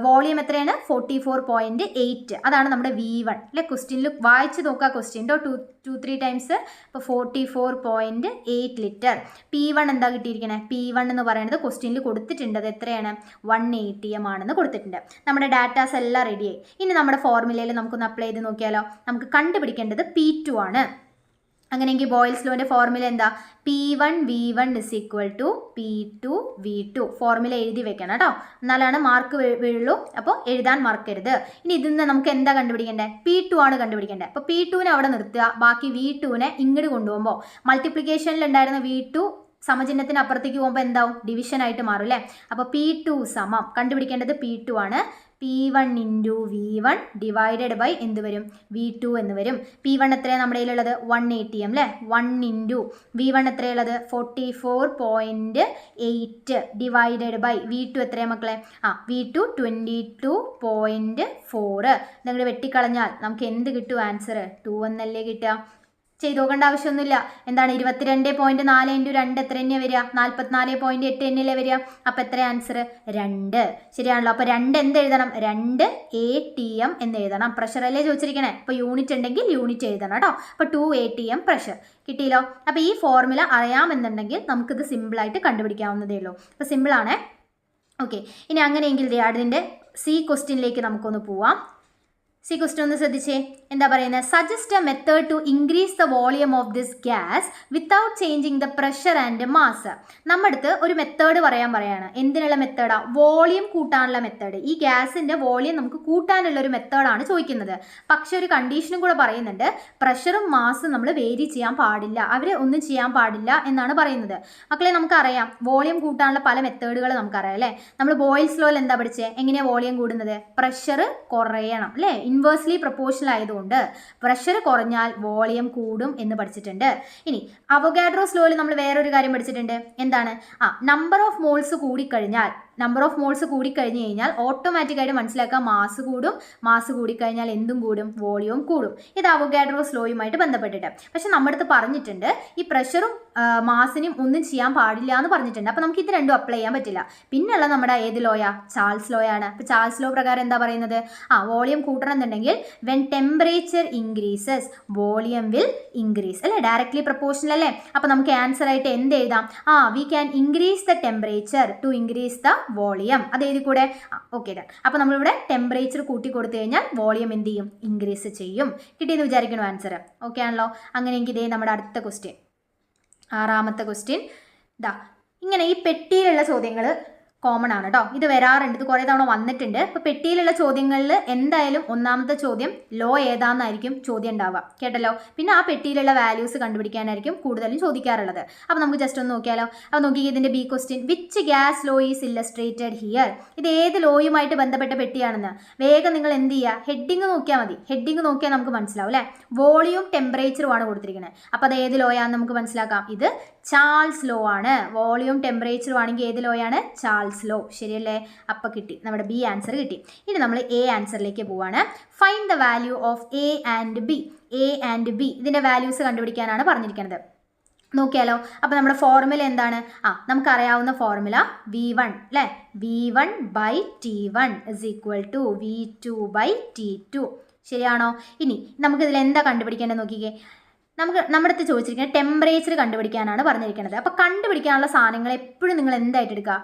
വോളിയം എത്രയാണ്? 44.8. അതാണ് നമ്മുടെ V1 അല്ലെ. ക്വസ്റ്റ്യനിൽ വായിച്ച് നോക്കുക ക്വസ്റ്റ്യൻ 2-3 ടൈംസ്. ഇപ്പോൾ 44.8 ലിറ്റർ. P1 എന്താ കിട്ടിയിരിക്കണേ? P1 എന്ന് പറയുന്നത് ക്വസ്റ്റ്യനിൽ കൊടുത്തിട്ടുണ്ട്. അത് എത്രയാണ്? 1 atm ആണെന്ന് കൊടുത്തിട്ടുണ്ട്. നമ്മുടെ ഡാറ്റാസ് എല്ലാം റെഡിയായി. ഇനി നമ്മുടെ ഫോർമുലയിൽ നമുക്കൊന്ന് അപ്ലൈ ചെയ്ത് നോക്കിയാലോ. നമുക്ക് കണ്ടുപിടിക്കേണ്ടത് P2 ആണ്. അങ്ങനെയെങ്കിൽ ബോയിൽസ് ലോൻ്റെ ഫോർമുല എന്താ? P1 V1 is equal to P2 V2. Formula എഴുതി വെക്കണം കേട്ടോ, എന്നാലാണ് മാർക്ക് വീഴുള്ളൂ. അപ്പോൾ എഴുതാൻ മറക്കരുത്. ഇനി ഇതിൽ നിന്ന് നമുക്ക് എന്താ കണ്ടുപിടിക്കേണ്ടത്? P2 ആണ് കണ്ടുപിടിക്കേണ്ടത്. അപ്പോൾ P2നെ അവിടെ നിർത്തുക. ബാക്കി V2നെ ഇങ്ങോട്ട് കൊണ്ടുപോകുമ്പോൾ മൾട്ടിപ്ലിക്കേഷനിൽ ഉണ്ടായിരുന്ന V2 സമചിഹ്നത്തിന് അപ്പുറത്തേക്ക് പോകുമ്പോൾ എന്താവും? ഡിവിഷൻ ആയിട്ട് മാറും അല്ലേ. അപ്പോൾ P2 സമം കണ്ടുപിടിക്കേണ്ടത് P2 ആണ്. P1 into V1 divided by എന്ത് വരും? V2 എന്ന് വരും. P1 എത്രയാണ് നമ്മുടെ കയ്യിലുള്ളത്? 1 atm അല്ലേ. 1 into V1 എത്രയുള്ളത്? 44.8 divided by V2 എത്രയാണ് മക്കളെ? V2 22.4. നിങ്ങൾ വെട്ടിക്കളഞ്ഞാൽ നമുക്ക് എന്ത് കിട്ടും? ആൻസർ 2 എന്നല്ലേ കിട്ടുക. ചെയ്ത് നോക്കേണ്ട ആവശ്യമൊന്നുമില്ല. എന്താണ് 22.4 ഇൻറ്റു 2 എത്ര തന്നെയാണ് വരിക? 44.8 തന്നെയല്ലേ വരിക. അപ്പോൾ എത്ര ആൻസർ? 2. ശരിയാണല്ലോ. അപ്പോൾ 2 എന്ത് എഴുതണം? 2 atm എന്ന് എഴുതണം. പ്രഷർ അല്ലേ ചോദിച്ചിരിക്കണേ. അപ്പോൾ യൂണിറ്റ് ഉണ്ടെങ്കിൽ യൂണിറ്റ് എഴുതണം കേട്ടോ. അപ്പോൾ 2 atm പ്രഷർ കിട്ടിയല്ലോ. അപ്പോൾ ഈ ഫോർമുല അറിയാമെന്നുണ്ടെങ്കിൽ നമുക്കിത് സിമ്പിളായിട്ട് കണ്ടുപിടിക്കാവുന്നതേ ഉള്ളൂ. അപ്പോൾ സിമ്പിളാണേ. ഓക്കെ, ഇനി അങ്ങനെയെങ്കിൽ അതിൻ്റെ C ക്വസ്റ്റ്യനിലേക്ക് നമുക്കൊന്ന് പോവാം. C ക്വസ്റ്റ്യൻ ഒന്ന് ശ്രദ്ധിച്ചേ. എന്താ പറയുന്നത്, suggest a method to increase the volume of this gas without changing the pressure and mass. നമ്മുടെ അടുത്ത് ഒരു മെത്തേഡ് പറയാണ്. എന്തിനുള്ള മെത്തേഡാ? വോളിയം കൂട്ടാനുള്ള മെത്തേഡ്. ഈ ഗ്യാസിന്റെ വോളിയം നമുക്ക് കൂട്ടാനുള്ള ഒരു മെത്തേഡാണ് ചോദിക്കുന്നത്. പക്ഷെ ഒരു കണ്ടീഷനും കൂടെ പറയുന്നുണ്ട്, പ്രഷറും മാസും നമ്മൾ വേരി ചെയ്യാൻ പാടില്ല, അവർ ഒന്നും ചെയ്യാൻ പാടില്ല എന്നാണ് പറയുന്നത്. മക്കളെ, നമുക്കറിയാം വോളിയം കൂട്ടാനുള്ള പല മെത്തേഡുകൾ നമുക്കറിയാം അല്ലേ. നമ്മൾ ബോയിൽസ് ലോയിൽ എന്താ പഠിച്ചത്? എങ്ങനെയാണ് വോളിയം കൂടുന്നത്? പ്രഷർ കുറയണം അല്ലേ, ഇൻവേഴ്സ്ലി പ്രൊപ്പോർഷണൽ ആയതുകൊണ്ട് പ്രഷർ കുറഞ്ഞാൽ വോളിയം കൂടും എന്ന് പഠിച്ചിട്ടുണ്ട്. ഇനി അവോഗാഡ്രോസ് ലോയിൽ നമ്മൾ വേറൊരു കാര്യം പഠിച്ചിട്ടുണ്ട്. എന്താണ്? നമ്പർ ഓഫ് മോൾസ് കൂടിക്കഴിഞ്ഞാൽ ഓട്ടോമാറ്റിക്കായിട്ട് മനസ്സിലാക്കാം മാസ് കൂടും. മാസ് കൂടിക്കഴിഞ്ഞാൽ എന്തും കൂടും? വോളിയവും കൂടും. ഇത് അവോഗാഡ്രോസ് ലോയുമായിട്ട് ബന്ധപ്പെട്ടിട്ട്. പക്ഷെ നമ്മുടെ അടുത്ത് പറഞ്ഞിട്ടുണ്ട് ഈ പ്രഷറും മാസിനും ഒന്നും ചെയ്യാൻ പാടില്ല എന്ന് പറഞ്ഞിട്ടുണ്ട്. അപ്പോൾ നമുക്ക് ഇത് രണ്ടും അപ്ലൈ ചെയ്യാൻ പറ്റില്ല. പിന്നെയുള്ള നമ്മുടെ ഏത് ലോയാ? ചാൾസ് ലോയാണ്. അപ്പോൾ ചാൾസ് ലോ പ്രകാരം എന്താ പറയുന്നത്? വോളിയം കൂട്ടണം എന്നുണ്ടെങ്കിൽ when temperature increases volume will increase അല്ലേ, ഡയറക്ട്ലി പ്രൊപ്പോർഷണൽ അല്ലേ. അപ്പോൾ നമുക്ക് ആൻസർ ആയിട്ട് എന്ത് എഴുതാം? We can increase the temperature to increase the volume. അത് എഴുതി കൂടെ? ഓക്കെ. അപ്പോൾ നമ്മളിവിടെ ടെമ്പറേച്ചർ കൂട്ടി കൊടുത്തു കഴിഞ്ഞാൽ വോളിയം എന്ത് ചെയ്യും? ഇൻക്രീസ് ചെയ്യും. കിട്ടിയെന്ന് വിചാരിക്കണം ആൻസർ. ഓക്കെ ആണല്ലോ. അങ്ങനെയെങ്കിൽ ഇതേ നമ്മുടെ അടുത്ത ക്വസ്റ്റ്യൻ, 6ാമത്തെ ക്വസ്റ്റ്യൻ. ഇങ്ങനെ ഈ പെട്ടിയിലുള്ള ചോദ്യങ്ങൾ കോമൺ ആണ് കേട്ടോ. ഇത് വരാറുണ്ട്, ഇത് കുറേ തവണ വന്നിട്ടുണ്ട്. ഇപ്പോൾ പെട്ടിയിലുള്ള ചോദ്യങ്ങളിൽ എന്തായാലും 1ാമത്തെ ചോദ്യം ലോ ഏതാണെന്നായിരിക്കും ചോദ്യം ഉണ്ടാവുക, കേട്ടല്ലോ. പിന്നെ ആ പെട്ടിയിലുള്ള വാല്യൂസ് കണ്ടുപിടിക്കാനായിരിക്കും കൂടുതലും ചോദിക്കാറുള്ളത്. അപ്പോൾ നമുക്ക് ജസ്റ്റ് ഒന്ന് നോക്കിയാലോ. അപ്പോൾ നോക്കി, ഇതിൻ്റെ B question, which gas law is Illustrated here. ഇത് ഏത് ലോയുമായിട്ട് ബന്ധപ്പെട്ട പെട്ടിയാണെന്ന് വേഗം നിങ്ങൾ എന്ത് ചെയ്യുക? ഹെഡിങ് നോക്കിയാൽ മതി. ഹെഡിങ് നോക്കിയാൽ നമുക്ക് മനസ്സിലാവും അല്ലേ. വോളിയം ടെമ്പറേച്ചറുമാണ് കൊടുത്തിരിക്കുന്നത്. അപ്പോൾ അത് ഏത് ലോയാണെന്ന് നമുക്ക് മനസ്സിലാക്കാം. ഇത് ചാൾസ് ലോ ആണ്. വോളിയം ടെമ്പറേച്ചറും ആണെങ്കിൽ ഏത് ലോയാണ്? Charles law. ശരിയല്ലേ? അപ്പോൾ കിട്ടി, നമ്മുടെ ബി ആൻസർ കിട്ടി. ഇനി നമ്മൾ എ ആൻസറിലേക്ക് പോവാണ്. Find the value of A and B. A and B ഇതിൻ്റെ വാല്യൂസ് കണ്ടുപിടിക്കാനാണ് പറഞ്ഞിരിക്കുന്നത്. നോക്കിയാലോ. അപ്പോൾ നമ്മുടെ ഫോർമുല എന്താണ്? നമുക്കറിയാവുന്ന ഫോർമുല V1 അല്ലേ. V1/T1 = V2/T2. ശരിയാണോ? ഇനി നമുക്കിതിൽ എന്താ കണ്ടുപിടിക്കേണ്ടത് നോക്കിക്കേ. നമ്മുടെ അടുത്ത് ചോദിച്ചിരിക്കുന്നത് ടെമ്പറേച്ചർ കണ്ടുപിടിക്കാനാണ് പറഞ്ഞിരിക്കുന്നത്. അപ്പോൾ കണ്ടുപിടിക്കാനുള്ള സാധനങ്ങൾ എപ്പോഴും നിങ്ങൾ എന്തായിട്ട് എടുക്കുക?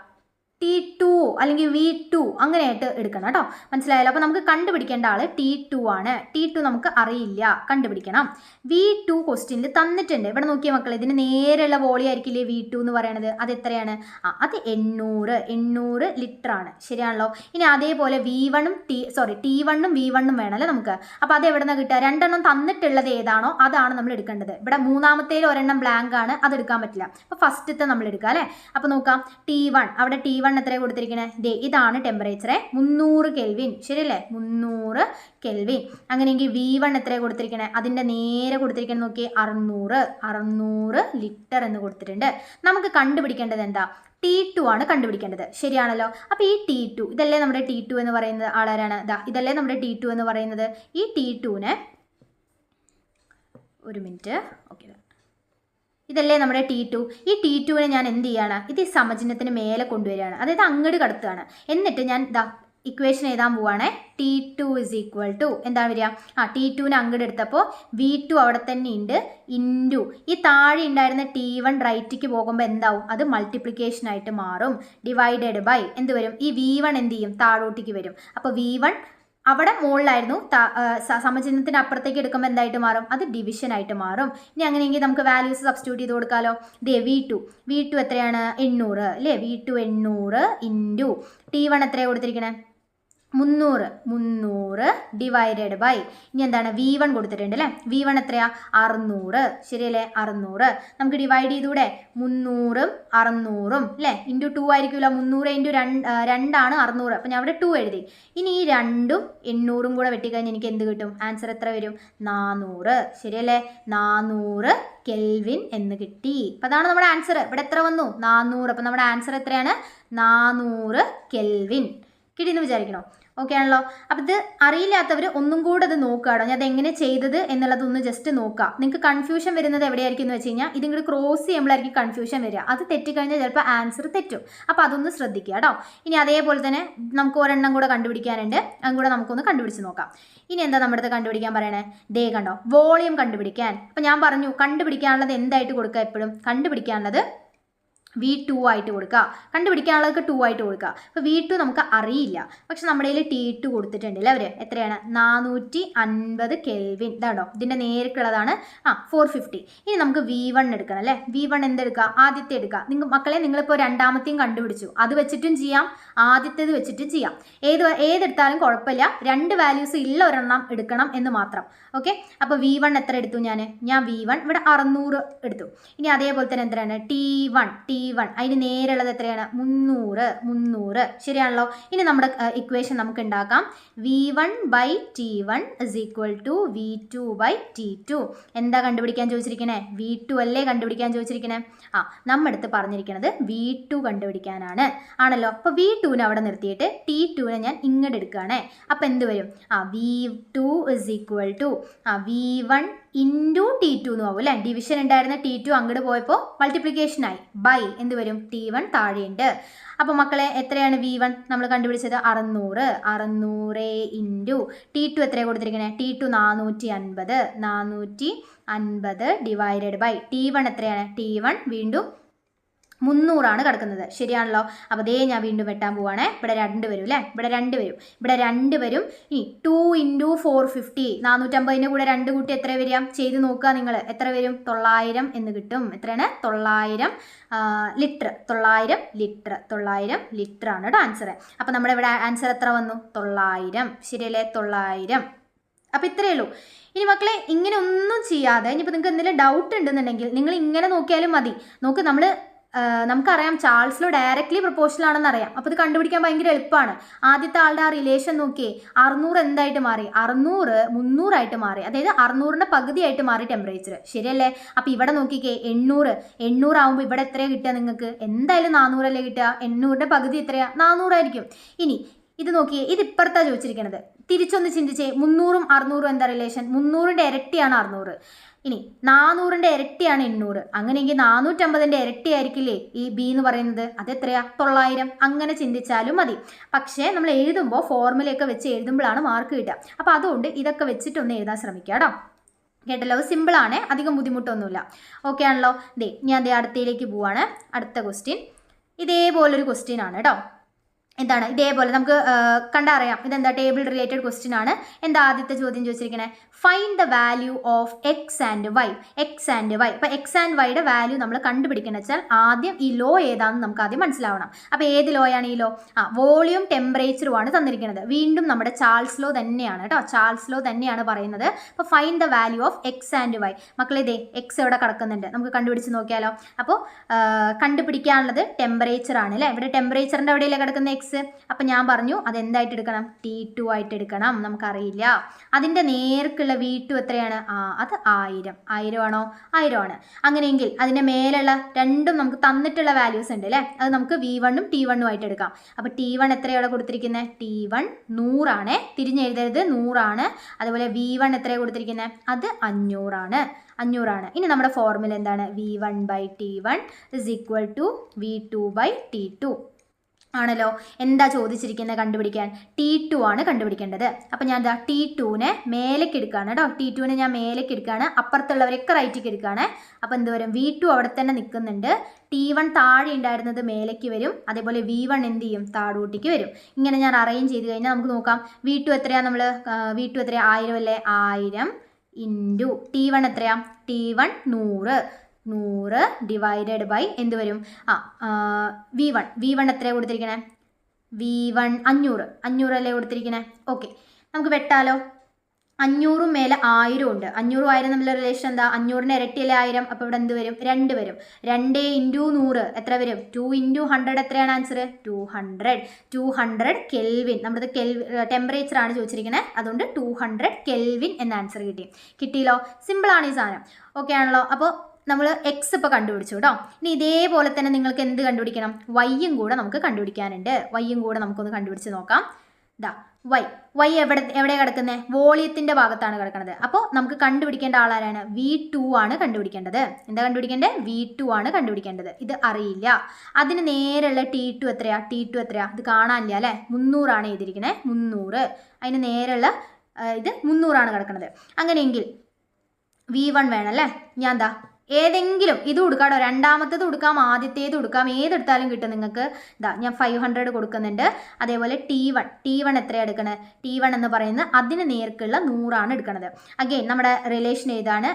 T2 അല്ലെങ്കിൽ V2 അങ്ങനെയായിട്ട് എടുക്കണം കേട്ടോ. മനസ്സിലായല്ലോ. അപ്പോൾ നമുക്ക് കണ്ടുപിടിക്കേണ്ട ആൾ T2 ആണ്. T2 നമുക്ക് അറിയില്ല, കണ്ടുപിടിക്കണം. V2 ക്വസ്റ്റ്യനിൽ തന്നിട്ടുണ്ട്. ഇവിടെ നോക്കിയ മക്കൾ, ഇതിന് നേരെയുള്ള വോളിയം ആയിരിക്കില്ലേ V2 എന്ന് പറയുന്നത്. അത് എത്രയാണ്? അത് 800 ലിറ്റർ ആണ്. ശരിയാണല്ലോ. ഇനി അതേപോലെ T1ഉം V1ഉം വേണമല്ലോ നമുക്ക്. അപ്പോൾ അത് എവിടെ നിന്നാണ് കിട്ടുക? രണ്ടെണ്ണം തന്നിട്ടുള്ളത് ഏതാണോ അതാണ് നമ്മൾ എടുക്കേണ്ടത്. ഇവിടെ 3ാമത്തേൽ ഒരെണ്ണം ബ്ലാങ്ക് ആണ്, അത് എടുക്കാൻ പറ്റില്ല. അപ്പോൾ ഫസ്റ്റത്തെ നമ്മൾ എടുക്കുക അല്ലേ. അപ്പോൾ നോക്കാം, T1 അവിടെ T1 എത്ര കൊടുത്തിരിക്കുന്നത്? ഇതാണ് ടെമ്പറേച്ചർ 300 കെൽവിൻ. ശരിയല്ലേ? 300 കെൽവിൻ. അങ്ങനെയെങ്കിൽ V1 എത്ര കൊടുത്തിരിക്കുന്നത്? അതിൻ്റെ നേരെ കൊടുത്തിരിക്കുന്നത് നോക്കി, 600 ലിറ്റർ എന്ന് കൊടുത്തിട്ടുണ്ട്. നമുക്ക് കണ്ടുപിടിക്കേണ്ടത് എന്താ? T2 ആണ് കണ്ടുപിടിക്കേണ്ടത്. ശരിയാണല്ലോ. അപ്പോൾ ഈ T2 ഇതല്ലേ നമ്മുടെ T2 എന്ന് പറയുന്നത് ആളാരാണ്? ഇതല്ലേ നമ്മുടെ T2 എന്ന് പറയുന്നത്. ഈ T2നെ ഒരു മിനിറ്റ്. ഓക്കെ, ഇതല്ലേ നമ്മുടെ T2. ഈ T2നെ ഞാൻ എന്ത് ചെയ്യാണ്? ഇത് സമചിഹ്നത്തിന് മേലെ കൊണ്ടുവരികയാണ്, അതായത് അങ്ങോട്ട് കടത്തുകയാണ്. എന്നിട്ട് ഞാൻ ഇക്വേഷൻ എഴുതാൻ പോവുകയാണെ. T2 = എന്താ വരിക? T2നെ അങ്ങോട്ട് എടുത്തപ്പോൾ V2 അവിടെ തന്നെ ഉണ്ട് ഇൻറ്റു ഈ താഴെ ഉണ്ടായിരുന്ന T1 റൈറ്റിക്ക് പോകുമ്പോൾ എന്താവും? അത് മൾട്ടിപ്ലിക്കേഷൻ ആയിട്ട് മാറും. ഡിവൈഡഡ് ബൈ എന്ത് വരും? ഈ V1 എന്ത് ചെയ്യും? താഴോട്ടേക്ക് വരും. അപ്പോൾ V1 അവിടെ മുകളിലായിരുന്നു, സമചിഹ്നത്തിന് അപ്പുറത്തേക്ക് എടുക്കുമ്പോൾ എന്തായിട്ട് മാറും? അത് ഡിവിഷൻ ആയിട്ട് മാറും. ഇനി അങ്ങനെയെങ്കിൽ നമുക്ക് വാല്യൂസ് സബ്സ്റ്റിറ്റ്യൂട്ട് ചെയ്ത് കൊടുക്കാമല്ലോ. V2 എത്രയാണ്? 800 അല്ലേ. V2 800 ഇൻറ്റു T1 എത്രയാണ് കൊടുത്തിരിക്കണേ? 300 ഡിവൈഡഡ് ബൈ ഇനി എന്താണ്? V1 കൊടുത്തിട്ടുണ്ട് അല്ലേ. V1 എത്രയാ? 600. ശരിയല്ലേ? 600 നമുക്ക് ഡിവൈഡ് ചെയ്തൂടെ? 300ഉം 600ഉം അല്ലേ. ഇൻറ്റു 2 ആയിരിക്കില്ല. 300 ഇൻറ്റു 2 ആണ് 600. അപ്പോൾ ഞാൻ അവിടെ 2 എഴുതി. ഇനി ഈ 2ഉം 800ഉം കൂടെ വെട്ടിക്കഴിഞ്ഞ് എനിക്ക് എന്ത് കിട്ടും? ആൻസർ എത്ര വരും? 400. ശരിയല്ലേ? 400 കെൽവിൻ എന്ന് കിട്ടി. അപ്പോൾ അതാണ് നമ്മുടെ ആൻസർ. ഇവിടെ എത്ര വന്നു? 400. അപ്പോൾ നമ്മുടെ ആൻസർ എത്രയാണ്? 400 കെൽവിൻ. കിട്ടിയെന്ന് വിചാരിക്കണോ? ഓക്കെ ആണല്ലോ. അപ്പോൾ ഇത് അറിയില്ലാത്തവർ ഒന്നും കൂടെ അത് നോക്കുകയാണോ, ഞാൻ അതെങ്ങനെ ചെയ്തത് എന്നുള്ളതൊന്ന് ജസ്റ്റ് നോക്കുക. നിങ്ങൾക്ക് കൺഫ്യൂഷൻ വരുന്നത് എവിടെയായിരിക്കും എന്ന് വെച്ച് കഴിഞ്ഞാൽ ഇതിങ്ങോട്ട് ക്രോസ് ചെയ്യുമ്പോഴായിരിക്കും കൺഫ്യൂഷൻ വരിക. അത് തെറ്റിക്കഴിഞ്ഞാൽ ചിലപ്പോൾ ആൻസർ തെറ്റും. അപ്പോൾ അതൊന്ന് ശ്രദ്ധിക്കുക കേട്ടോ. ഇനി അതേപോലെ തന്നെ നമുക്ക് ഒരെണ്ണം കൂടെ കണ്ടുപിടിക്കാനുണ്ട്, അതും കൂടെ നമുക്കൊന്ന് കണ്ടുപിടിച്ച് നോക്കാം. ഇനി എന്താ നമ്മുടെ അടുത്ത് കണ്ടുപിടിക്കാൻ പറയണേ? ദേ കണ്ടോ, വോളിയം കണ്ടുപിടിക്കാൻ. അപ്പോൾ ഞാൻ പറഞ്ഞു കണ്ടുപിടിക്കാനുള്ളത് എന്തായിട്ട് കൊടുക്കുക? എപ്പോഴും കണ്ടുപിടിക്കാനുള്ളത് V2 ആയിട്ട് കൊടുക്കുക. കണ്ടുപിടിക്കാനുള്ളതൊക്കെ 2 ആയിട്ട് കൊടുക്കുക. അപ്പോൾ V2 നമുക്ക് അറിയില്ല, പക്ഷെ നമ്മുടെ കയ്യിൽ T2 കൊടുത്തിട്ടുണ്ട് അല്ലേ അവർ. എത്രയാണ്? 450 കെൽവിൻ. ഇതാണോ ഇതിൻ്റെ നേരിട്ടുള്ളതാണ്. 450. ഇനി നമുക്ക് V1 എടുക്കണം അല്ലേ. V1 എന്തെടുക്കുക? ആദ്യത്തെ എടുക്കുക. മക്കളെ നിങ്ങളിപ്പോൾ രണ്ടാമത്തെയും കണ്ടുപിടിച്ചു, അത് വെച്ചിട്ടും ചെയ്യാം, ആദ്യത്തേത് വെച്ചിട്ടും ചെയ്യാം. ഏതെടുത്താലും കുഴപ്പമില്ല, 2 വാല്യൂസ് ഉള്ള ഒരെണ്ണം എടുക്കണം എന്ന് മാത്രം. ഓക്കെ, അപ്പോൾ V1 എത്ര എടുത്തു? ഞാൻ V1 ഇവിടെ 600 എടുത്തു. ഇനി അതേപോലെ തന്നെ എന്തിനാണ് T1 അതിന് നേരെയുള്ളത് എത്രയാണ്? 300. ശരിയാണല്ലോ. ഇനി നമ്മുടെ ഇക്വേഷൻ നമുക്ക് ഉണ്ടാക്കാം. V1/T1 = V2/T2. എന്താ കണ്ടുപിടിക്കാൻ ചോദിച്ചിരിക്കണേ? V2 അല്ലേ കണ്ടുപിടിക്കാൻ ചോദിച്ചിരിക്കണേ. നമ്മടുത്ത് പറഞ്ഞിരിക്കുന്നത് V2 കണ്ടുപിടിക്കാനാണ് ആണല്ലോ. അപ്പോൾ V2നെ അവിടെ നിർത്തിയിട്ട് T2നെ ഞാൻ ഇങ്ങോട്ട് എടുക്കുകയാണേ. അപ്പോൾ എന്ത് വരും? V2 = V1 × T2 എന്ന് ആവും അല്ലേ. ഡിവിഷൻ ഉണ്ടായിരുന്ന T2 അങ്ങോട്ട് പോയപ്പോൾ മൾട്ടിപ്ലിക്കേഷനായി. ബൈ എന്ത് വരും? T1 താഴെയുണ്ട്. അപ്പോൾ മക്കളെ എത്രയാണ് V1 നമ്മൾ കണ്ടുപിടിച്ചത്? 600 × T2 എത്രയാണ് കൊടുത്തിരിക്കണേ? T2 450 ഡിവൈഡഡ് ബൈ T1 എത്രയാണ്? T1 വീണ്ടും 300 കിടക്കുന്നത്. ശരിയാണല്ലോ. അപ്പോൾ അതേ ഞാൻ വീണ്ടും വെട്ടാൻ പോവാണേ. ഇവിടെ 2 വരും അല്ലേ. ഇവിടെ 2 വരും. ഇനി 2 × 450, 450 കൂടെ 2 കൂട്ടി എത്ര വരിക? ചെയ്ത് നോക്കുക നിങ്ങൾ. എത്ര വരും? 900 എന്ന് കിട്ടും. എത്രയാണ്? 900 ലിറ്റർ. 900 ലിറ്റർ ആണ് കേട്ടോ ആൻസർ. അപ്പോൾ നമ്മുടെ ഇവിടെ ആൻസർ എത്ര വന്നു? 900. ശരിയല്ലേ? 900. അപ്പോൾ ഇത്രയേ ഉള്ളൂ. ഇനി മക്കളെ ഇങ്ങനെ ഒന്നും ചെയ്യാതെ ഇനിയിപ്പോൾ നിങ്ങൾക്ക് എന്തെങ്കിലും ഡൗട്ട് ഉണ്ടെന്നുണ്ടെങ്കിൽ നിങ്ങൾ ഇങ്ങനെ നോക്കിയാലും മതി. നമുക്കറിയാം ചാൾസ് ലോ ഡയറക്റ്റ്ലി പ്രൊപ്പോർഷണൽ ആണെന്ന് അറിയാം. അപ്പോൾ ഇത് കണ്ടുപിടിക്കാൻ ഭയങ്കര എളുപ്പമാണ്. ആദ്യത്തെ ആളുടെ ആ റിലേഷൻ നോക്കിയേ. 600 എന്തായിട്ട് മാറി? 600 300 മാറി. അതായത് 600ന്റെ പകുതിയായിട്ട് മാറി ടെമ്പറേച്ചർ. ശരിയല്ലേ? അപ്പോൾ ഇവിടെ നോക്കിക്കേ 800 ആകുമ്പോൾ ഇവിടെ എത്രയാണ് കിട്ടുക നിങ്ങൾക്ക്? എന്തായാലും 400 അല്ലേ കിട്ടുക. 800ന്റെ പകുതി എത്രയാ? 400 ആയിരിക്കും. ഇനി ഇത് നോക്കിയേ, ഇത് ഇപ്പുറത്താണ് ചോദിച്ചിരിക്കുന്നത്. തിരിച്ചൊന്ന് ചിന്തിച്ചേ. 300ഉം 600ഉം എന്താ റിലേഷൻ? 300ന്റെ ഇരട്ടിയാണ് 600. ഇനി 400ന്റെ ഇരട്ടിയാണ് 800. അങ്ങനെയെങ്കിൽ 450ന്റെ ഇരട്ടി ആയിരിക്കില്ലേ ഈ ബി എന്ന് പറയുന്നത്? അതെത്രയാ? 900. അങ്ങനെ ചിന്തിച്ചാലും മതി. പക്ഷേ നമ്മൾ എഴുതുമ്പോൾ ഫോർമുലയൊക്കെ വെച്ച് എഴുതുമ്പോഴാണ് മാർക്ക് കിട്ടുക. അപ്പോൾ അതുകൊണ്ട് ഇതൊക്കെ വെച്ചിട്ടൊന്ന് എഴുതാൻ ശ്രമിക്കുക കേട്ടോ. കേട്ടല്ലോ? സിമ്പിളാണ്, അധികം ബുദ്ധിമുട്ടൊന്നുമില്ല. ഓക്കെ ആണല്ലോ. ഞാൻ അടുത്തയിലേക്ക് പോവാണ്. അടുത്ത ക്വസ്റ്റ്യൻ ഇതേപോലൊരു ക്വസ്റ്റ്യൻ ആണ് കേട്ടോ. എന്താണ്? ഇതേപോലെ നമുക്ക് കണ്ടറിയാം ഇതെന്താ? ടേബിൾ റിലേറ്റഡ് ക്വസ്റ്റ്യൻ ആണ്. എന്താ ആദ്യത്തെ ചോദ്യം ചോദിച്ചിരിക്കണേ? Find the value of X and Y. അപ്പോൾ എക്സ് ആൻഡ് വൈയുടെ വാല്യൂ നമ്മൾ കണ്ടുപിടിക്കണം വെച്ചാൽ ആദ്യം ഈ ലോ ഏതാണെന്ന് നമുക്ക് ആദ്യം മനസ്സിലാവണം. അപ്പോൾ ഏത് ലോയാണ് ഈ ലോ? വോളിയം ടെമ്പറേച്ചറുമാണ് തന്നിരിക്കുന്നത്. വീണ്ടും നമ്മുടെ ചാൾസ് ലോ തന്നെയാണ് കേട്ടോ. ചാൾസ് ലോ തന്നെയാണ് പറയുന്നത്. അപ്പോൾ find the value of X and Y. മക്കളെ ഇതേ എക്സ് എവിടെ കിടക്കുന്നുണ്ട്? നമുക്ക് കണ്ടുപിടിച്ച് നോക്കിയാലോ. അപ്പോൾ കണ്ടുപിടിക്കാനുള്ളത് ടെമ്പറേച്ചർ ആണ് അല്ലേ. ഇവിടെ ടെമ്പറേച്ചറിൻ്റെ എവിടെയല്ലേ കിടക്കുന്ന എക്സ്? അപ്പം ഞാൻ പറഞ്ഞു അതെന്തായിട്ട് എടുക്കണം? T2 ആയിട്ട് എടുക്കണം. നമുക്കറിയില്ല. അതിൻ്റെ നേർക്കുള്ള V2 എത്രയാണ്? അത് 1000 ആണോ? 1000 ആണ്. അങ്ങനെയെങ്കിൽ അതിൻ്റെ മേലുള്ള രണ്ടും നമുക്ക് തന്നിട്ടുള്ള വാല്യൂസ് ഉണ്ട് അല്ലേ. അത് നമുക്ക് V1ഉം T1ഉം ആയിട്ട് എടുക്കാം. അപ്പോൾ T1 എത്രയാണ് കൊടുത്തിരിക്കുന്നത്? T1 100 ആണ്. തിരിഞ്ഞെഴുതരുത്, 100 ആണ്. അതുപോലെ V1 എത്രയാണ് കൊടുത്തിരിക്കുന്നത്? അത് 500 ആണ്. ഇനി നമ്മുടെ ഫോർമുല എന്താണ്? V1/T1 = V2/T2 ആണല്ലോ. എന്താ ചോദിച്ചിരിക്കുന്നത് കണ്ടുപിടിക്കാൻ? T2 ആണ് കണ്ടുപിടിക്കേണ്ടത്. അപ്പം ഞാൻ T2നെ മേലേക്ക് എടുക്കുകയാണ് കേട്ടോ. T2നെ ഞാൻ മേലേക്ക് എടുക്കുകയാണ്. അപ്പുറത്തുള്ളവരൊക്കെ റൈറ്റിലേക്ക് എടുക്കുകയാണ്. അപ്പോൾ എന്ത് വരും? V2 അവിടെ തന്നെ നിൽക്കുന്നുണ്ട്. T1 താഴെ ഉണ്ടായിരുന്നത് മേലേക്ക് വരും. അതേപോലെ V1 എന്ത് ചെയ്യും? താഴോട്ടേക്ക് വരും. ഇങ്ങനെ ഞാൻ അറേഞ്ച് ചെയ്ത് കഴിഞ്ഞാൽ നമുക്ക് നോക്കാം. V2 എത്രയാണ്? V2 എത്രയാണ്? 1000 അല്ലേ. 1000 × T1 എത്രയാണ്? T1 100 ഡിവൈഡഡ് ബൈ എന്ത് വരും? V1 എത്രയാണ് കൊടുത്തിരിക്കണേ? V1 500 അല്ലേ കൊടുത്തിരിക്കണേ. ഓക്കെ, നമുക്ക് വെട്ടാലോ. 500 മേലെ 1000 ഉണ്ട്. 500 1000 തമ്മിലുള്ള റിലേഷൻ എന്താ? 500ന്റെ ഇരട്ടിയല്ലേ 1000. അപ്പോൾ ഇവിടെ എന്ത് വരും? 2 വരും. 2 × 100 എത്ര വരും? 2 × 100 എത്രയാണ് ആൻസർ? 200 കെൽവിൻ. നമ്മുടെ ടെമ്പറേച്ചർ ആണ് ചോദിച്ചിരിക്കുന്നത്. അതുകൊണ്ട് 200 കെൽവിൻ എന്ന ആൻസർ കിട്ടിയല്ലോ. സിമ്പിളാണ് ഈ സാധനം. ഓക്കെ ആണല്ലോ. അപ്പോൾ നമ്മൾ എക്സ് ഇപ്പോൾ കണ്ടുപിടിച്ചു കേട്ടോ. ഇനി ഇതേപോലെ തന്നെ നിങ്ങൾക്ക് എന്ത് കണ്ടുപിടിക്കണം? വൈയും കൂടെ നമുക്ക് കണ്ടുപിടിക്കാനുണ്ട്. വൈയും കൂടെ നമുക്കൊന്ന് കണ്ടുപിടിച്ച് നോക്കാം. വൈ എവിടെ കിടക്കുന്നത്? വോളിയത്തിൻ്റെ ഭാഗത്താണ് കിടക്കുന്നത്. അപ്പോൾ നമുക്ക് കണ്ടുപിടിക്കേണ്ട ആളാരാണ്? V2 ആണ് കണ്ടുപിടിക്കേണ്ടത്. എന്താ കണ്ടുപിടിക്കേണ്ടത്? V2 ആണ് കണ്ടുപിടിക്കേണ്ടത്. ഇത് അറിയില്ല. അതിന് നേരെയുള്ള T2 എത്രയാ? ഇത് കാണാനില്ല അല്ലേ. 300 ആണ് എഴുതിയിരിക്കുന്നത്. 300. അതിന് നേരെയുള്ള ഇത് 300 ആണ് കിടക്കുന്നത്. അങ്ങനെയെങ്കിൽ V1 വേണം അല്ലേ. ഞാൻ ഏതെങ്കിലും ഇത് കൊടുക്കാട്ടോ, രണ്ടാമത്തേത് കൊടുക്കാം, ആദ്യത്തേത് കൊടുക്കാം, ഏതെടുത്താലും കിട്ടും നിങ്ങൾക്ക്. ഇതാ ഞാൻ 500 കൊടുക്കുന്നുണ്ട്. അതേപോലെ T1 എത്രയാണ് എടുക്കണത്? T1 എന്ന് പറയുന്നത് അതിന് നേർക്കുള്ള 100 എടുക്കുന്നത്. അഗെയിൻ നമ്മുടെ റിലേഷൻ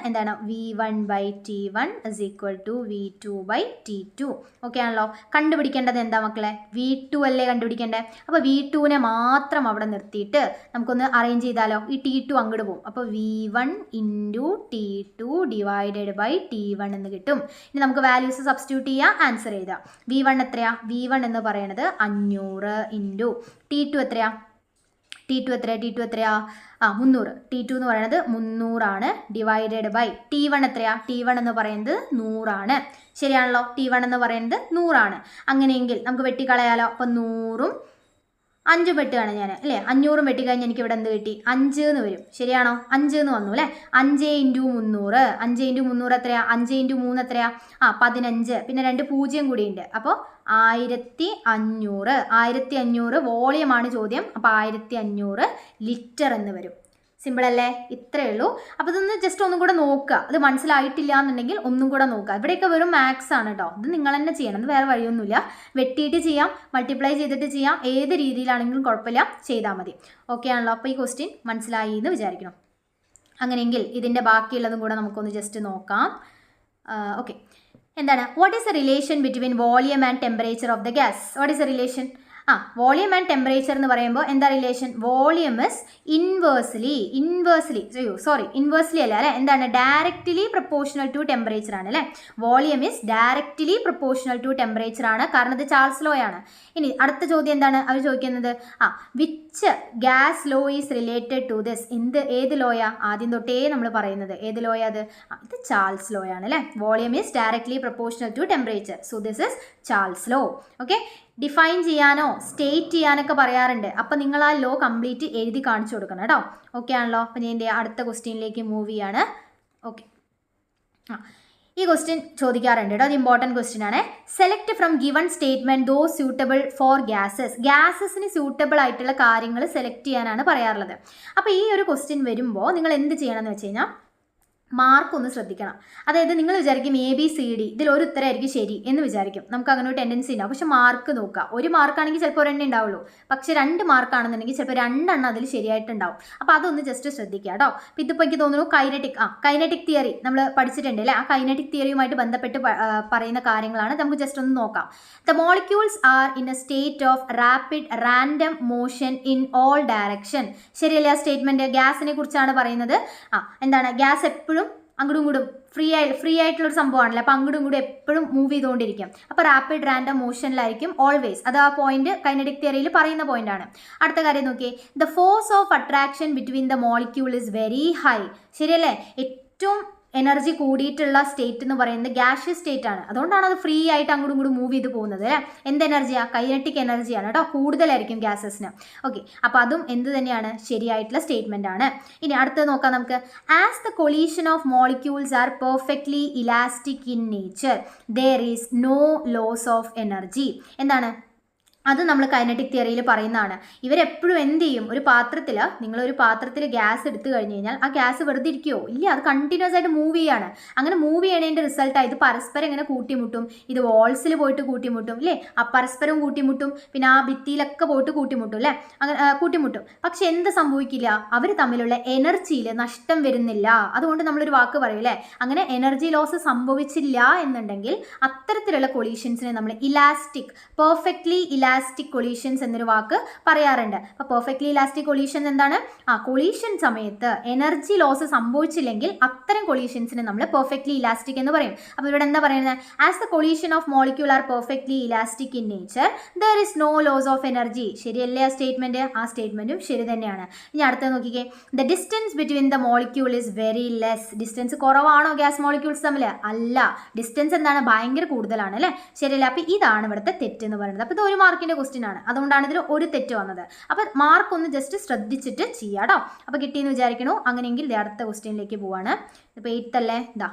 എന്താണ് V1/T1 = V2/T2. ഓക്കെ ആണല്ലോ. കണ്ടുപിടിക്കേണ്ടത് എന്താ മക്കളെ? V2 അല്ലേ കണ്ടുപിടിക്കേണ്ടത്. അപ്പോൾ V2നെ മാത്രം അവിടെ നിർത്തിയിട്ട് നമുക്കൊന്ന് അറേഞ്ച് ചെയ്താലോ? ഈ T2 അങ്ങോട്ട് പോകും. അപ്പോൾ V1 × T2 / T1 എന്ന് കിട്ടും. ഇനി നമുക്ക് വാല്യൂസ് സബ്സ്റ്റിറ്റ്യൂട്ട് ചെയ്യാം, ആൻസർ എഴുതാം. V1 എത്രയാ? V1 എന്ന് പറയുന്നത് 500 × T2 എത്രയാ? T2 എത്രയാ? 300. T2 എന്ന് പറയുന്നത് 300 / T1 എത്രയാ? T1 എന്ന് പറയുന്നത് 100. ശരിയാണല്ലോ. T1 എന്ന് പറയുന്നത് 100. അങ്ങനെയെങ്കിൽ നമുക്ക് വെട്ടിക്കളയാലോ. അപ്പോൾ 100ഉം 5 വെട്ടുകയാണ് ഞാൻ അല്ലേ. 500 വെട്ടിക്കഴിഞ്ഞാൽ എനിക്ക് ഇവിടെ എന്ത് കിട്ടി? 5 എന്ന് വരും. ശരിയാണോ? 5 എന്ന് വന്നു അല്ലേ. 5 × 300. 5 × 300 എത്രയാ? 5 × 3 എത്രയാ? 15. പിന്നെ 2 0 കൂടി ഉണ്ട്. അപ്പോൾ 1500. 1500 വോളിയമാണ് ചോദ്യം. അപ്പോൾ 1500 ലിറ്റർ എന്ന് വരും. സിമ്പിൾ അല്ലേ? ഇത്രയേ ഉള്ളൂ. അപ്പോൾ ഇതൊന്ന് ജസ്റ്റ് ഒന്നും കൂടെ നോക്കുക. അത് മനസ്സിലായിട്ടില്ല എന്നുണ്ടെങ്കിൽ ഒന്നും കൂടെ നോക്കുക. ഇവിടെയൊക്കെ വെറും മാത്സ് ആണ് കേട്ടോ. ഇത് നിങ്ങൾ തന്നെ ചെയ്യണം. ഇത് വേറെ വഴിയൊന്നുമില്ല. വെട്ടിയിട്ട് ചെയ്യാം, മൾട്ടിപ്ലൈ ചെയ്തിട്ട് ചെയ്യാം, ഏത് രീതിയിലാണെങ്കിലും കുഴപ്പമില്ല, ചെയ്താൽ മതി. ഓക്കെ ആണല്ലോ. അപ്പോൾ ഈ ക്വസ്റ്റ്യൻ മനസ്സിലായി എന്ന് വിചാരിക്കണം. അങ്ങനെയെങ്കിൽ ഇതിൻ്റെ ബാക്കിയുള്ളതും കൂടെ നമുക്കൊന്ന് ജസ്റ്റ് നോക്കാം. ഓക്കെ, എന്താണ്? What is the relation between volume and temperature of the gas? What is the relation? Volume and temperature എന്ന് പറയുമ്പോൾ എന്താ റിലേഷൻ? വോളിയം ഇസ് ഇൻവേഴ്സ്ലി അല്ല അല്ലേ, എന്താണ്? ഡയറക്റ്റ്ലി പ്രൊപ്പോർഷണൽ ടു ടെമ്പറേച്ചർ ആണ് അല്ലേ. Volume is directly proportional to temperature ആണ്, കാരണം ഇത് ചാൾസ് ലോ ആണ്. ഇനി അടുത്ത ചോദ്യം എന്താണ് അവർ ചോദിക്കുന്നത്? Which gas law is related to this? ഏത് ലോയാ? ആദ്യം തൊട്ടേ നമ്മൾ പറയുന്നത് ഏത് ലോയാ? ഇത് ചാൾസ് ലോ ആണ് അല്ലേ. Volume is directly proportional to temperature. So this is Charles law. Okay, define ചെയ്യാനോ സ്റ്റേറ്റ് ചെയ്യാനൊക്കെ പറയാറുണ്ട്. അപ്പം നിങ്ങൾ ആ ലോ കംപ്ലീറ്റ് എഴുതി കാണിച്ചു കൊടുക്കണം കേട്ടോ. ഓക്കെ ആണല്ലോ. അപ്പം ഞാൻ എൻ്റെ അടുത്ത ക്വസ്റ്റ്യനിലേക്ക് മൂവ് ചെയ്യാണ്. ഓക്കെ, ഈ ക്വസ്റ്റ്യൻ ചോദിക്കാറുണ്ട് കേട്ടോ. അത് ഇമ്പോർട്ടൻറ്റ് ക്വസ്റ്റ്യൻ ആണ്. Select from given statement those suitable for ഗ്യാസസിന് സ്യൂട്ടബിൾ ആയിട്ടുള്ള കാര്യങ്ങൾ സെലക്ട് ചെയ്യാനാണ് പറയാറുള്ളത്. അപ്പോൾ ഈ ഒരു ക്വസ്റ്റ്യൻ വരുമ്പോൾ നിങ്ങൾ എന്ത് ചെയ്യണം എന്ന് വെച്ച് കഴിഞ്ഞാൽ മാർക്കൊന്ന് ശ്രദ്ധിക്കണം. അതായത് നിങ്ങൾ വിചാരിക്കും ABCD ഇതിൽ ഒരു ഉത്തരമായിരിക്കും ശരി എന്ന് വിചാരിക്കും. നമുക്ക് അങ്ങനെ ഒരു ടെൻഡൻസി ഉണ്ടാവും. പക്ഷെ മാർക്ക് നോക്കുക. ഒരു മാർക്കാണെങ്കിൽ ചിലപ്പോൾ ഒരെണ്ണം ഉണ്ടാവുള്ളൂ. പക്ഷേ 2 മാർക്കാണെന്നുണ്ടെങ്കിൽ ചിലപ്പോൾ 2 എണ്ണം അതിൽ ശരിയായിട്ടുണ്ടാവും. അപ്പോൾ അതൊന്ന് ജസ്റ്റ് ശ്രദ്ധിക്കുക കേട്ടോ. അപ്പോൾ ഇതിപ്പോൾ എനിക്ക് തോന്നുന്നു കൈനറ്റിക് തിയറി നമ്മൾ പഠിച്ചിട്ടുണ്ട് അല്ലേ. ആ കൈനറ്റിക് തിയറിയുമായിട്ട് ബന്ധപ്പെട്ട് പറയുന്ന കാര്യങ്ങളാണ്. നമുക്ക് ജസ്റ്റ് ഒന്ന് നോക്കാം. The molecules are in A state of rapid random motion in all direction. ശരിയല്ലേ ആ സ്റ്റേറ്റ്മെൻറ്റ്? ഗ്യാസിനെ കുറിച്ചാണ് പറയുന്നത്. എന്താണ്? ഗ്യാസ് എപ്പോഴും അങ്ങോട്ടും ഇങ്ങോട്ടും ഫ്രീ ആയിട്ടുള്ളൊരു സംഭവമാണല്ലോ. അപ്പോൾ അങ്ങോട്ടും ഇങ്ങോട്ടും എപ്പോഴും മൂവ് ചെയ്തുകൊണ്ടിരിക്കും. അപ്പോൾ റാപ്പിഡ് റാൻഡം മോഷനിലായിരിക്കും ഓൾവേസ്. അത് ആ പോയിന്റ് കൈനറ്റിക് തിയറിയിൽ പറയുന്ന പോയിന്റാണ്. അടുത്ത കാര്യം നോക്കിയേ. The force of attraction between the molecule is very high. ശരിയല്ലേ? ഏറ്റവും എനർജി കൂടിയിട്ടുള്ള സ്റ്റേറ്റ് എന്ന് പറയുന്നത് ഗ്യാഷ്യസ് സ്റ്റേറ്റ് ആണ്. അതുകൊണ്ടാണ് അത് ഫ്രീ ആയിട്ട് അങ്ങോട്ടും ഇങ്ങോട്ടും മൂവ് ചെയ്ത് പോകുന്നത് അല്ലേ. എന്ത് എനർജിയാണ്? കൈനറ്റിക് എനർജിയാണ് കേട്ടോ. കൂടുതലായിരിക്കും ഗ്യാസസിന്. ഓക്കെ, അപ്പോൾ അതും എന്ത് തന്നെയാണ്? ശരിയായിട്ടുള്ള സ്റ്റേറ്റ്മെൻ്റ് ആണ്. ഇനി അടുത്തത് നോക്കാം നമുക്ക്. As the collision of molecules are perfectly elastic in nature there is no loss of energy. എന്താണ്? അത് നമ്മൾ കൈനറ്റിക് തിയറിയിൽ പറയുന്നതാണ്. ഇവരെപ്പോഴും എന്ത് ചെയ്യും? നിങ്ങളൊരു പാത്രത്തിൽ ഗ്യാസ് എടുത്തു കഴിഞ്ഞ് കഴിഞ്ഞാൽ ആ ഗ്യാസ് വെറുതെ ഇരിക്കുമോ? ഇല്ല, അത് കണ്ടിന്യൂസ് ആയിട്ട് മൂവ് ചെയ്യാണ്. അങ്ങനെ മൂവ് ചെയ്യണതിൻ്റെ റിസൾട്ടാണ് ഇത് പരസ്പരം ഇങ്ങനെ കൂട്ടിമുട്ടും. ഇത് വാൾസിൽ പോയിട്ട് കൂട്ടിമുട്ടും അല്ലേ. ആ പരസ്പരം കൂട്ടിമുട്ടും. പിന്നെ ആ ഭിത്തിയിലൊക്കെ പോയിട്ട് കൂട്ടിമുട്ടും അല്ലേ. അങ്ങനെ കൂട്ടിമുട്ടും. പക്ഷെ എന്ത് സംഭവിക്കില്ല? അവർ തമ്മിലുള്ള എനർജിയിൽ നഷ്ടം വരുന്നില്ല. അതുകൊണ്ട് നമ്മളൊരു വാക്ക് പറയും അല്ലേ, അങ്ങനെ എനർജി ലോസ് സംഭവിച്ചില്ല എന്നുണ്ടെങ്കിൽ അത്തരത്തിലുള്ള കൊളീഷൻസിനെ നമ്മൾ പെർഫെക്റ്റ്ലി ഇലാസ്റ്റിക് കൊളീഷൻസ് എന്നൊരു വാക്ക് പറയാറുണ്ട്. അപ്പോൾ പെർഫെക്റ്റ്ലി ഇലാസ്റ്റിക് കൊളീഷൻ എന്താണ്? കൊളീഷൻ സമയത്ത് എനർജി ലോസ് സംഭവിച്ചില്ലെങ്കിൽ അത്തരം കൊളീഷൻസിനെ നമ്മൾ പെർഫെക്റ്റ്ലി ഇലാസ്റ്റിക് എന്ന് പറയും. അപ്പോൾ ഇവിടെ എന്താ പറയുന്നത്? As the collision of molecule are perfectly elastic in nature there is no loss of energy. ശരിയല്ലേ ആ സ്റ്റേറ്റ്മെന്റ്? ആ സ്റ്റേറ്റ്മെന്റും ശരി തന്നെയാണ്. ഇനി അടുത്ത നോക്കിക്കേ. The distance between the molecule is very less. Distance കുറവാണോ ഗ്യാസ് മോളിക്യൂൾസ് തമ്മിൽ? അല്ല, ഡിസ്റ്റൻസ് എന്താണ്? ഭയങ്കര കൂടുതലാണ് അല്ലേ. ശരിയല്ലേ? അപ്പോൾ ഇതാണ് ഇവിടുത്തെ തെറ്റ് എന്ന് പറയുന്നത്. അപ്പോൾ ഇത് ഒരു മാർക്കിന്റെ ക്വസ്റ്റ്യൻ ആണ്. അതുകൊണ്ടാണ് ഇതിൽ ഒരു തെറ്റ് വന്നത്. അപ്പോൾ മാർക്ക് ഒന്ന് ജസ്റ്റ് ശ്രദ്ധിച്ചിട്ട് ചെയ്യാം കേട്ടോ. അപ്പോൾ കിട്ടിയെന്ന് വിചാരിക്കണു. അങ്ങനെയെങ്കിൽ അടുത്ത ക്വസ്റ്റ്യനിലേക്ക് പോവാണ്. ഇപ്പോൾ 8th അല്ലേ.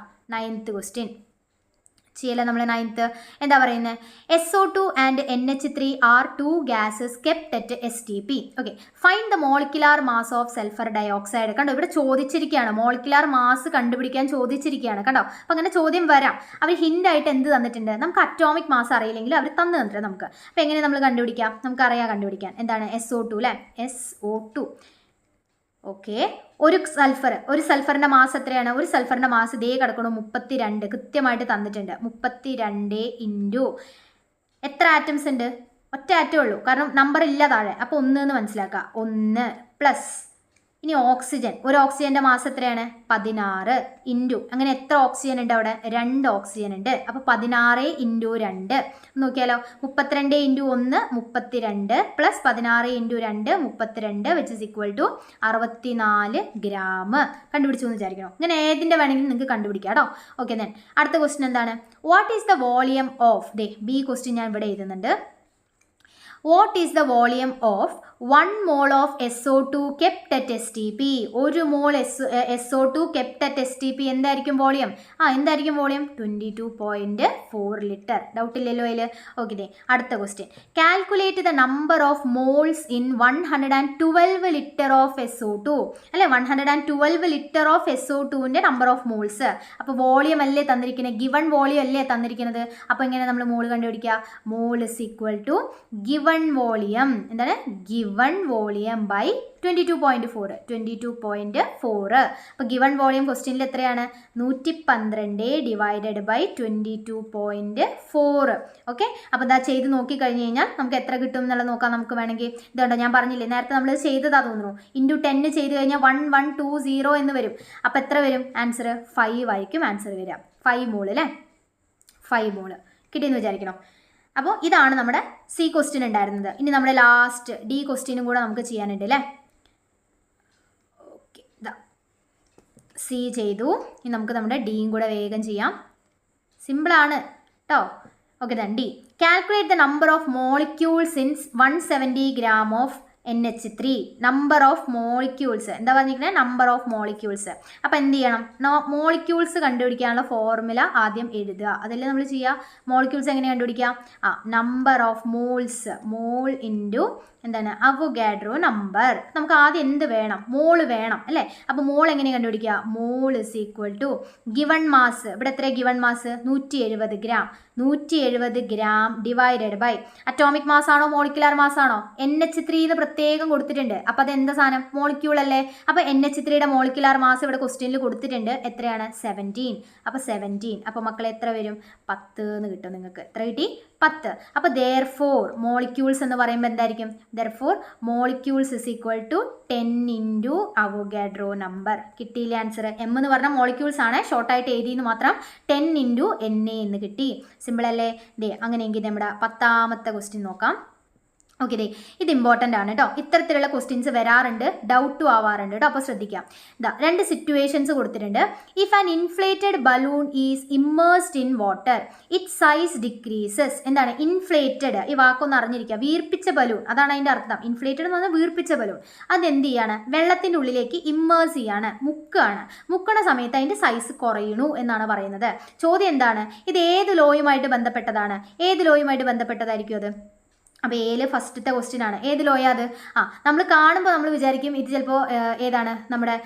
9th question. ചെയ്യല നമ്മൾ 9th എന്താ പറയുന്നത് SO2 and NH3 are 2 gases kept at STP. Okay, find the molecular mass of sulphur dioxide. കണ്ടോ, ഇവിടെ ചോദിച്ചിരിക്കുകയാണ്, മോളിക്കുലാർ മാസ് കണ്ടുപിടിക്കാൻ ചോദിച്ചിരിക്കുകയാണ്. കണ്ടോ, അപ്പം അങ്ങനെ ചോദ്യം വരാം. അവർ ഹിൻ്റ് ആയിട്ട് എന്ത് തന്നിട്ടുണ്ട്, നമുക്ക് അറ്റോമിക് മാസ് അറിയില്ലെങ്കിൽ അവർ തന്നിട്ടുണ്ട് നമുക്ക്. അപ്പം എങ്ങനെ നമ്മൾ കണ്ടുപിടിക്കാം, നമുക്കറിയാം കണ്ടുപിടിക്കാൻ. എന്താണ് SO2 അല്ലേ, SO2. ഓക്കെ, ഒരു സൾഫറിൻ്റെ മാസ് എത്രയാണ്, ഒരു സൾഫറിൻ്റെ മാസ് ഇതേ കിടക്കണം 32 കൃത്യമായിട്ട് തന്നിട്ടുണ്ട്. 32 ഇൻറ്റു എത്ര ആറ്റംസ് ഉണ്ട്, ഒറ്റ ആറ്റം ഉള്ളൂ, കാരണം നമ്പർ ഇല്ല താഴെ. അപ്പോൾ 1 എന്ന് മനസ്സിലാക്കുക. 1 പ്ലസ് ഇനി ഓക്സിജൻ, ഒരു ഓക്സിജൻ്റെ മാസ് എത്രയാണ് 16 ഇൻറ്റു അങ്ങനെ എത്ര ഓക്സിജൻ ഉണ്ട് അവിടെ, 2 ഓക്സിജൻ ഉണ്ട്. അപ്പോൾ 16 ഇൻറ്റു 2 നോക്കിയാലോ, 32 into 1 32 plus 16 into 2 32 which is equal to 64 gram. കണ്ടുപിടിച്ചു എന്ന് വിചാരിക്കണം. ഇങ്ങനെ ഏതിൻ്റെ വേണമെങ്കിലും നിങ്ങൾക്ക് കണ്ടുപിടിക്കാം കേട്ടോ. ഓക്കെ, ദെൻ അടുത്ത ക്വസ്റ്റ്യൻ എന്താണ്, what is the volume of B question ഞാൻ ഇവിടെ എഴുതുന്നുണ്ട്. What is the volume of 1 mole of SO2 kept at STP? 1 mole SO2 kept at STP എന്തായിരിക്കും വോളിയം? എന്തായിരിക്കും വോളിയം? 22.4 ലിറ്റർ. ഡൗട്ട് ഇല്ലല്ലോ അതിൽ. ഓക്കെ, അടുത്ത question. Calculate the number of moles in 112 litre of SO2. അല്ലെ, 112 ലിറ്റർ ഓഫ് SO2ൻ്റെ നമ്പർ ഓഫ് മോൾസ്. അപ്പോൾ വോളിയം അല്ലേ തന്നിരിക്കുന്നത്, ഗിവൺ വോളിയം അല്ലേ തന്നിരിക്കുന്നത്. അപ്പോൾ എങ്ങനെ നമ്മൾ മോൾ കണ്ടുപിടിക്കുക, mole is equal to given volume. എന്താണ്, ഗിവൺ വോളിയം ബൈ 22.4. അപ്പോൾ ഗിവൺ വോളിയം ക്വസ്റ്റ്യനിൽ എത്രയാണ്, 112 ഡിവൈഡഡ് ബൈ 22.4. ഓക്കെ, അപ്പോൾ ഇതാ ചെയ്ത് നോക്കിക്കഴിഞ്ഞ് കഴിഞ്ഞാൽ നമുക്ക് എത്ര കിട്ടും എന്നുള്ളത് നോക്കാം. നമുക്ക് വേണമെങ്കിൽ ഇതുണ്ടോ, ഞാൻ പറഞ്ഞില്ലേ നേരത്തെ നമ്മൾ ചെയ്തതാ തോന്നുന്നു, ഇൻറ്റു 10 ചെയ്ത് കഴിഞ്ഞാൽ 1120 എന്ന് വരും. അപ്പോൾ എത്ര വരും ആൻസർ, 5 ആയിരിക്കും ആൻസർ വരിക. 5 മോൾ അല്ലേ, 5 മോൾ കിട്ടിയെന്ന് വിചാരിക്കണം. അപ്പോൾ ഇതാണ് നമ്മുടെ സി ക്വസ്റ്റ്യൻ ഉണ്ടായിരുന്നത്. ഇനി നമ്മുടെ ലാസ്റ്റ് ഡി ക്വസ്റ്റ്യനും കൂടെ നമുക്ക് ചെയ്യാനുണ്ട് അല്ലേ. ഓക്കെ, ഇതാ സി ചെയ്തു. ഇനി നമുക്ക് നമ്മുടെ ഡിയും കൂടെ വേഗം ചെയ്യാം. സിമ്പിളാണ് കേട്ടോ. Okay, then D. Calculate the number of molecules in 170 gram of NH3. Number of molecules എന്താ പറഞ്ഞിരിക്കുന്നത്, നമ്പർ ഓഫ് മോളിക്യൂൾസ്. അപ്പോൾ എന്ത് ചെയ്യണം, മോളിക്യൂൾസ് കണ്ടുപിടിക്കാനുള്ള ഫോർമുല ആദ്യം എഴുതുക. അതല്ലേ നമ്മൾ ചെയ്യുക. മോളിക്യൂൾസ് എങ്ങനെ കണ്ടുപിടിക്കുക, number of moles, mole into എന്താണ് അവോഗാഡ്രോ നമ്പർ. നമുക്ക് ആദ്യം എന്ത് വേണം, മോൾ വേണം അല്ലേ. അപ്പോൾ മോൾ എങ്ങനെ കണ്ടുപിടിക്കുക, mole is equal to given mass. ഇവിടെ എത്ര given mass, 170 gram. 170 gram divided by atomic mass ആണോ മോളിക്കുലാർ മാസ് ആണോ, NH3 എന്ന് പ്രത്യേകം കൊടുത്തിട്ടുണ്ട്. അപ്പോൾ അത് എന്താ സാധനം, മോളിക്യൂൾ അല്ലേ. അപ്പോൾ NH3യുടെ മോളിക്കുലാർ മാസ് ഇവിടെ ക്വസ്റ്റ്യനിൽ കൊടുത്തിട്ടുണ്ട്. എത്രയാണ്, 17. അപ്പോൾ 17. അപ്പോൾ മക്കളെ എത്ര വരും, 10 എന്ന് കിട്ടും നിങ്ങൾക്ക്. എത്ര കിട്ടി, 10. അപ്പോൾ therefore മോളിക്യൂൾസ് എന്ന് പറയുമ്പോൾ എന്തായിരിക്കും, therefore molecules is equal to 10 into Avogadro number. കിട്ടിയില്ല ആൻസർ. എം എന്ന് പറഞ്ഞാൽ മോളിക്യൂൾസ് ആണ്, ഷോർട്ടായിട്ട് എഴുതിയെന്ന് മാത്രം. 10 ഇൻറ്റു NA എന്ന് കിട്ടി. സിമ്പിൾ അല്ലേ. അങ്ങനെയെങ്കിൽ നമ്മുടെ 10ാമത്തെ ക്വസ്റ്റ്യൻ നോക്കാം. ഓക്കെ, ഇത് ഇമ്പോർട്ടൻ്റ് ആണ് കേട്ടോ. ഇത്തരത്തിലുള്ള ക്വസ്റ്റ്യൻസ് വരാറുണ്ട്, ഡൗട്ടും ആവാറുണ്ട് കേട്ടോ. അപ്പോൾ ശ്രദ്ധിക്കാം. ഇതാ 2 സിറ്റുവേഷൻസ് കൊടുത്തിട്ടുണ്ട്. If an inflated balloon is immersed in water it size decreases. എന്താണ് ഇൻഫ്ലേറ്റഡ്, ഈ വാക്കൊന്ന് അറിഞ്ഞിരിക്കുക. വീർപ്പിച്ച ബലൂൺ, അതാണ് അതിൻ്റെ അർത്ഥം. ഇൻഫ്ലേറ്റഡ് എന്ന് പറഞ്ഞാൽ വീർപ്പിച്ച ബലൂൺ. അതെന്ത് ചെയ്യാണ്, വെള്ളത്തിൻ്റെ ഉള്ളിലേക്ക് ഇമ്മേഴ്സ് ചെയ്യാണ്, മുക്കുകയാണ്. മുക്കണ സമയത്ത് അതിൻ്റെ സൈസ് കുറയണു എന്നാണ് പറയുന്നത്. ചോദ്യം എന്താണ്, ഇത് ഏത് ലോയുമായിട്ട് ബന്ധപ്പെട്ടതാണ്, ഏത് ലോയുമായിട്ട് ബന്ധപ്പെട്ടതായിരിക്കും അത്. അപ്പോൾ ഏല് ഫസ്റ്റത്തെ ക്വസ്റ്റ്യൻ ആണ്. ഏത് ലോയാ അത്, നമ്മൾ കാണുമ്പോൾ നമ്മൾ വിചാരിക്കും ഇത് ചിലപ്പോൾ ഏതാണ് നമ്മുടെ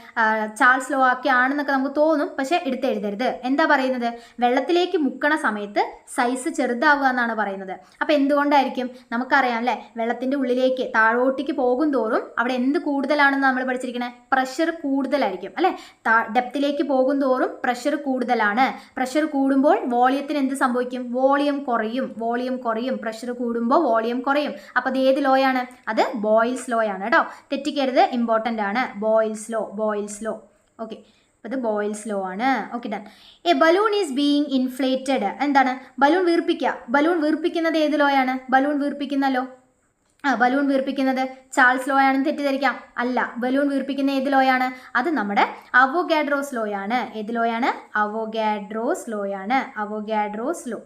ചാൾസ് ലോ ഒക്കെ ആണെന്നൊക്കെ നമുക്ക് തോന്നും. പക്ഷേ എഴുതരുത്. എന്താ പറയുന്നത്, വെള്ളത്തിലേക്ക് മുക്കണ സമയത്ത് സൈസ് ചെറുതാവുക എന്നാണ് പറയുന്നത്. അപ്പോൾ എന്തുകൊണ്ടായിരിക്കും, നമുക്കറിയാം അല്ലേ, വെള്ളത്തിൻ്റെ ഉള്ളിലേക്ക് താഴോട്ടേക്ക് പോകും തോറും അവിടെ എന്ത് കൂടുതലാണെന്ന് നമ്മൾ പഠിച്ചിരിക്കുന്നത്, പ്രഷർ കൂടുതലായിരിക്കും അല്ലേ. ഡെപ്തിലേക്ക് പോകും തോറും പ്രഷർ കൂടുതലാണ്. പ്രഷർ കൂടുമ്പോൾ വോളിയത്തിന് എന്ത് സംഭവിക്കും, വോളിയം കുറയും. പ്രഷർ കൂടുമ്പോൾ വോളിയം കുറയും. അപ്പോൾ അത് ഏത് ലോയാണ്, അത് ബോയിൽസ് ലോ ആണ് കേട്ടോ. തെറ്റിക്കരുത്, ഇമ്പോർട്ടൻ്റ് ആണ്. Boils law. ഓക്കെ, അപ്പോൾ ഇത് ബോയിൽസ് ലോ ആണ്. Okay, done. A balloon is being inflated. എന്താണ്, ബലൂൺ വീർപ്പിക്കുക. ബലൂൺ വീർപ്പിക്കുന്നത് ഏത് ലോയാണ്, ബലൂൺ വീർപ്പിക്കുന്നത് ചാൾസ് ലോ ആണെന്ന് തെറ്റിദ്ധരിക്കാം. അല്ല, ബലൂൺ വീർപ്പിക്കുന്ന ഏത് ലോയാണ്, അത് നമ്മുടെ അവോഗാഡ്രോസ് ലോയാണ്. ഏത് ലോയാണ്, അവോഗാഡ്രോസ് ലോ.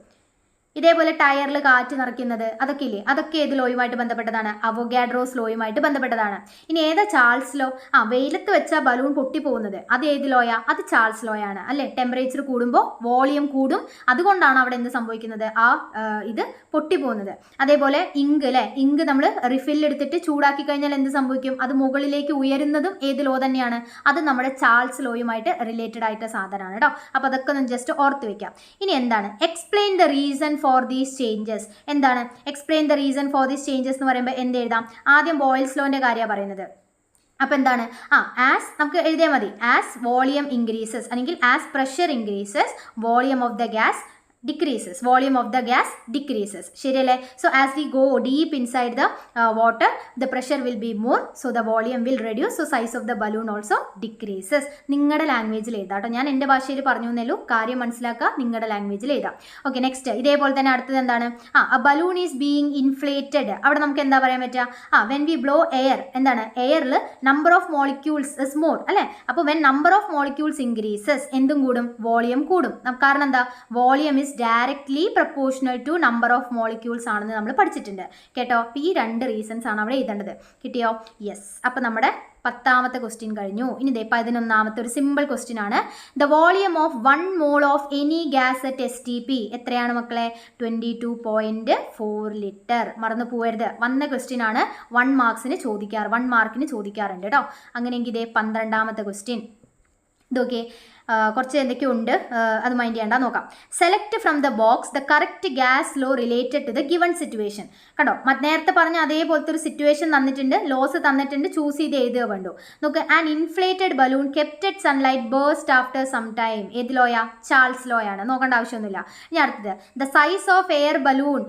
ഇതേപോലെ ടയറിൽ കാറ്റ് നിറയ്ക്കുന്നത് അതൊക്കെ ഇല്ലേ, അതൊക്കെ ഏത് ലോയുമായിട്ട് ബന്ധപ്പെട്ടതാണ്? അവോഗാഡ്രോസ് ലോയുമായിട്ട് ബന്ധപ്പെട്ടതാണ്. ഇനി ഏതാ ചാൾസ് ലോ? വെയിലത്ത് വെച്ചാൽ ബലൂൺ പൊട്ടിപ്പോകുന്നത്, അത് ഏത് ലോയാ? അത് ചാൾസ് ലോയാണ് അല്ലേ. ടെമ്പറേച്ചർ കൂടുമ്പോൾ വോളിയം കൂടും, അതുകൊണ്ടാണ് അവിടെ എന്ത് സംഭവിക്കുന്നത്? ഇത് പൊട്ടിപ്പോകുന്നത്. അതേപോലെ ഇങ്ക് അല്ലേ, ഇങ്ക് നമ്മൾ റിഫില്ലെടുത്തിട്ട് ചൂടാക്കി കഴിഞ്ഞാൽ എന്ത് സംഭവിക്കും? അത് മുകളിലേക്ക് ഉയരുന്നതും ഏത് ലോ തന്നെയാണ്? അത് നമ്മുടെ ചാൾസ് ലോയുമായിട്ട് റിലേറ്റഡ് ആയിട്ട് സാധനമാണ് കേട്ടോ. അപ്പോൾ അതൊക്കെ ഒന്ന് ജസ്റ്റ് ഓർത്ത് വെക്കാം. ഇനി എന്താണ് explain the reason for these changes? എന്താണ് explain the reason for these changes എന്ന് പറയുമ്പോൾ എന്ത് എഴുതാം? ആദ്യം ബോയിൽസ് ലോന്റെ കാര്യമാണ് പറയുന്നത്. അപ്പോൾ എന്താണ്? ആസ് നമുക്ക് എഴുതിയാൽ മതി. ആസ് വോളിയം ഇൻക്രീസസ് അല്ലെങ്കിൽ as pressure increases volume of the gas decreases, volume of the gas decreases. ശരിയല്ലേ? So as we go deep inside the water, the pressure will be more, so the volume will reduce, so size of the balloon also decreases. നിങ്ങളുടെ ലാംഗ്വേജിൽ എഴുതാം കേട്ടോ. ഞാൻ എൻ്റെ ഭാഷയിൽ പറഞ്ഞു എന്നേലൂ, കാര്യം മനസ്സിലാക്കുക, നിങ്ങളുടെ ലാംഗ്വേജിൽ എഴുതാം. ഓക്കെ, നെക്സ്റ്റ് ഇതേപോലെ തന്നെ അടുത്തത് എന്താണ്? a balloon is being inflated. അവിടെ നമുക്ക് എന്താ പറയാൻ പറ്റുക? when we blow air, എന്താണ്? എയറിൽ number of molecules is more അല്ലേ. അപ്പോൾ when number of molecules increases എന്തും കൂടും? വോളിയം കൂടും. കാരണം എന്താ? Volume is directly proportional to number of molecules ആണെന്ന് നമ്മൾ പഠിച്ചിട്ടുണ്ട് കേട്ടോ. അപ്പോൾ ഈ 2 റീസൺസ് ആണ് അവിടെ എഴുതേണ്ടത്. കിട്ടിയോ? യെസ്. അപ്പോൾ നമ്മുടെ 10ാമത്തെ ക്വസ്റ്റ്യൻ കഴിഞ്ഞു. ഇനി 11ാമത്തെ ഒരു സിമ്പിൾ ക്വസ്റ്റ്യൻ ആണ്. The volume of 1 mole of any gas at STP എത്രയാണ് മക്കളെ? 22.4 ലിറ്റർ. മറന്നു പോകരുത്, വന്ന ക്വസ്റ്റ്യൻ ആണ്. 1 മാർക്കിന് ചോദിക്കാറുണ്ട് കേട്ടോ. അങ്ങനെയെങ്കിൽ ഇതേ 12ാമത്തെ ക്വസ്റ്റ്യൻ ഇതൊക്കെ കുറച്ച് എന്തൊക്കെയോ ഉണ്ട്, അത് മൈൻഡ് ചെയ്യേണ്ട. നോക്കാം. Select from the box the correct gas law related to the given situation. കണ്ടോ, നേരത്തെ പറഞ്ഞ അതേപോലത്തെ ഒരു സിറ്റുവേഷൻ തന്നിട്ടുണ്ട്, ലോസ് തന്നിട്ടുണ്ട്, ചൂസ് ചെയ്ത് എഴുതുക വേണ്ടു. നോക്ക്. An inflated balloon kept at sunlight burst after some time. ഏത് ലോയാ? ചാൾസ് ലോയാണ്. നോക്കേണ്ട ആവശ്യമൊന്നുമില്ല. ഇനി അടുത്തത് the size of air balloon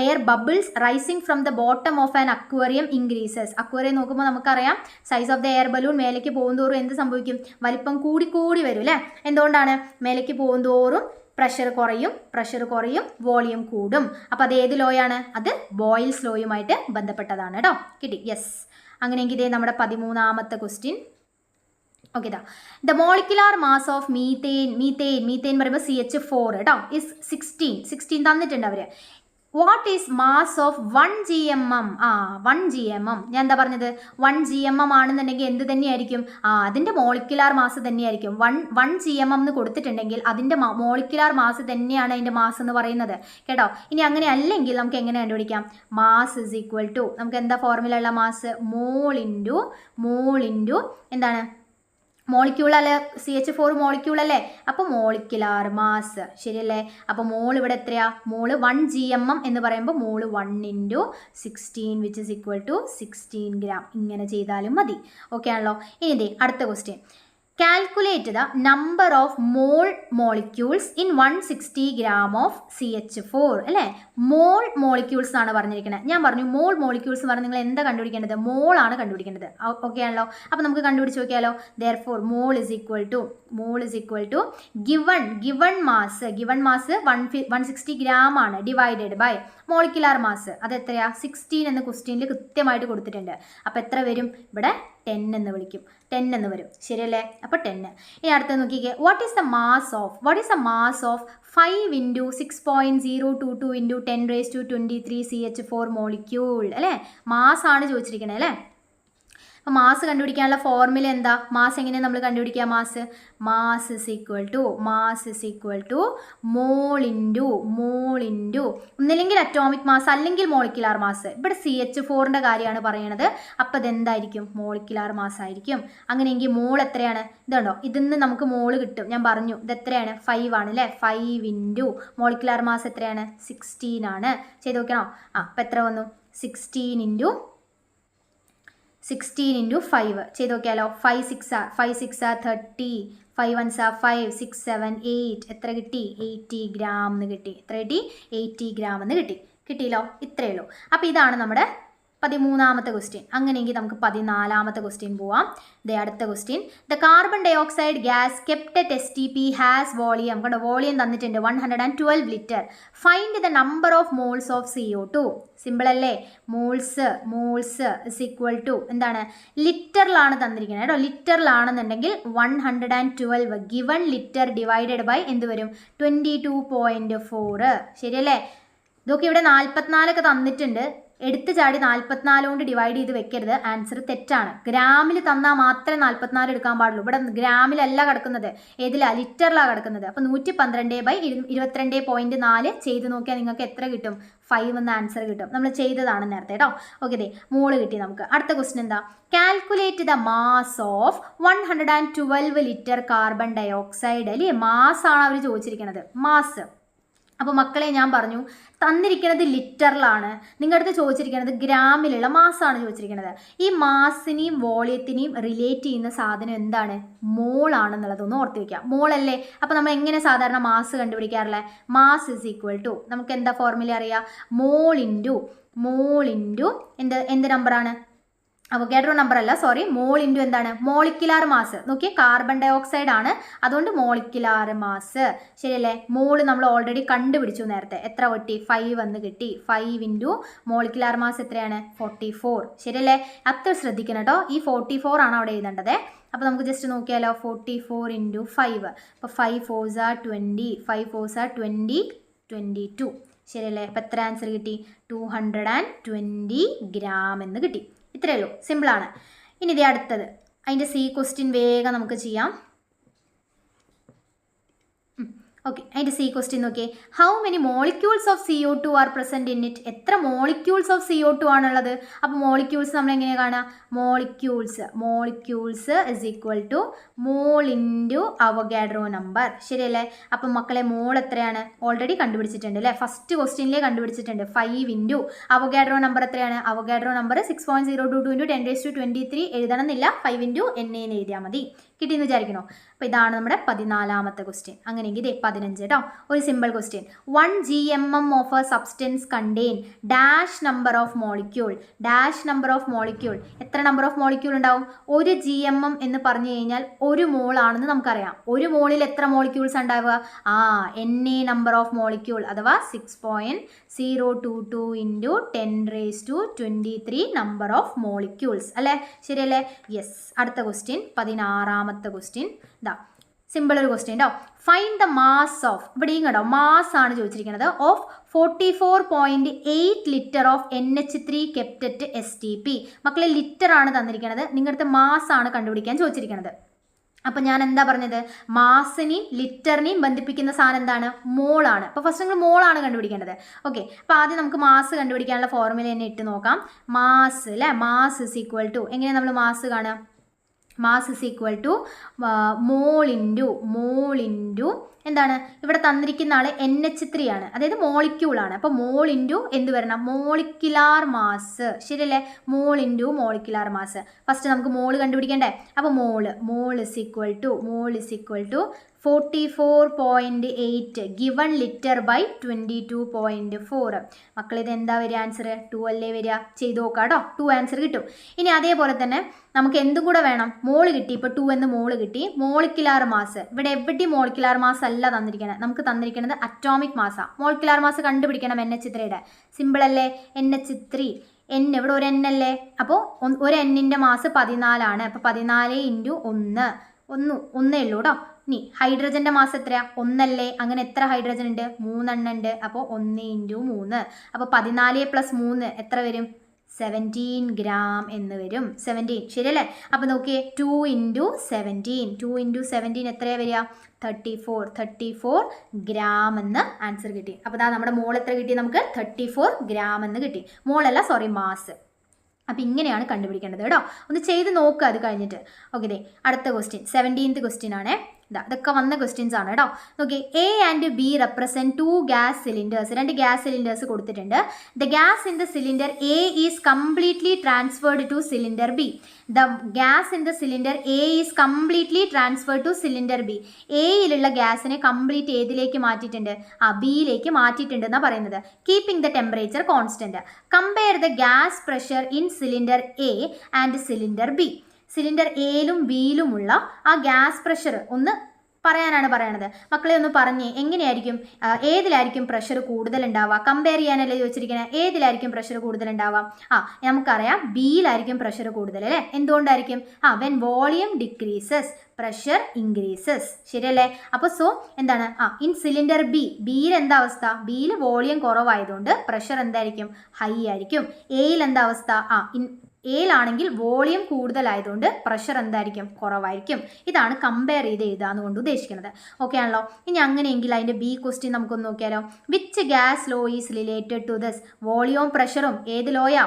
air bubbles rising from the bottom of an aquarium increases. Aquarium നോക്കുമ്പോൾ നമുക്കറിയാം size of the air balloon മേലേക്ക് പോകുന്തോറും എന്ത് സംഭവിക്കും? വലിപ്പം കൂടി വരും അല്ലേ. എന്തുകൊണ്ടാണ്? മേലേക്ക് പോകുന്തോറും പ്രഷർ കുറയും, വോളിയം കൂടും. അപ്പോൾ അത് ഏത് ലോയാണ്? അത് ബോയിൽസ് ലോയുമായിട്ട് ബന്ധപ്പെട്ടതാണ് കേട്ടോ. കിട്ടി? യെസ്. അങ്ങനെയെങ്കിൽ ഇതേ നമ്മുടെ 13ാമത്തെ ക്വസ്റ്റ്യൻ. ഓക്കെ, ദാ the molecular mass of methane പറയുമ്പോൾ CH4 കേട്ടോ ഇസ് 16 തന്നിട്ടുണ്ട് അവർ. What is mass of 1 GMM? 1 GMM ഞാൻ എന്താ പറഞ്ഞത്? 1 GMM ആണെന്നുണ്ടെങ്കിൽ എന്ത് തന്നെയായിരിക്കും? അതിൻ്റെ മോളിക്കുലാർ മാസ് തന്നെയായിരിക്കും. 1 GMM എന്ന് കൊടുത്തിട്ടുണ്ടെങ്കിൽ അതിൻ്റെ മോളിക്കുലാർ മാസ് തന്നെയാണ് അതിൻ്റെ മാസ് എന്ന് പറയുന്നത് കേട്ടോ. ഇനി അങ്ങനെ അല്ലെങ്കിൽ നമുക്ക് എങ്ങനെ കണ്ടുപിടിക്കാം? മാസ് ഇസ് ഈക്വൽ ടു, നമുക്ക് എന്താ ഫോർമുല ഉള്ള? മാസ് മോൾ ഇൻറ്റു എന്താണ്? മോളിക്യൂൾ അല്ലേ? CH4 മോളിക്യൂൾ അല്ലേ? അപ്പോൾ മോളിക്കുലാർ മാസ്. ശരിയല്ലേ? അപ്പോൾ മോൾ ഇവിടെ എത്രയാ? മോള് 1 GMM എന്ന് പറയുമ്പോൾ മോള് 1 × 16 which is equal to 16 gram. ഇങ്ങനെ ചെയ്താലും മതി. ഓക്കെ ആണല്ലോ. ഇനി അടുത്ത question. Calculate the number of mole molecules in 160 gram of CH4 അല്ലേ. മോൾ മോളിക്യൂൾസ് ആണ് പറഞ്ഞിരിക്കുന്നത്. ഞാൻ പറഞ്ഞു മോൾ മോളിക്യൂൾസ് പറഞ്ഞ് നിങ്ങൾ എന്താ കണ്ടുപിടിക്കേണ്ടത്? മോൾ ആണ് കണ്ടുപിടിക്കേണ്ടത്. ഓക്കെ ആണല്ലോ. അപ്പോൾ നമുക്ക് കണ്ടുപിടിച്ച് നോക്കിയാലോ. therefore mole is equal to given mass 160 gram ആണ് ഡിവൈഡഡ് ബൈ മോളിക്കുലാർ മാസ്. അത് എത്രയാ? 16 എന്ന് ക്വസ്റ്റ്യനിൽ കൃത്യമായിട്ട് കൊടുത്തിട്ടുണ്ട്. അപ്പോൾ എത്ര വരും? ഇവിടെ 10 എന്ന് വിളിക്കും. 10 എന്ന് വരും. ശരിയല്ലേ? അപ്പോൾ 10. ഇനി അടുത്ത് നോക്കിക്കേ. What is the mass of 5 × 6.022 × 10⁻23 CH4 molecule അല്ലേ. മാസ് ആണ് ചോദിച്ചിരിക്കണേ അല്ലേ. അപ്പോൾ മാസ് കണ്ടുപിടിക്കാനുള്ള ഫോർമുല എന്താ? മാസ് എങ്ങനെയാണ് നമ്മൾ കണ്ടുപിടിക്കുക? Mass is equal to mole into ഒന്നില്ലെങ്കിൽ അറ്റോമിക് മാസ് അല്ലെങ്കിൽ മോളിക്കുലാർ മാസ്. ഇവിടെ CH4ൻ്റെ കാര്യമാണ് പറയണത്. അപ്പോൾ ഇതെന്തായിരിക്കും? മോളിക്കുലാർ മാസ് ആയിരിക്കും. അങ്ങനെയെങ്കിൽ മോൾ എത്രയാണ്? ഇതുണ്ടോ, ഇതിന്ന് നമുക്ക് മോള് കിട്ടും. ഞാൻ പറഞ്ഞു ഇത് എത്രയാണ്? 5 ആണ് അല്ലേ. 5 × മോളിക്കുലാർ മാസ് എത്രയാണ്? 16 ആണ്. ചെയ്ത് നോക്കണോ? അപ്പോൾ എത്ര വന്നു? 16 × 5 ചെയ്ത് നോക്കിയാലോ. 5 6 30, 5 1 5 6 7 8 എത്ര കിട്ടി? 80 ഗ്രാം എന്ന് കിട്ടി. എത്ര കിട്ടി? 80 ഗ്രാം എന്ന് കിട്ടിയല്ലോ. ഇത്രയേ ഉള്ളൂ. അപ്പോൾ ഇതാണ് നമ്മുടെ 13ാമത്തെ ക്വസ്റ്റ്യൻ. അങ്ങനെയെങ്കിൽ നമുക്ക് 14ാമത്തെ ക്വസ്റ്റ്യൻ പോവാം. അടുത്ത question. The carbon dioxide gas kept at STP has volume. കണ്ടോ, വോളിയം തന്നിട്ടുണ്ട് 112 litre. Find the number of moles of CO2. Simple അല്ലേ. മോൾസ് ഇസ് ഈക്വൽ ടു എന്താണ്? ലിറ്ററിലാണ് തന്നിരിക്കുന്നത് കേട്ടോ. ലിറ്ററിലാണെന്നുണ്ടെങ്കിൽ 112 ഗിവൺ ലിറ്റർ ഡിവൈഡഡ് ബൈ എന്ത് വരും? 22.4. ശരിയല്ലേ? ഇതൊക്കെ ഇവിടെ 44 തന്നിട്ടുണ്ട്, എടുത്ത് ചാടി 44 കൊണ്ട് ഡിവൈഡ് ചെയ്ത് വെക്കരുത്, ആൻസർ തെറ്റാണ്. ഗ്രാമിൽ തന്നാൽ മാത്രമേ 44 എടുക്കാൻ പാടുള്ളൂ. ഇവിടെ ഗ്രാമിലല്ല കിടക്കുന്നത്, ഏതിലാണ്, ലിറ്ററിലാണ് കിടക്കുന്നത്. അപ്പോൾ 112/22.4 ചെയ്ത് നോക്കിയാൽ നിങ്ങൾക്ക് എത്ര കിട്ടും? 5 എന്ന ആൻസർ കിട്ടും. നമ്മൾ ചെയ്തതാണ് നേരത്തെ കേട്ടോ. ഓക്കെ, ദേ മോള് കിട്ടി നമുക്ക്. അടുത്ത ക്വസ്റ്റ്യൻ എന്താ? Calculate the mass of 112 litre carbon dioxide. അല്ലേ, മാസ് ആണ് അവർ ചോദിച്ചിരിക്കുന്നത്, മാസ്. അപ്പോൾ മക്കളെ ഞാൻ പറഞ്ഞു തന്നിരിക്കുന്നത് ലിറ്ററിലാണ്, നിങ്ങളുടെ അടുത്ത് ചോദിച്ചിരിക്കുന്നത് ഗ്രാമിലുള്ള മാസ്സാണ് ചോദിച്ചിരിക്കുന്നത്. ഈ മാസിനെയും വോളിയത്തിനെയും റിലേറ്റ് ചെയ്യുന്ന സാധനം എന്താണ്? മോൾ ആണെന്നുള്ളതൊന്ന് ഓർത്ത് വയ്ക്കാം. മോളല്ലേ? അപ്പോൾ നമ്മൾ എങ്ങനെ സാധാരണ മാസ് കണ്ടുപിടിക്കാറുള്ളത്? മാസ് ഇസ് ഈക്വൽ ടു, നമുക്ക് എന്താ ഫോർമുല അറിയാം? മോൾ ഇൻറ്റു എന്ത് നമ്പറാണ്? അവോഗാഡ്രോ നമ്പർ അല്ല, സോറി, മോൾ ഇൻറ്റു എന്താണ്? Molecular mass. നോക്കിയേ, കാർബൺ ഡയോക്സൈഡ് ആണ്, അതുകൊണ്ട് മോളിക്കുലാർ മാസ്. ശരിയല്ലേ? മോള് നമ്മൾ ഓൾറെഡി കണ്ടുപിടിച്ചു നേരത്തെ. എത്ര കിട്ടി? 5 വന്ന് കിട്ടി. 5 ഇൻറ്റു മോളിക്കുലാർ മാസ് എത്രയാണ്? 44. ശരിയല്ലേ? അത്ര ശ്രദ്ധിക്കണം കേട്ടോ. ഈ 44 ആണ് അവിടെ എഴുതേണ്ടത്. അപ്പോൾ നമുക്ക് ജസ്റ്റ് നോക്കിയാലോ. 44 ഇൻറ്റു 5. അപ്പോൾ 5 4s are 20, 5 4s are 20, 22. ശരിയല്ലേ? അപ്പോൾ എത്ര ആൻസർ കിട്ടി? 220 ഗ്രാം എന്ന് കിട്ടി. ഇത്രയേ ഉള്ളൂ, സിമ്പിളാണ്. ഇനി ഇതേ അടുത്തത്, അതിൻ്റെ സി ക്വസ്റ്റ്യൻ വേഗം നമുക്ക് ചെയ്യാം. ഓക്കെ, അതിൻ്റെ സി ക്വസ്റ്റ്യൻ നോക്കിയേ. How many molecules of CO2 are present in it? എത്ര മോളിക്യൂൾസ് ഓഫ് CO2 ആണുള്ളത്? അപ്പോൾ മോളിക്യൂൾസ് നമ്മൾ എങ്ങനെ കാണാം? Molecules is equal to mole into Avogadro number. ശരിയല്ലേ? അപ്പം മക്കളെ മോൾ എത്രയാണ്? ഓൾറെഡി കണ്ടുപിടിച്ചിട്ടുണ്ട് അല്ലേ? ഫസ്റ്റ് ക്വസ്റ്റ്യനിലേ കണ്ടുപിടിച്ചിട്ടുണ്ട്. 5 ഇൻറ്റു അവോഗാഡ്രോ നമ്പർ എത്രയാണ്? Avogadro number 6.022 into 10⁻23 എഴുതണമെന്നില്ല, 5 into NA എന്ന് എഴുതിയാൽ മതി. കിട്ടിയെന്ന് വിചാരിക്കണോ? അപ്പോൾ ഇതാണ് നമ്മുടെ 14ാമത്തെ ക്വസ്റ്റ്യൻ. അങ്ങനെയെങ്കിൽ 15 കേട്ടോ. ഒരു simple question. 1 GMM of A substance contain dash number of molecule. Dash number of molecule, എത്ര നമ്പർ ഓഫ് മോളിക്യൂൾ ഉണ്ടാവും? 1 GMM എന്ന് പറഞ്ഞു കഴിഞ്ഞാൽ 1 മോൾ ആണെന്ന് നമുക്കറിയാം. 1 മോളിൽ എത്ര മോളിക്യൂൾസ് ഉണ്ടാവുക? NA നമ്പർ ഓഫ് മോളിക്യൂൾ, അഥവാ 6.022 ഇൻറ്റു 10⁻23 നമ്പർ ഓഫ് മോളിക്യൂൾസ് അല്ലേ? ശരിയല്ലേ? യെസ്. അടുത്ത ക്വസ്റ്റ്യൻ, 16ാമത്തെ ക്വസ്റ്റ്യൻ. ഇതാ സിമ്പിൾ ഒരു ക്വസ്റ്റ്യൻ കേട്ടോ. ഫൈൻഡ് ദ മാസ് ഓഫ്, ഇവിടെയും കേട്ടോ മാസ് ആണ് ചോദിച്ചിരിക്കുന്നത്, of 44.8 litre of NH3 കെപ്റ്ററ്റ് STP. മക്കളെ ലിറ്റർ ആണ് തന്നിരിക്കുന്നത്, നിങ്ങളുടെ മാസ് ആണ് കണ്ടുപിടിക്കാൻ ചോദിച്ചിരിക്കുന്നത്. അപ്പം ഞാൻ എന്താ പറഞ്ഞത്? മാസിനെയും ലിറ്ററിനെയും ബന്ധിപ്പിക്കുന്ന സാധനം എന്താണ്? മോളാണ്. അപ്പോൾ ഫസ്റ്റ് നിങ്ങൾ മോളാണ് കണ്ടുപിടിക്കേണ്ടത്. ഓക്കെ, അപ്പോൾ ആദ്യം നമുക്ക് മാസ് കണ്ടുപിടിക്കാനുള്ള ഫോർമുല തന്നെ ഇട്ട് നോക്കാം. മാസ് അല്ലേ, മാസ് ഇസ് ഈക്വൽ ടു, എങ്ങനെയാണ് നമ്മൾ മാസ് കാണുക? Mass is equal to mole into എന്താണ്? ഇവിടെ തന്നിരിക്കുന്ന ആൾ NH3 ആണ്, അതായത് മോളിക്യൂളാണ്. അപ്പോൾ മോൾ ഇൻറ്റു എന്ത് വരണം? Molecular mass. ശരിയല്ലേ? Mole into molecular mass. First നമുക്ക് മോൾ കണ്ടുപിടിക്കണ്ടേ? അപ്പോൾ mole is equal to 44.8 given litre by 22.4. മക്കളിത് എന്താ വരിക? ആൻസർ 2 അല്ലേ വരിക? ചെയ്ത് നോക്കാം കേട്ടോ, 2 ആൻസർ കിട്ടും. ഇനി അതേപോലെ തന്നെ നമുക്ക് എന്തും കൂടെ വേണം? മോള് കിട്ടി, ഇപ്പോൾ 2 എന്ന് മോള് കിട്ടി. മോളിക്കുലാർ മാസ്, ഇവിടെ എവിടെയും മോളിക്കുലാർ മാസ് അല്ല തന്നിരിക്കുന്നത്, നമുക്ക് തന്നിരിക്കുന്നത് അറ്റോമിക് മാസാണ്. മോളിക്കുലാർ മാസ് കണ്ടുപിടിക്കണം NH3യുടെ. സിമ്പിൾ അല്ലേ? NH3 N, ഇവിടെ ഒരു N അല്ലേ? അപ്പോൾ ഒരു Nൻ്റെ മാസ് 14 ആണ്. അപ്പോൾ 14 ഇൻറ്റു 1 ഒന്നേ ഉള്ളൂ കേട്ടോ. ഇനി ഹൈഡ്രജൻ്റെ മാസ് എത്രയാ? 1 അല്ലേ? അങ്ങനെ എത്ര ഹൈഡ്രജൻ ഉണ്ട്? 3 എണ്ണം ഉണ്ട്. അപ്പോൾ 1 ഇൻറ്റു 3, അപ്പോൾ 14 + 3 എത്ര വരും? 17 ഗ്രാം എന്ന് വരും. 17, ശരിയല്ലേ? അപ്പോൾ നോക്കിയേ, 2 ഇൻറ്റു 17 എത്രയാണ് വരിക? 34 ഗ്രാം എന്ന് ആൻസർ കിട്ടി. അപ്പോൾ അതാ നമ്മുടെ മോൾ എത്ര കിട്ടി? നമുക്ക് 34 ഗ്രാം എന്ന് കിട്ടി. മോളല്ല, സോറി, മാസ്. അപ്പോൾ ഇങ്ങനെയാണ് കണ്ടുപിടിക്കേണ്ടത് കേട്ടോ. ഒന്ന് ചെയ്ത് നോക്കുക അത് കഴിഞ്ഞിട്ട്. ഓക്കെ, ദേ അടുത്ത ക്വസ്റ്റ്യൻ, 17th ക്വസ്റ്റ്യൻ ആണ്. ഇതൊക്കെ വന്ന ക്വസ്റ്റ്യൻസ് ആണ് കേട്ടോ. നോക്കി, A and B represent 2 gas cylinders. 2 gas cylinders കൊടുത്തിട്ടുണ്ട്. The gas in the cylinder A is completely transferred to cylinder B. The gas in the cylinder A is completely transferred to cylinder B. എയിലുള്ള ഗ്യാസിനെ കംപ്ലീറ്റ് ഏതിലേക്ക് മാറ്റിയിട്ടുണ്ട്? ബിയിലേക്ക് മാറ്റിയിട്ടുണ്ട് എന്നാണ് പറയുന്നത്. Keeping the temperature constant. Compare the gas pressure in cylinder A and cylinder B. Cylinder എയിലും ബിയിലുമുള്ള ആ ഗ്യാസ് പ്രഷർ ഒന്ന് പറയാനാണ് പറയണത്. മക്കളെ ഒന്ന് പറഞ്ഞേ, എങ്ങനെയായിരിക്കും ഏതിലായിരിക്കും പ്രഷർ കൂടുതൽ ഉണ്ടാവുക? കമ്പയർ ചെയ്യാനല്ലേ ചോദിച്ചിരിക്കുന്നത്. ഏതിലായിരിക്കും പ്രഷർ കൂടുതൽ ഉണ്ടാവുക? നമുക്കറിയാം ബിയിലായിരിക്കും പ്രഷർ കൂടുതൽ അല്ലേ. എന്തുകൊണ്ടായിരിക്കും? When volume decreases pressure increases. ശരിയല്ലേ? അപ്പോൾ സോ എന്താണ്? ഇൻ സിലിണ്ടർ ബിയിൽ എന്താ അവസ്ഥ? ബിയിൽ വോളിയം കുറവായതുകൊണ്ട് പ്രഷർ എന്തായിരിക്കും? ഹൈ ആയിരിക്കും. എയിൽ എന്താ അവസ്ഥ? എയിലാണെങ്കിൽ വോളിയം കൂടുതലായതുകൊണ്ട് പ്രഷർ എന്തായിരിക്കും? കുറവായിരിക്കും. ഇതാണ് കമ്പയർ ചെയ്ത് എഴുതാന്ന് കൊണ്ട് ഉദ്ദേശിക്കുന്നത്. ഓക്കെ ആണല്ലോ. ഇനി അങ്ങനെയെങ്കിൽ അതിൻ്റെ ബി ക്വസ്റ്റ്യൻ നമുക്കൊന്ന് നോക്കിയാലോ. Which gas law is related to this? വോളിയവും പ്രഷറും ഏത് ലോയാ?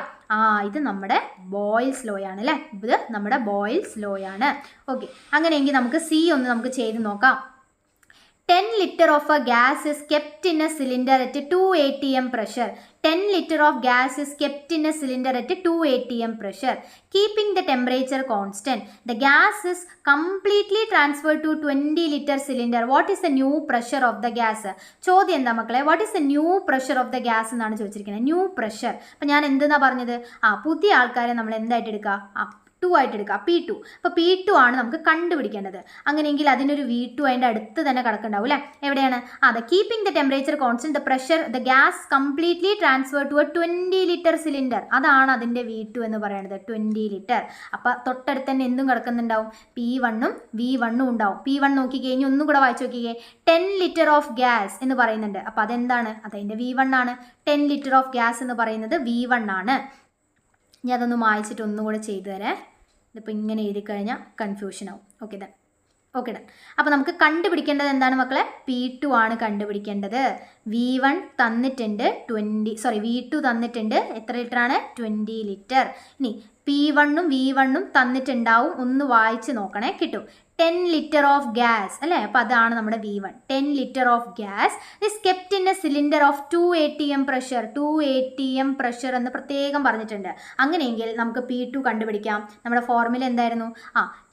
ഇത് നമ്മുടെ ബോയിൽസ് ലോയാണ് അല്ലേ. ഇത് നമ്മുടെ ബോയിൽസ് ലോയാണ്. ഓക്കെ, അങ്ങനെയെങ്കിൽ നമുക്ക് സി ഒന്ന് നമുക്ക് ചെയ്ത് നോക്കാം. 10 liter of a gas is kept in a cylinder at 2 atm pressure. 10 liter of gas is kept in a cylinder at 2 atm pressure. Keeping the temperature constant, the gas is completely transferred to 20 liter cylinder. What is the new pressure of the gas? ചോദ്യം എന്താ മക്കളെ? What is the new pressure of the gas എന്നാണ് ചോദിച്ചിരിക്കുന്നത്. New pressure. അപ്പം ഞാൻ എന്തെന്നാ പറഞ്ഞത്? പുതിയ ആൾക്കാരെ നമ്മൾ എന്തായിട്ട് എടുക്കുക? ടു ആയിട്ട് എടുക്കുക, P2. അപ്പോൾ P2 ആണ് നമുക്ക് കണ്ടുപിടിക്കേണ്ടത്. അങ്ങനെയെങ്കിൽ അതിനൊരു V2 അതിൻ്റെ അടുത്ത് തന്നെ കിടക്കുന്നുണ്ടാവും അല്ലേ. എവിടെയാണ്? Keeping the temperature constant, the pressure, the gas completely transfer to a 20 litre cylinder. അതാണ് അതിൻ്റെ V2 എന്ന് പറയുന്നത്, 20 ലിറ്റർ. അപ്പോൾ തൊട്ടടുത്ത് തന്നെ എന്തും കിടക്കുന്നുണ്ടാവും? P1ഉം V1ഉം ഉണ്ടാവും. P1 നോക്കി കഴിഞ്ഞ് ഒന്നും കൂടെ വായിച്ചു നോക്കിക്കേ. 10 ലിറ്റർ ഓഫ് ഗ്യാസ് എന്ന് പറയുന്നുണ്ട്. അപ്പോൾ അതെന്താണ്? അതതിൻ്റെ V1 ആണ്. 10 ലിറ്റർ ഓഫ് ഗ്യാസ് എന്ന് പറയുന്നത് V1 ആണ്. ഇനി അതൊന്ന് വായിച്ചിട്ട് ഒന്നുകൂടെ ചെയ്തു തരാം. ഇതിപ്പോൾ ഇങ്ങനെ എഴുതി കഴിഞ്ഞാൽ കൺഫ്യൂഷൻ ആവും. Okay done. അപ്പോൾ നമുക്ക് കണ്ടുപിടിക്കേണ്ടത് എന്താണ് മക്കളെ? P2 ആണ് കണ്ടുപിടിക്കേണ്ടത്. V1 തന്നിട്ടുണ്ട് V2 തന്നിട്ടുണ്ട്. എത്ര ലിറ്റർ ആണ്? 20 ലിറ്റർ. ഇനി P1ഉം V1ഉം തന്നിട്ടുണ്ടാവും. ഒന്ന് വായിച്ച് നോക്കണേ, കിട്ടും. 10 liter of gas അല്ലേ. അപ്പോൾ അതാണ് നമ്മുടെ V1. 10 liter of gas is kept in a cylinder of 2 atm pressure. 2 atm pressure എന്ന് പ്രത്യേകം പറഞ്ഞിട്ടുണ്ട്. അങ്ങനെയെങ്കിൽ നമുക്ക് P2 കണ്ടുപിടിക്കാം. നമ്മുടെ ഫോർമുല എന്തായിരുന്നു?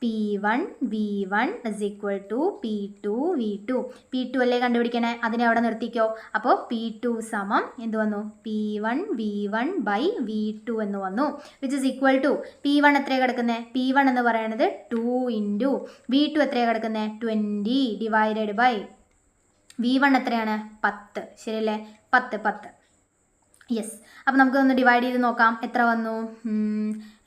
P1 V1 is equal to P2 V2. P2 അല്ലേ കണ്ടുപിടിക്കണേ, അതിനെ അവിടെ നിർത്തിക്കോ. അപ്പോൾ P2 സമം എന്ത് വന്നു? P1 V1 by V2 എന്ന് വന്നു. Which is equal to P1 എത്രയാണ് കിടക്കുന്നത്? P1 എന്ന് പറയുന്നത് 2 ഇൻറ്റു V2 എത്രയാണ് കിടക്കുന്നത്? 20 ഡിവൈഡഡ് ബൈ V1 എത്രയാണ്? 10. ശരിയല്ലേ? 10. യെസ്. അപ്പോൾ നമുക്കൊന്ന് ഡിവൈഡ് ചെയ്ത് നോക്കാം. എത്ര വന്നു?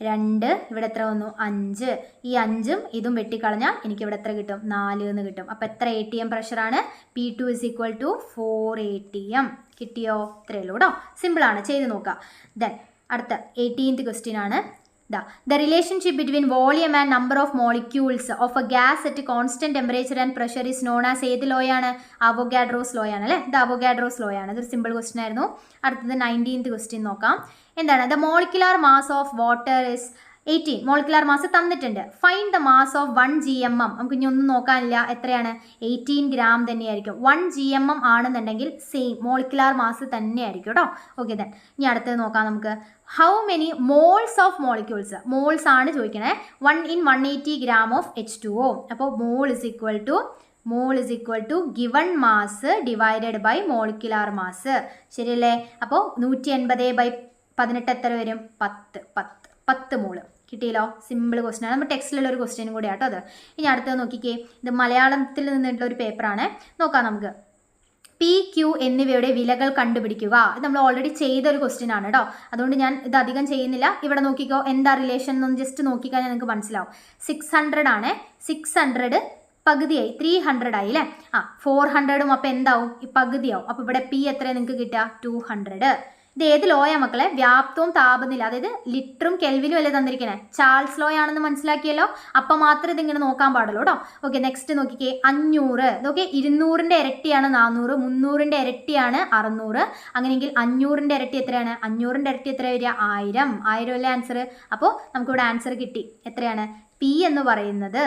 2. ഇവിടെ എത്ര വന്നു? 5. ഈ 5ഉം ഇതും വെട്ടിക്കളഞ്ഞാൽ എനിക്കിവിടെ എത്ര കിട്ടും? 4 എന്ന് കിട്ടും. അപ്പോൾ എത്ര ATM പ്രഷറാണ്? P2 is equal to 4 ATM. കിട്ടിയോ? ഇത്രയേ ഉള്ളൂ കേട്ടോ. സിമ്പിളാണ്, ചെയ്ത് നോക്കാം. ദെൻ അടുത്ത 18th ക്വസ്റ്റ്യൻ ആണ്. The relationship between volume and number of molecules of a gas at a constant temperature and pressure is known as ഏത് ലോയാണ്? അവോഗാഡ്രോസ് ലോയാണ് അല്ലേ. ഇത് അവോഗാഡ്രോസ് ലോയാണ്. ഇതൊരു സിമ്പിൾ ക്വസ്റ്റ്യൻ ആയിരുന്നു. അടുത്തത് 19th ക്വസ്റ്റ്യൻ നോക്കാം. എന്താണ്? The molecular mass of water is 18. Molecular mass തന്നിട്ടുണ്ട്. Find the mass of 1 GMM. നമുക്ക് ഇനി ഒന്നും നോക്കാനില്ല. എത്രയാണ്? 18 ഗ്രാം തന്നെയായിരിക്കും. 1 GMM ആണെന്നുണ്ടെങ്കിൽ സെയിം മോളിക്കുലാർ മാസ് തന്നെയായിരിക്കും കേട്ടോ. ഓക്കെ ദെൻ ഇനി അടുത്തത് നോക്കാം നമുക്ക്. How many moles of molecules? Moles ആണ് ചോദിക്കണേ. 1 in 180 gram of H2O. അപ്പോൾ mole is equal to given mass divided by molecular mass. ശരിയല്ലേ? അപ്പോൾ 180/18 എത്ര വരും? 10 മോള്. കിട്ടിയല്ലോ. സിമ്പിൾ ക്വസ്റ്റ്യൻ ആണ്. നമ്മുടെ ടെക്സ്റ്റിലുള്ള ഒരു ക്വസ്റ്റ്യനും കൂടി ആട്ടോ അത്. ഇനി അടുത്തത് നോക്കിക്കേ. ഇത് മലയാളത്തിൽ നിന്നിട്ടുള്ള ഒരു പേപ്പറാണ്. നോക്കാം നമുക്ക്. PQ എന്നിവയുടെ വിലകൾ കണ്ടുപിടിക്കുക. ഇത് നമ്മൾ ഓൾറെഡി ചെയ്തൊരു ക്വസ്റ്റ്യൻ ആണ് കേട്ടോ. അതുകൊണ്ട് ഞാൻ ഇത് അധികം ചെയ്യുന്നില്ല. ഇവിടെ നോക്കിക്കോ, എന്താ റിലേഷൻ എന്നൊന്ന് ജസ്റ്റ് നോക്കിക്കഴിഞ്ഞാൽ നിങ്ങൾക്ക് മനസ്സിലാവും. 600 ആണ്. 600 പകുതിയായി, 300 ആയി അല്ലേ. 400ഉം അപ്പോൾ എന്താവും? ഈ പകുതിയാവും. അപ്പോൾ ഇവിടെ P എത്രയാണ് നിങ്ങൾക്ക് കിട്ടുക? 200. ഇത് ഏത് ലോയാ മക്കളെ? വ്യാപ്തവും താപനില, അതായത് ലിറ്ററും കെൽവിനും അല്ലേ തന്നിരിക്കണേ. ചാൾസ് ലോ ആണെന്ന് മനസ്സിലാക്കിയല്ലോ. അപ്പം മാത്രമേ ഇതിങ്ങനെ നോക്കാൻ പാടുള്ളൂ കേട്ടോ. ഓക്കെ, നെക്സ്റ്റ് നോക്കിക്കേ. 500. ഇതൊക്കെ 200ന്റെ ഇരട്ടിയാണ് 400, 300ന്റെ ഇരട്ടിയാണ് 600. അങ്ങനെയെങ്കിൽ 500ന്റെ ഇരട്ടി എത്രയാണ്? 500ന്റെ ഇരട്ടി എത്ര വരിക? 1000. 1000 അല്ലേ ആൻസർ. അപ്പോൾ നമുക്കിവിടെ ആൻസർ കിട്ടി. എത്രയാണ്? P എന്ന് പറയുന്നത്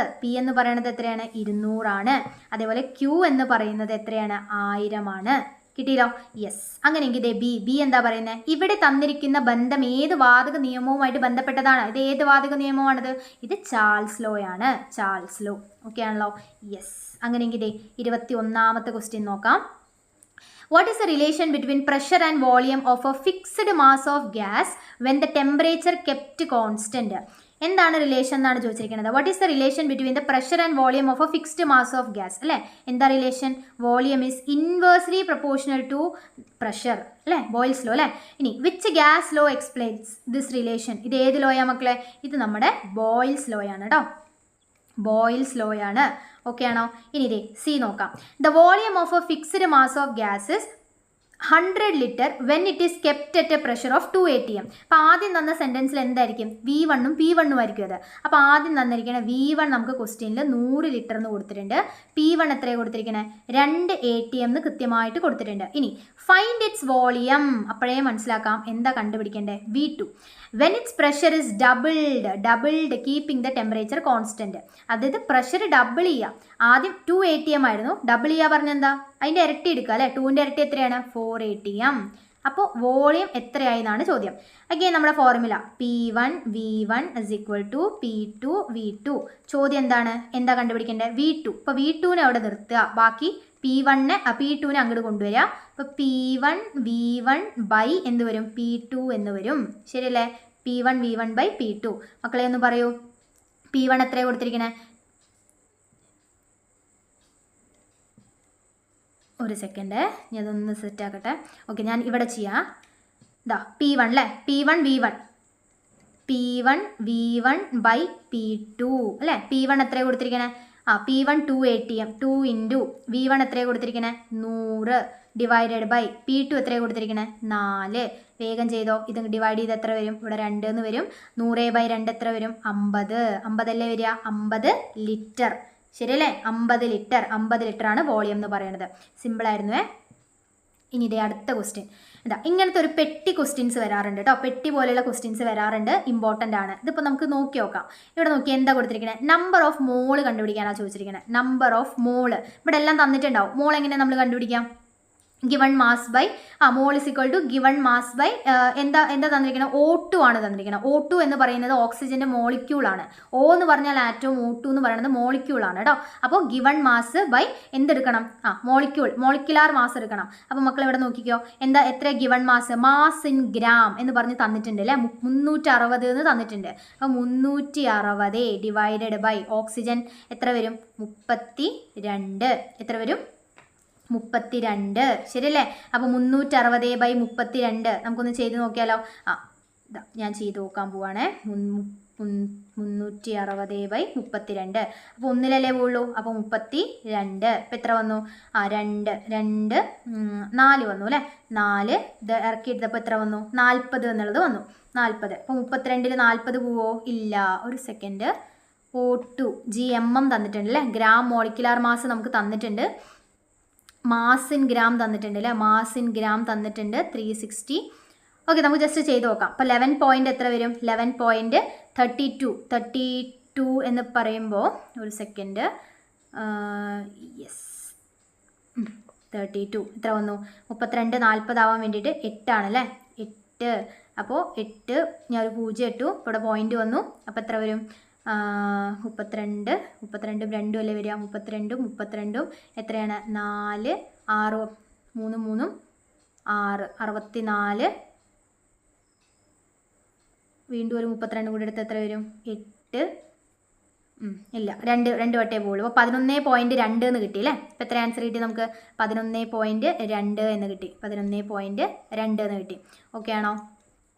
എത്രയാണ്? 200 ആണ്. അതേപോലെ Q എന്ന് പറയുന്നത് എത്രയാണ്? 1000 ആണ്. കിട്ടിയല്ലോ. യെസ്. അങ്ങനെയെങ്കിൽ ഇതേ ബി എന്താ പറയുന്നത്? ഇവിടെ തന്നിരിക്കുന്ന ബന്ധം ഏത് വാതക നിയമവുമായിട്ട് ബന്ധപ്പെട്ടതാണ്? ഇത് ഏത് വാതക നിയമമാണിത്? ഇത് ചാൾസ് ലോയാണ്. Charles law. ഓക്കെ ആണല്ലോ. യെസ്. അങ്ങനെയെങ്കിൽ ഇതേ 21ാമത്തെ ക്വസ്റ്റ്യൻ നോക്കാം. What is the relation between pressure and volume of a fixed mass of gas when the temperature kept constant? എന്താണ് റിലേഷൻ എന്നാണ് ചോദിച്ചിരിക്കുന്നത്. What is the relation between the pressure and volume of a fixed mass of gas അല്ലേ. എന്താ relation? Volume is inversely proportional to pressure അല്ലേ, ബോയിൽസ് ലോ അല്ലേ. ഇനി which gas law explains this relation? ഇത് ഏത് ലോയാ മക്കളെ? ഇത് നമ്മുടെ ബോയിൽസ് ലോയാണ് കേട്ടോ, ബോയിൽസ് ലോയാണ്. ഓക്കെ ആണോ? ഇനി ഇതേ സി നോക്കാം. The volume of a fixed mass of gases 100 litre when it is kept at A pressure of 2 atm. അപ്പോൾ ആദ്യം തന്ന സെൻറ്റൻസിൽ എന്തായിരിക്കും? V1ഉം P1ഉം ആയിരിക്കും അത്. അപ്പോൾ ആദ്യം തന്നിരിക്കണേ V1 നമുക്ക് ക്വസ്റ്റ്യനിൽ 100 ലിറ്റർ എന്ന് കൊടുത്തിട്ടുണ്ട്. P1 എത്രയാണ് കൊടുത്തിരിക്കണേ? 2 atm എന്ന് കൃത്യമായിട്ട് കൊടുത്തിട്ടുണ്ട്. ഇനി ഫൈൻഡ് ഇറ്റ്സ് വോളിയം. അപ്പോഴേ മനസ്സിലാക്കാം എന്താ കണ്ടുപിടിക്കേണ്ടത്. V2 when it's pressure is doubled keeping the temperature constant. അതായത് പ്രഷർ ഡബിൾ ചെയ്യുക. ആദ്യം 2 atm ആയിരുന്നു, ഡബിൾ ചെയ്യുക പറഞ്ഞെന്താ? അതിൻ്റെ ഇരട്ടി എടുക്കുക അല്ലേ. 2ൻ്റെ ഇരട്ടി എത്രയാണ്? 4 atm. അപ്പോൾ വോളിയം എത്രയായി എന്നാണ് ചോദ്യം. അഗെയിൻ നമ്മുടെ formula P1 V1 = P2 V2. ചോദ്യം എന്താണ്? എന്താ കണ്ടുപിടിക്കേണ്ടത്? V2. ഇപ്പോൾ V2നെ അവിടെ നിർത്തുക, ബാക്കി P1നെ P2നെ അങ്ങോട്ട് കൊണ്ടുവരിക. അപ്പോൾ P1 V1 ബൈ എന്ത് വരും? P2 എന്ന് വരും. ശരിയല്ലേ? P1 V1 by P2. മക്കളെ ഒന്ന് പറയൂ, P1 എത്രയാണ് കൊടുത്തിരിക്കണേ? ഒരു സെക്കൻഡ്, ഞാൻ അതൊന്ന് സെറ്റ് ആക്കട്ടെ. ഓക്കെ, ഞാൻ ഇവിടെ ചെയ്യാം. ഇതാ P1 അല്ലേ, P1 V1 ബൈ P2 അല്ലേ. P1 എത്രയാണ് കൊടുത്തിരിക്കണേ? P1 2 atm, 2 ഇൻറ്റു V1 എത്രയാണ് കൊടുത്തിരിക്കണേ? 100 ഡിവൈഡഡ് ബൈ P2 എത്രയാണ് കൊടുത്തിരിക്കണേ? 4. വേഗം ചെയ്തോ. ഇത് ഡിവൈഡ് ചെയ്ത് എത്ര വരും? ഇവിടെ 2 എന്ന് വരും. 100/2 എത്ര വരും? 50. 50 അല്ലേ വരിക? 50 ലിറ്റർ. ശരിയല്ലേ? 50 ലിറ്റർ ആണ് വോളിയം എന്ന് പറയുന്നത്. സിമ്പിളായിരുന്നുവേ. ഇനി ഇതേ അടുത്ത ക്വസ്റ്റ്യൻ. എന്താ ഇങ്ങനത്തെ ഒരു പെട്ടി ക്വസ്റ്റ്യൻസ് വരാറുണ്ട് കേട്ടോ. പെട്ടി പോലെയുള്ള ക്വസ്റ്റ്യൻസ് വരാറുണ്ട്, ഇമ്പോർട്ടൻ്റ് ആണ്. ഇതിപ്പോൾ നമുക്ക് നോക്കി നോക്കാം. ഇവിടെ നോക്കി എന്താ കൊടുത്തിരിക്കുന്നത്? നമ്പർ ഓഫ് മോള് കണ്ടുപിടിക്കാനാണ് ചോദിച്ചിരിക്കുന്നത്. നമ്പർ ഓഫ് മോള് ഇവിടെ എല്ലാം തന്നിട്ടുണ്ടാവും. മോൾ എങ്ങനെ നമ്മൾ കണ്ടുപിടിക്കാം? Given mass by mole is equal to given mass by എന്താ തന്നിരിക്കുന്നത്? O2 ആണ് തന്നിരിക്കുന്നത്. O2 എന്ന് പറയുന്നത് ഓക്സിജൻ്റെ മോളിക്യൂളാണ്. O എന്ന് പറഞ്ഞാൽ ആറ്റവും, O2 എന്ന് പറയുന്നത് മോളിക്യൂളാണ് കേട്ടോ. അപ്പോൾ ഗിവൺ മാസ് ബൈ എന്തെടുക്കണം? മോളിക്കുലാർ മാസ് എടുക്കണം. അപ്പോൾ മക്കൾ ഇവിടെ നോക്കിക്കോ, എത്ര ഗിവൺ മാസ് ഇൻ ഗ്രാം എന്ന് പറഞ്ഞ് തന്നിട്ടുണ്ട് അല്ലേ. 360 എന്ന് തന്നിട്ടുണ്ട്. അപ്പോൾ 360 ഡിവൈഡഡ് ബൈ ഓക്സിജൻ എത്ര വരും? 32. എത്ര വരും? 32. ശരിയല്ലേ? അപ്പോൾ 360/32 നമുക്കൊന്ന് ചെയ്ത് നോക്കിയാലോ. ഞാൻ ചെയ്ത് നോക്കാൻ പോവാണേ. 360/32. അപ്പോൾ ഒന്നിലല്ലേ പോവുള്ളൂ. അപ്പോൾ 32. ഇപ്പം എത്ര വന്നു? 2 4 വന്നു അല്ലേ. 4 ഇത് ഇറക്കിയെടുത്തപ്പോൾ എത്ര വന്നു? 40 എന്നുള്ളത് വന്നു. 40. അപ്പോൾ 32ൽ 40 പോവോ? ഇല്ല. ഒരു സെക്കൻഡ്. O2 GMM തന്നിട്ടുണ്ട് അല്ലേ. ഗ്രാം മോളിക്കുലാർ മാസ് നമുക്ക് തന്നിട്ടുണ്ട്. മാസ് ഇൻ ഗ്രാം തന്നിട്ടുണ്ട് അല്ലേ. മാസ് ഇൻ ഗ്രാം തന്നിട്ടുണ്ട് 360. ഓക്കെ, നമുക്ക് ജസ്റ്റ് ചെയ്ത് നോക്കാം. അപ്പോൾ 11 പോയിൻ്റ് എത്ര വരും? 11.32 എന്ന് പറയുമ്പോൾ ഒരു സെക്കൻഡ്. യെസ്, 32 എത്ര വന്നു? 32 40 ആവാൻ വേണ്ടിയിട്ട് 8 ആണല്ലേ. 8. അപ്പോൾ 8 ഞാൻ ഒരു 0 ഇട്ടു. ഇവിടെ പോയിൻ്റ് വന്നു. അപ്പോൾ എത്ര വരും? 32 2 അല്ലേ വരിക. 32 എത്രയാണ്? 4 6 3 6 64. വീണ്ടും ഒരു 32 കൂടി എടുത്ത് എത്ര വരും? 8. ഇല്ല, 2 വട്ടേ പോകുള്ളൂ. അപ്പോൾ 11.2 എന്ന് കിട്ടി അല്ലേ. ഇപ്പോൾ എത്ര ആൻസർ കിട്ടി നമുക്ക്? 11.2 എന്ന് കിട്ടി. 11.2 എന്ന് കിട്ടി. ഓക്കെ ആണോ?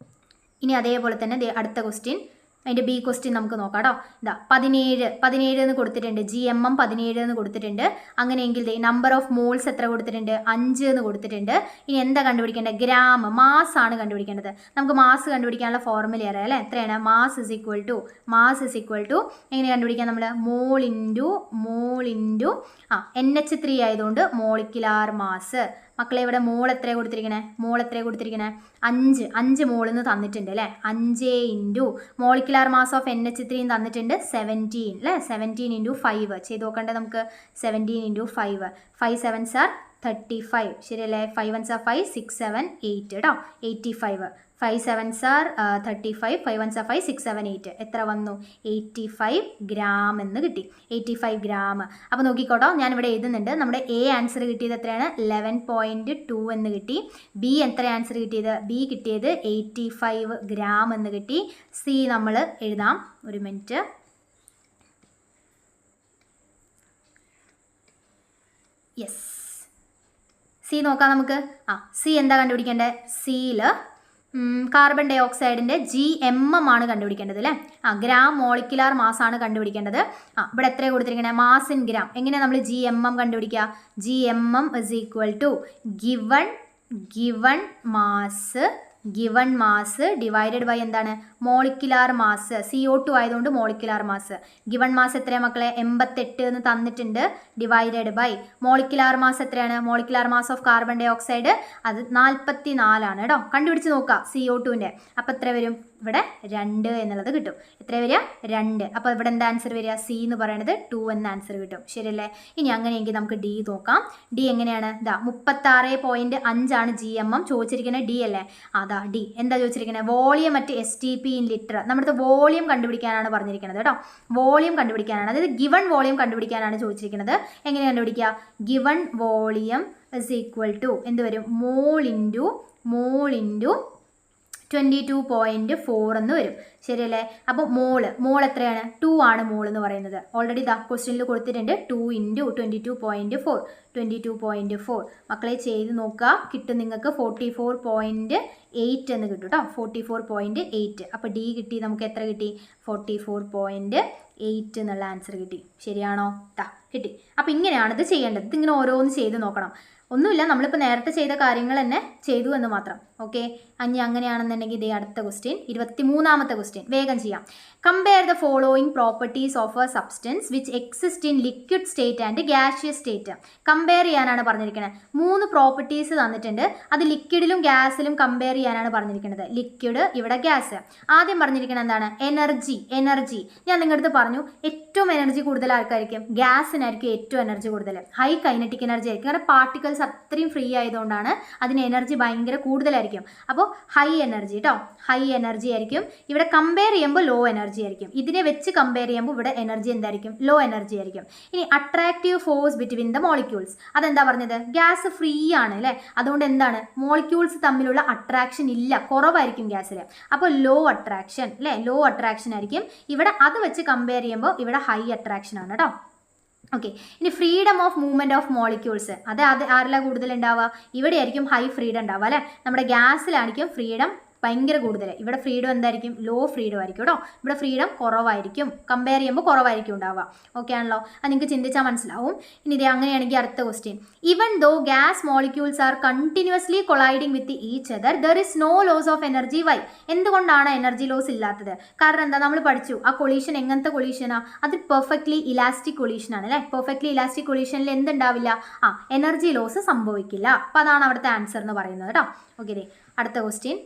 ഇനി അതേപോലെ തന്നെ അടുത്ത ക്വസ്റ്റ്യൻ, അതിൻ്റെ ബി ക്വസ്റ്റ്യൻ നമുക്ക് നോക്കാം കേട്ടോ. ഇതാ 17 എന്ന് കൊടുത്തിട്ടുണ്ട്. GMM 17 എന്ന് കൊടുത്തിട്ടുണ്ട്. അങ്ങനെയെങ്കിൽ നമ്പർ ഓഫ് മോൾസ് എത്ര കൊടുത്തിട്ടുണ്ട്? 5 എന്ന് കൊടുത്തിട്ടുണ്ട്. ഇനി എന്താ കണ്ടുപിടിക്കേണ്ടത്? ഗ്രാം, മാസ് ആണ് കണ്ടുപിടിക്കേണ്ടത്. നമുക്ക് മാസ് കണ്ടുപിടിക്കാനുള്ള ഫോർമുല അറിയാം അല്ലേ. എത്രയാണ്? മാസ് ഇസ് ഈക്വൽ ടു എങ്ങനെ കണ്ടുപിടിക്കാം നമ്മൾ? മോൾ ഇൻറ്റു NH3 ആയതുകൊണ്ട് മോളിക്കുലാർ മാസ്. മക്കളെ ഇവിടെ മോൾ എത്രയാണ് കൊടുത്തിരിക്കണേ? 5 മോളിന്ന് തന്നിട്ടുണ്ട് അല്ലേ. 5 into molecular mass of NH3 തന്നിട്ടുണ്ട് 17 അല്ലേ. 17 × 5 ചെയ്ത് നോക്കണ്ടേ നമുക്ക്? 17 × 5 5 7s are 35. ശരിയല്ലേ? 5 1s are 5, 6 7 8 കേട്ടോ. 85. 5 7s are 35, 5 1s are 5, 6 7 8. എത്ര വന്നു? 85 ഗ്രാം എന്ന് കിട്ടി. 85 ഗ്രാം. അപ്പോൾ നോക്കിക്കോട്ടോ, ഞാനിവിടെ എഴുതുന്നുണ്ട്. നമ്മുടെ എ ആൻസർ കിട്ടിയത് എത്രയാണ്? 11.2 എന്ന് കിട്ടി. ബി എത്ര ആൻസർ കിട്ടിയത്? ബി കിട്ടിയത് 85 ഗ്രാം എന്ന് കിട്ടി. സി നമ്മൾ എഴുതാം. ഒരു മിനിറ്റ്. യെസ്, സി നോക്കാം നമുക്ക്. സി എന്താ കണ്ടുപിടിക്കേണ്ടത്? സിയിൽ കാർബൺ ഡൈ ഓക്സൈഡിൻ്റെ GMM ആണ് കണ്ടുപിടിക്കേണ്ടത് അല്ലേ? ഗ്രാം മോളിക്കുലാർ മാസ് ആണ് കണ്ടുപിടിക്കേണ്ടത്. ഇവിടെ എത്രയാണ് കൊടുത്തിരിക്കുന്നത്? Mass in gram. എങ്ങനെയാണ് നമ്മൾ GMM കണ്ടുപിടിക്കുക? GMM is equal to given mass divided by എന്താണ്? Molecular mass. CO2 ആയതുകൊണ്ട് മോളിക്കുലാർ മാസ്. ഗിവൺ മാസ് എത്രയാണ് മക്കളെ? 88 എന്ന് തന്നിട്ടുണ്ട്. ഡിവൈഡഡ് ബൈ മോളിക്കുലാർ മാസ് എത്രയാണ്? Molecular mass of carbon dioxide അത് 44 ആണ് കേട്ടോ. കണ്ടുപിടിച്ച് നോക്കുക CO2ൻ്റെ. അപ്പോൾ എത്ര വരും? ഇവിടെ 2 എന്നുള്ളത് കിട്ടും. എത്ര വരിക? 2. അപ്പോൾ ഇവിടെ എന്താ ആൻസർ വരിക? സി എന്ന് പറയുന്നത് 2 എന്ന ആൻസർ കിട്ടും. ശരിയല്ലേ? ഇനി അങ്ങനെയെങ്കിൽ നമുക്ക് ഡി നോക്കാം. ഡി എങ്ങനെയാണ്? 36.5 ആണ് GMM. ചോദിച്ചിരിക്കുന്നത് ഡി അല്ലേ? അതാ ഡി. എന്താ ചോദിച്ചിരിക്കുന്നത്? Volume at STP in litre. നമ്മുടെ വോളിയം കണ്ടുപിടിക്കാനാണ് പറഞ്ഞിരിക്കുന്നത് കേട്ടോ. വോളിയം കണ്ടുപിടിക്കാനാണ്, അതായത് ഗിവൺ വോളിയം കണ്ടുപിടിക്കാനാണ് ചോദിച്ചിരിക്കുന്നത്. എങ്ങനെ കണ്ടുപിടിക്കുക? Given volume is equal to എന്ത് വരും? മോൾ ഇൻറ്റു 22.4 എന്ന് വരും. ശരിയല്ലേ? അപ്പോൾ മോൾ എത്രയാണ്? 2 ആണ് മോൾ എന്ന് പറയുന്നത്. ഓൾറെഡി ക്വസ്റ്റ്യനിൽ കൊടുത്തിട്ടുണ്ട്. 2 × 22.4. മക്കളെ ചെയ്ത് നോക്കുക. കിട്ടും നിങ്ങൾക്ക് 44.8 എന്ന് കിട്ടും കേട്ടോ. 44.8. അപ്പോൾ ഡി കിട്ടി. നമുക്ക് എത്ര കിട്ടി? 44.8 എന്നുള്ള ആൻസർ കിട്ടി. ശരിയാണോ? കിട്ടി. അപ്പോൾ ഇങ്ങനെയാണ് ഇത് ചെയ്യേണ്ടത്. ഇതിങ്ങനെ ഓരോന്ന് ചെയ്ത് നോക്കണം. ഒന്നുമില്ല, നമ്മളിപ്പോൾ നേരത്തെ ചെയ്ത കാര്യങ്ങൾ തന്നെ ചെയ്തു എന്ന് മാത്രം. ഓക്കെ, ഇനി അങ്ങനെയാണെന്നുണ്ടെങ്കിൽ ഇതേ അടുത്ത ക്വസ്റ്റ്യൻ, 23ാമത്തെ ക്വസ്റ്റ്യൻ വേഗം ചെയ്യാം. Compare the following properties of A substance which exist in liquid state and gaseous state. Compare ചെയ്യാനാണ് പറഞ്ഞിരിക്കുന്നത്. 3 പ്രോപ്പർട്ടീസ് തന്നിട്ടുണ്ട്. അത് ലിക്വിഡിലും ഗ്യാസിലും കമ്പയർ ചെയ്യാനാണ് പറഞ്ഞിരിക്കുന്നത്. ലിക്വിഡ്, ഇവിടെ ഗ്യാസ്. ആദ്യം പറഞ്ഞിരിക്കുന്നത് എന്താണ്? എനർജി. ഞാൻ നിങ്ങളുടെ അടുത്ത് പറഞ്ഞു, ഏറ്റവും എനർജി കൂടുതൽ ആർക്കായിരിക്കും? ഗ്യാസിനായിരിക്കും ഏറ്റവും എനർജി കൂടുതൽ. ഹൈ കൈനറ്റിക് എനർജി ആയിരിക്കും. കാരണം പാർട്ടിക്കിൾസ് അത്രയും ഫ്രീ ആയതുകൊണ്ടാണ് അതിന് എനർജി ഭയങ്കര കൂടുതലായിരിക്കും. അപ്പോൾ ഹൈ എനർജി കേട്ടോ, ഹൈ എനർജി ആയിരിക്കും. ഇവിടെ കമ്പയർ ചെയ്യുമ്പോൾ ലോ എനർജി ആയിരിക്കും. ഇതിനെ വെച്ച് കമ്പയർ ചെയ്യുമ്പോൾ ഇവിടെ എനർജി എന്തായിരിക്കും? ലോ എനർജി ആയിരിക്കും. ഇനി attractive force between the molecules. അതെന്താ പറഞ്ഞത്? ഗ്യാസ് ഫ്രീ ആണ് അല്ലേ? അതുകൊണ്ട് എന്താണ്? മോളിക്യൂൾസ് തമ്മിലുള്ള അട്രാക്ഷൻ ഇല്ല, കുറവായിരിക്കും ഗ്യാസിൽ. അപ്പോൾ ലോ അട്രാക്ഷൻ അല്ലേ? ലോ അട്രാക്ഷൻ ആയിരിക്കും. ഇവിടെ അത് വെച്ച് കമ്പയർ ചെയ്യുമ്പോൾ ഇവിടെ ഹൈ അട്രാക്ഷൻ ആണ് കേട്ടോ. ഓക്കെ, ഇനി freedom of movement of molecules. അത് ആരെല്ലാം കൂടുതൽ ഉണ്ടാവുക? ഇവിടെ ആയിരിക്കും ഹൈ ഫ്രീഡം ഉണ്ടാവുക അല്ലേ? നമ്മുടെ ഗ്യാസിലായിരിക്കും ഫ്രീഡം ഭയങ്കര കൂടുതൽ. ഇവിടെ ഫ്രീഡം എന്തായിരിക്കും? ലോ ഫ്രീഡം ആയിരിക്കും കേട്ടോ. ഇവിടെ ഫ്രീഡം കുറവായിരിക്കും. കമ്പയർ ചെയ്യുമ്പോൾ കുറവായിരിക്കും ഉണ്ടാവുക. ഓക്കെ ആണല്ലോ? അത് നിങ്ങൾക്ക് ചിന്തിച്ചാൽ മനസ്സിലാവും. ഇനി ഇത് അങ്ങനെയാണെങ്കിൽ അടുത്ത question. Even though gas molecules are continuously colliding with each other there is no loss of energy. Why? എന്തുകൊണ്ടാണ് എനർജി ലോസ് ഇല്ലാത്തത്? കാരണം എന്താ? നമ്മൾ പഠിച്ചു ആ കൊളീഷൻ എങ്ങനത്തെ കൊളീഷനാണ്? അത് പെർഫെക്റ്റ്ലി ഇലാസ്റ്റിക് കൊളീഷൻ ആണ് അല്ലേ? പെർഫെക്റ്റ്ലി ഇലാസ്റ്റിക് കൊളീഷനിൽ എന്തുണ്ടാവില്ല? എനർജി ലോസ് സംഭവിക്കില്ല. അപ്പോൾ അതാണ് അവിടുത്തെ ആൻസർ എന്ന് പറയുന്നത് കേട്ടോ. ഓക്കെ, അടുത്ത question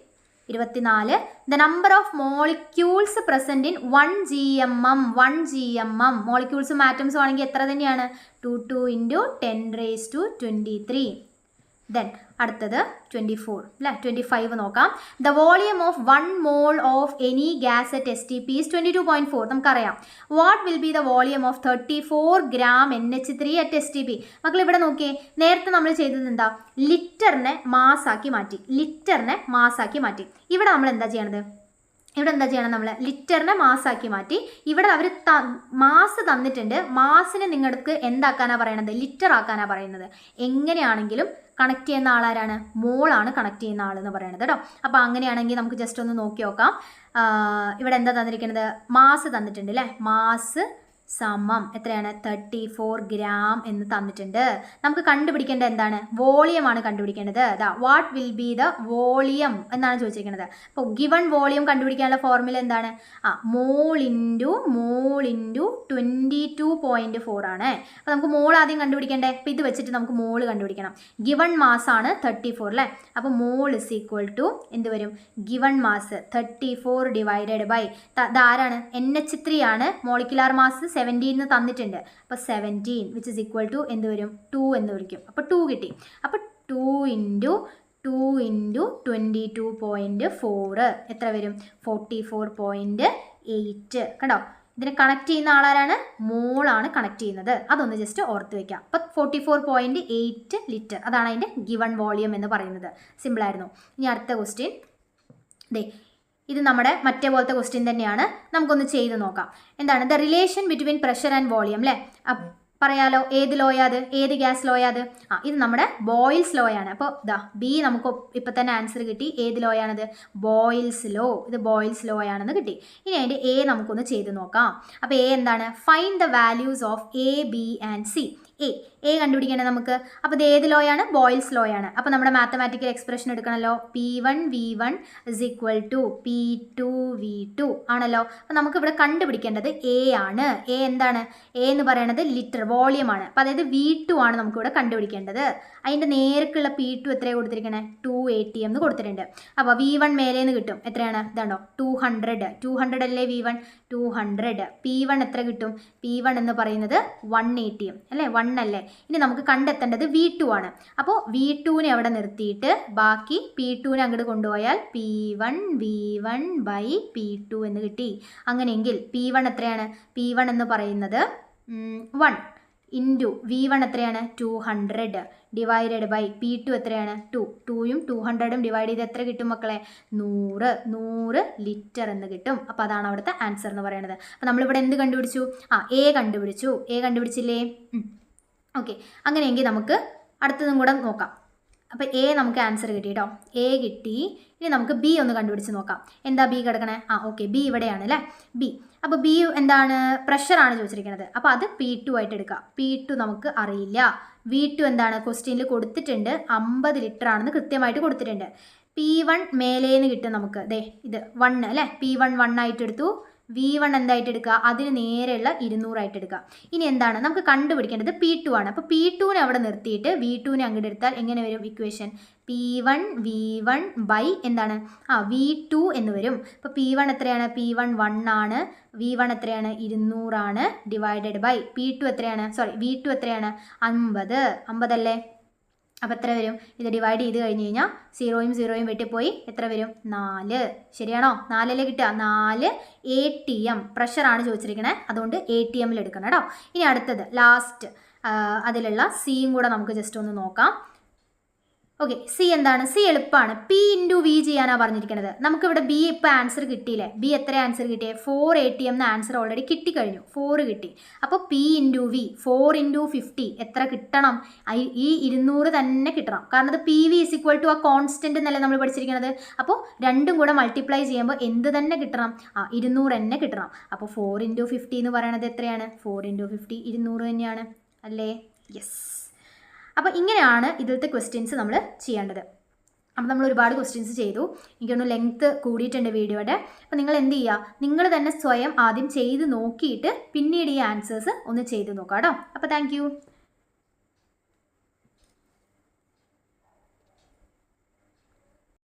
24. The number of molecules present in 1 GMM. മോളിക്യൂൾസും ആറ്റംസും ആണെങ്കിൽ എത്ര തന്നെയാണ്? 2 × 10⁻23. ദെൻ അടുത്തത് 24 അല്ലേ? 25 നോക്കാം. The volume of 1 mole of any gas at STP is 22.4. നമുക്കറിയാം. What will be the volume of 34 gram NH3 at STP? മക്കൾ ഇവിടെ നോക്കിയേ, നേരത്തെ നമ്മൾ ചെയ്തത് എന്താ? ലിറ്ററിനെ മാസാക്കി മാറ്റി. ഇവിടെ നമ്മൾ എന്താ ചെയ്യണത്? നമ്മൾ ലിറ്ററിനെ മാസാക്കി മാറ്റി. ഇവിടെ അവർ മാസ് തന്നിട്ടുണ്ട്. മാസിനെ നിങ്ങൾക്ക് എന്താക്കാനാണ് പറയണത്? ലിറ്റർ ആക്കാനാണ് പറയുന്നത്. എങ്ങനെയാണെങ്കിലും കണക്ട് ചെയ്യുന്ന ആളാരാണ്? മോളാണ് കണക്ട് ചെയ്യുന്ന ആളെന്ന് പറയുന്നത് കേട്ടോ. അപ്പോൾ അങ്ങനെയാണെങ്കിൽ നമുക്ക് ജസ്റ്റ് ഒന്ന് നോക്കി നോക്കാം. ഇവിടെ എന്താ തന്നിരിക്കുന്നത്? മാസ് തന്നിട്ടുണ്ട് അല്ലേ? മാസ് സമം എത്രയാണ്? 34 gram എന്ന് തന്നിട്ടുണ്ട്. നമുക്ക് കണ്ടുപിടിക്കേണ്ടത് എന്താണ്? വോളിയമാണ് കണ്ടുപിടിക്കേണ്ടത്. What will be the volume എന്നാണ് ചോദിച്ചിരിക്കുന്നത്. അപ്പോൾ ഗിവൺ വോളിയം കണ്ടുപിടിക്കാനുള്ള ഫോർമുല എന്താണ്? മോൾ ഇൻറ്റു 22.4 ആണ്. അപ്പോൾ നമുക്ക് മോൾ ആദ്യം കണ്ടുപിടിക്കേണ്ടേ? അപ്പോൾ ഇത് വെച്ചിട്ട് നമുക്ക് മോൾ കണ്ടുപിടിക്കണം. ഗിവൺ മാസ് ആണ് 34 അല്ലേ? അപ്പോൾ മോൾ ഇസ് ഈക്വൽ ടു എന്ത് വരും? ഗിവൺ മാസ് 34 ഡിവൈഡഡ് ബൈ ധാരാണ് NH3 ആണ്. മോളിക്കുലാർ മാസ് 17 തന്നിട്ടുണ്ട്. അപ്പോൾ 17 വിച്ച് ഇസ് ഈക്വൽ ടു എന്ത് വരും? 2 എന്ന് വിളിക്കും. അപ്പോൾ 2 കിട്ടി. അപ്പോൾ 2 ഇൻറ്റു 22.4 എത്ര വരും? 44.8. കണ്ടോ? ഇതിനെ കണക്ട് ചെയ്യുന്ന ആളാരാണ്? മോളാണ് കണക്ട് ചെയ്യുന്നത്. അതൊന്ന് ജസ്റ്റ് ഓർത്ത് വയ്ക്കാം. അപ്പോൾ 44.8 ലിറ്റർ അതാണ് അതിൻ്റെ ഗിവൺ വോളിയം എന്ന് പറയുന്നത്. സിമ്പിളായിരുന്നു. ഇനി അടുത്ത ക്വസ്റ്റ്യൻ ദേ, ഇത് നമ്മുടെ മറ്റേ പോലത്തെ ക്വസ്റ്റ്യൻ തന്നെയാണ്. നമുക്കൊന്ന് ചെയ്ത് നോക്കാം. എന്താണ് the relation between pressure and volume അല്ലേ? പറയാലോ, ഏത് ലോയാത്? ഏത് ഗ്യാസ് ലോയാത്? ഇത് നമ്മുടെ ബോയിൽസ് ലോയാണ്. അപ്പോൾ ഇതാ ബി നമുക്ക് ഇപ്പം തന്നെ ആൻസർ കിട്ടി. ഏത് ലോയാണത്? Boyle's law. ഇത് ബോയിൽസ് ലോയാണെന്ന് കിട്ടി. ഇനി അതിൻ്റെ എ നമുക്കൊന്ന് ചെയ്ത് നോക്കാം. അപ്പോൾ എ എന്താണ്? Find the values of A, B and C. A കണ്ടുപിടിക്കേണ്ടത് നമുക്ക്. അപ്പോൾ ഇത് ഏത് ലോയാണ്? ബോയിൽസ് ലോയാണ്. അപ്പോൾ നമ്മുടെ മാത്തമാറ്റിക്കൽ എക്സ്പ്രഷൻ എടുക്കണമല്ലോ. P1 V1 is equal to P2 V2 ആണല്ലോ. അപ്പോൾ നമുക്കിവിടെ കണ്ടുപിടിക്കേണ്ടത് എ ആണ്. എ എന്താണ്? എ എന്ന് പറയുന്നത് ലിറ്റർ വോളിയം ആണ്. അപ്പോൾ അതായത് V2 ആണ് നമുക്കിവിടെ കണ്ടുപിടിക്കേണ്ടത്. അതിൻ്റെ നേരക്കുള്ള P2 എത്രയാണ് കൊടുത്തിരിക്കണേ? 2 ATM എന്ന് കൊടുത്തിട്ടുണ്ട്. അപ്പോൾ V1 മേലേന്ന് കിട്ടും. എത്രയാണ്? ഇതാണോ? 200 അല്ലേ V1? 200. P1 എത്ര കിട്ടും? P1 എന്ന് പറയുന്നത് 1 ATM അല്ലേ? 1 അല്ലേ? ഇനി നമുക്ക് കണ്ടെത്തേണ്ടത് V2 ആണ്. അപ്പോൾ V2നെ അവിടെ നിർത്തിയിട്ട് ബാക്കി P2നെ അങ്ങോട്ട് കൊണ്ടുപോയാൽ P1 V1 ബൈ P2 എന്ന് കിട്ടി. അങ്ങനെയെങ്കിൽ P1 എത്രയാണ്? P1 എന്ന് പറയുന്നത് 1 ഇൻറ്റു V1 എത്രയാണ്? 200 ഡിവൈഡഡ് ബൈ P2 എത്രയാണ്? 2. 2യും 200ഉം ഡിവൈഡ് ചെയ്ത് എത്ര കിട്ടും മക്കളെ? 100 ലിറ്റർ എന്ന് കിട്ടും. അപ്പോൾ അതാണ് അവിടുത്തെ ആൻസർ എന്ന് പറയുന്നത്. അപ്പോൾ നമ്മളിവിടെ എന്ത് കണ്ടുപിടിച്ചു? എ കണ്ടുപിടിച്ചു. എ കണ്ടുപിടിച്ചില്ലേ? ഓക്കെ, അങ്ങനെയെങ്കിൽ നമുക്ക് അടുത്തതും കൂടെ നോക്കാം. അപ്പോൾ എ നമുക്ക് ആൻസർ കിട്ടി കേട്ടോ. എ കിട്ടി. ഇനി നമുക്ക് ബി ഒന്ന് കണ്ടുപിടിച്ച് നോക്കാം. എന്താ ബി കിടക്കണേ? ഓക്കെ, ബി ഇവിടെയാണ് അല്ലേ? ബി. അപ്പോൾ ബി എന്താണ്? പ്രഷറാണ് ചോദിച്ചിരിക്കുന്നത്. അപ്പോൾ അത് P2 ആയിട്ട് എടുക്കുക. P2 നമുക്ക് അറിയില്ല. V2 എന്താണ്? ക്വസ്റ്റ്യനിൽ കൊടുത്തിട്ടുണ്ട്. 50 ലിറ്റർ ആണെന്ന് കൃത്യമായിട്ട് കൊടുത്തിട്ടുണ്ട്. P1 മേലേന്ന് കിട്ടും നമുക്ക്. ദേ ഇത് 1 അല്ലേ? P1 1 ആയിട്ട് എടുത്തു. V1 എന്തായിട്ട് എടുക്കുക? അതിന് നേരെയുള്ള 200 ആയിട്ട് എടുക്കുക. ഇനി എന്താണ് നമുക്ക് കണ്ടുപിടിക്കേണ്ടത്? P2 ആണ്. അപ്പോൾ P2നെ അവിടെ നിർത്തിയിട്ട് V2നെ അങ്ങോട്ട് എടുത്താൽ എങ്ങനെ വരും ഇക്വേഷൻ? P1 V1 ബൈ എന്താണ്? V2 എന്ന് വരും. അപ്പോൾ P1 എത്രയാണ്? P1 1 ആണ്. V1 എത്രയാണ്? 200 ആണ്. ഡിവൈഡഡ് ബൈ V2 എത്രയാണ്? 50 അല്ലേ? അപ്പോൾ എത്ര വരും? ഇത് ഡിവൈഡ് ചെയ്ത് കഴിഞ്ഞ് കഴിഞ്ഞാൽ 0യും വെട്ടിപ്പോയി എത്ര വരും? 4. ശരിയാണോ? 4 അല്ലേ കിട്ടുക? 4 ATM പ്രഷറാണ് ചോദിച്ചിരിക്കണേ. അതുകൊണ്ട് ATMൽ എടുക്കണം കേട്ടോ. ഇനി അടുത്തത് ലാസ്റ്റ് അതിലുള്ള സിയും കൂടെ നമുക്ക് ജസ്റ്റ് ഒന്ന് നോക്കാം. ഓക്കെ, സി എന്താണ്? സി എളുപ്പമാണ്. P ഇൻറ്റു V ചെയ്യാനാണ് പറഞ്ഞിരിക്കുന്നത്. നമുക്കിവിടെ ബി ഇപ്പോൾ ആൻസർ കിട്ടിയില്ലേ? ബി എത്ര ആൻസർ കിട്ടിയേ? 4 ATM എന്ന ആൻസർ ഓൾറെഡി കിട്ടിക്കഴിഞ്ഞു. 4 കിട്ടി. അപ്പോൾ P ഇൻറ്റു V 4 ഇൻറ്റു 50 എത്ര കിട്ടണം? ഈ 200 തന്നെ കിട്ടണം. കാരണം അത് PV ഇസ് ഈക്വൽ ടു ആ കോൺസ്റ്റൻറ്റ് എന്നല്ലേ നമ്മൾ പഠിച്ചിരിക്കുന്നത്. അപ്പോൾ രണ്ടും കൂടെ മൾട്ടിപ്ലൈ ചെയ്യുമ്പോൾ എന്ത് തന്നെ കിട്ടണം? 200 തന്നെ കിട്ടണം. അപ്പോൾ 4 ഇൻറ്റു 50 എന്ന് പറയുന്നത് എത്രയാണ്? 4 ഇൻറ്റു 50 200 തന്നെയാണ് അല്ലേ? യെസ്. അപ്പോൾ ഇങ്ങനെയാണ് ഇതിലത്തെ ക്വസ്റ്റ്യൻസ് നമ്മൾ ചെയ്യേണ്ടത്. അപ്പോൾ നമ്മൾ ഒരുപാട് ക്വസ്റ്റ്യൻസ് ചെയ്തു. എനിക്കൊന്ന് ലെങ്ത്ത് കൂടിയിട്ടുണ്ട് വീഡിയോയുടെ. അപ്പോൾ നിങ്ങൾ എന്ത് ചെയ്യുക? നിങ്ങൾ തന്നെ സ്വയം ആദ്യം ചെയ്ത് നോക്കിയിട്ട് പിന്നീട് ഈ ആൻസേഴ്സ് ഒന്ന് ചെയ്ത് നോക്കാം കേട്ടോ. അപ്പോൾ താങ്ക്